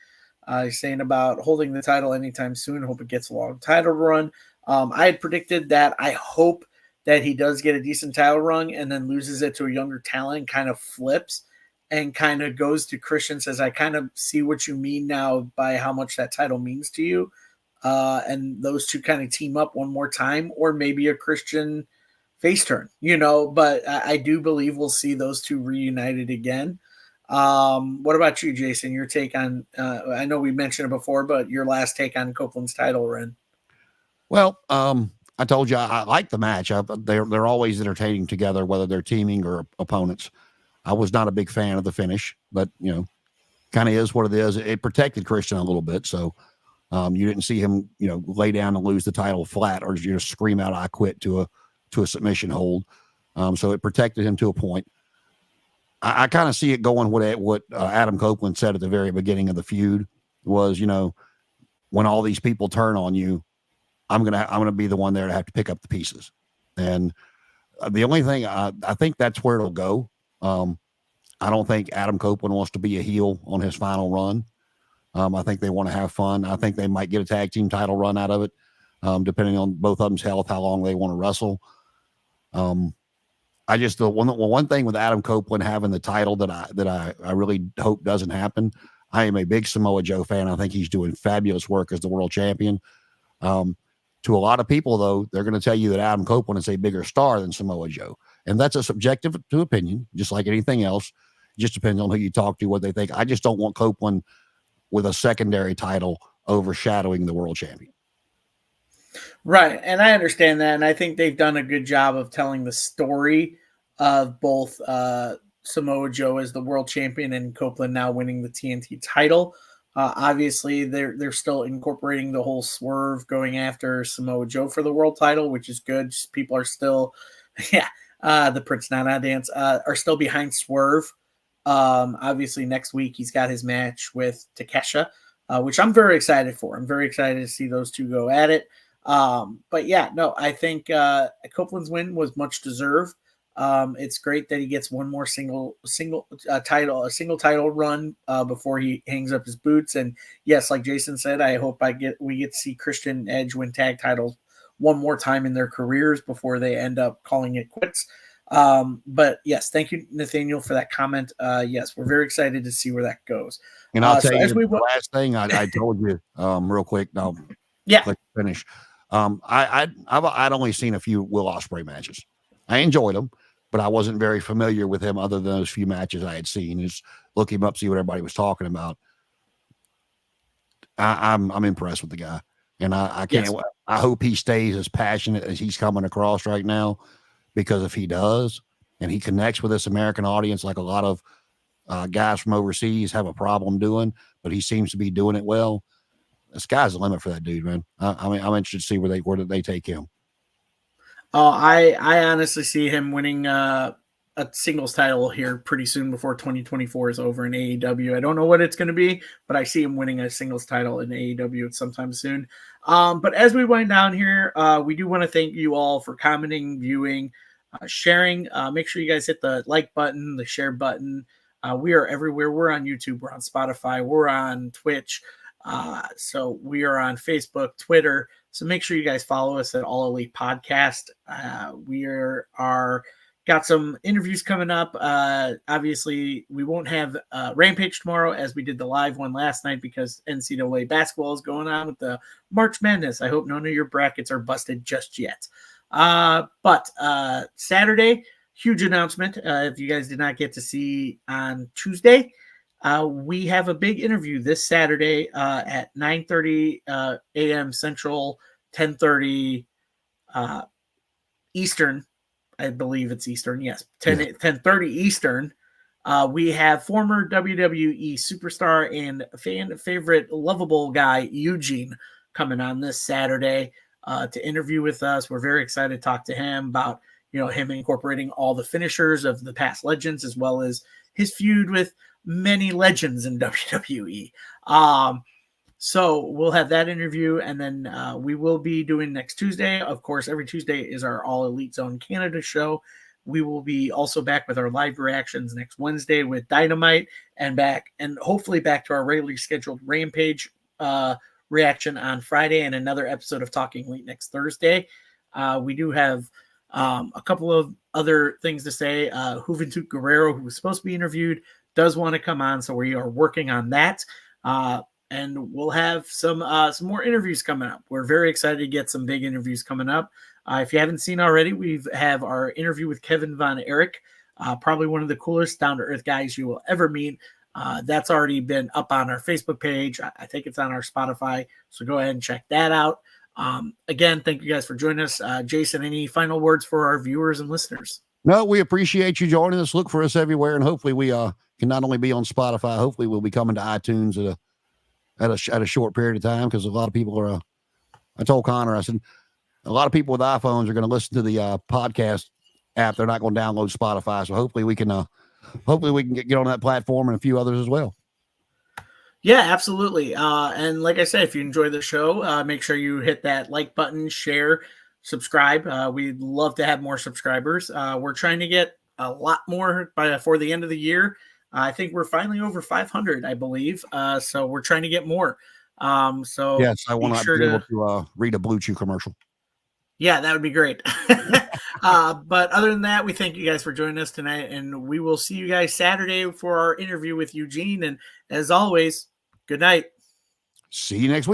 He's saying about holding the title anytime soon. Hope it gets a long title run. I had predicted that. I hope that he does get a decent title run and then loses it to a younger talent, kind of flips and kind of goes to Christian, says, I kind of see what you mean now by how much that title means to you. And those two kind of team up one more time, or maybe a Christian face turn, but I do believe we'll see those two reunited again. What about you, Jason? Your take on, I know we mentioned it before, but your last take on Copeland's title run. Well, I told you I like the match. They're always entertaining together, whether they're teaming or opponents. I was not a big fan of the finish, but kind of is what it is. It protected Christian a little bit, so you didn't see him, lay down and lose the title flat or just scream out "I quit" to a submission hold. So it protected him to a point. I kind of see it going what Adam Copeland said at the very beginning of the feud was, when all these people turn on you, I'm gonna be the one there to have to pick up the pieces. And the only thing I think that's where it'll go. I don't think Adam Copeland wants to be a heel on his final run. I think they want to have fun. I think they might get a tag team title run out of it, depending on both of them's health, how long they want to wrestle. The one thing with Adam Copeland having the title that I really hope doesn't happen. I am a big Samoa Joe fan. I think he's doing fabulous work as the world champion. To a lot of people, though, they're going to tell you that Adam Copeland is a bigger star than Samoa Joe. And that's a subjective to opinion, just like anything else. It just depends on who you talk to, what they think. I just don't want Copeland with a secondary title overshadowing the world champion. Right. And I understand that. And I think they've done a good job of telling the story of both Samoa Joe as the world champion and Copeland now winning the TNT title. Obviously, they're still incorporating the whole Swerve going after Samoa Joe for the world title, which is good. Just people are still, yeah, the Prince Nana dance are still behind Swerve. Obviously, next week he's got his match with Takesha, which I'm very excited for. I'm very excited to see those two go at it. But yeah, no, I think Copeland's win was much deserved. It's great that he gets one more single title run before he hangs up his boots. And yes, like Jason said, I hope we get to see Christian and Edge win tag titles one more time in their careers before they end up calling it quits. But yes, thank you, Nathaniel, for that comment. Yes, we're very excited to see where that goes. And I'll tell you the last thing I told you real quick. Now, yeah, click finish. I'd only seen a few Will Ospreay matches. I enjoyed them, but I wasn't very familiar with him other than those few matches I had seen. Just look him up, see what everybody was talking about. I'm impressed with the guy, and I can't. Yes. I hope he stays as passionate as he's coming across right now, because if he does, and he connects with this American audience like a lot of guys from overseas have a problem doing, but he seems to be doing it well. The sky's the limit for that dude, man. I mean, I'm interested to see where they take him. Oh, I honestly see him winning a singles title here pretty soon before 2024 is over in AEW. I don't know what it's going to be, but I see him winning a singles title in AEW at sometime soon. But as we wind down here, we do want to thank you all for commenting, viewing, sharing. Make sure you guys hit the like button, the share button. We are everywhere. We're on YouTube. We're on Spotify. We're on Twitch. So we are on Facebook, Twitter. So make sure you guys follow us at All Elite Podcast. We are got some interviews coming up. Obviously, we won't have Rampage tomorrow as we did the live one last night because NCAA basketball is going on with the March Madness. I hope none of your brackets are busted just yet. But Saturday, huge announcement. If you guys did not get to see on Tuesday, we have a big interview this Saturday at 9:30 a.m. Central, 10:30 Eastern. I believe it's Eastern. Yes, 10:30 Eastern. We have former WWE superstar and fan favorite lovable guy Eugene coming on this Saturday to interview with us. We're very excited to talk to him about him incorporating all the finishers of the past legends as well as his feud with many legends in WWE. So we'll have that interview, and then we will be doing next Tuesday. Of course, every Tuesday is our All Elite Zone Canada show. We will be also back with our live reactions next Wednesday with Dynamite, and hopefully back to our regularly scheduled Rampage reaction on Friday, and another episode of Talking Elite next Thursday. We do have a couple of other things to say. Juventud Guerrero, who was supposed to be interviewed, does want to come on, so we are working on that. And we'll have some more interviews coming up. We're very excited to get some big interviews coming up. If you haven't seen already, we have our interview with Kevin Von Erich, probably one of the coolest down-to-earth guys you will ever meet. That's already been up on our Facebook page. I think it's on our Spotify, so go ahead and check that out. Again, thank you guys for joining us. Jason, any final words for our viewers and listeners? No, we appreciate you joining us. Look for us everywhere, and hopefully we can not only be on Spotify, hopefully we'll be coming to iTunes at a short period of time, because a lot of people are. I told Connor, I said, a lot of people with iPhones are going to listen to the podcast app. They're not going to download Spotify, so hopefully we can get on that platform and a few others as well. Yeah, absolutely. And like I said, if you enjoy the show, make sure you hit that like button, share, subscribe. We'd love to have more subscribers. We're trying to get a lot more before the end of the year. I think we're finally over 500, I believe. So we're trying to get more. So yes, I want to be able to read a Blue Chew commercial. Yeah, that would be great. But other than that, we thank you guys for joining us tonight, and we will see you guys Saturday for our interview with Eugene. And as always, good night. See you next week.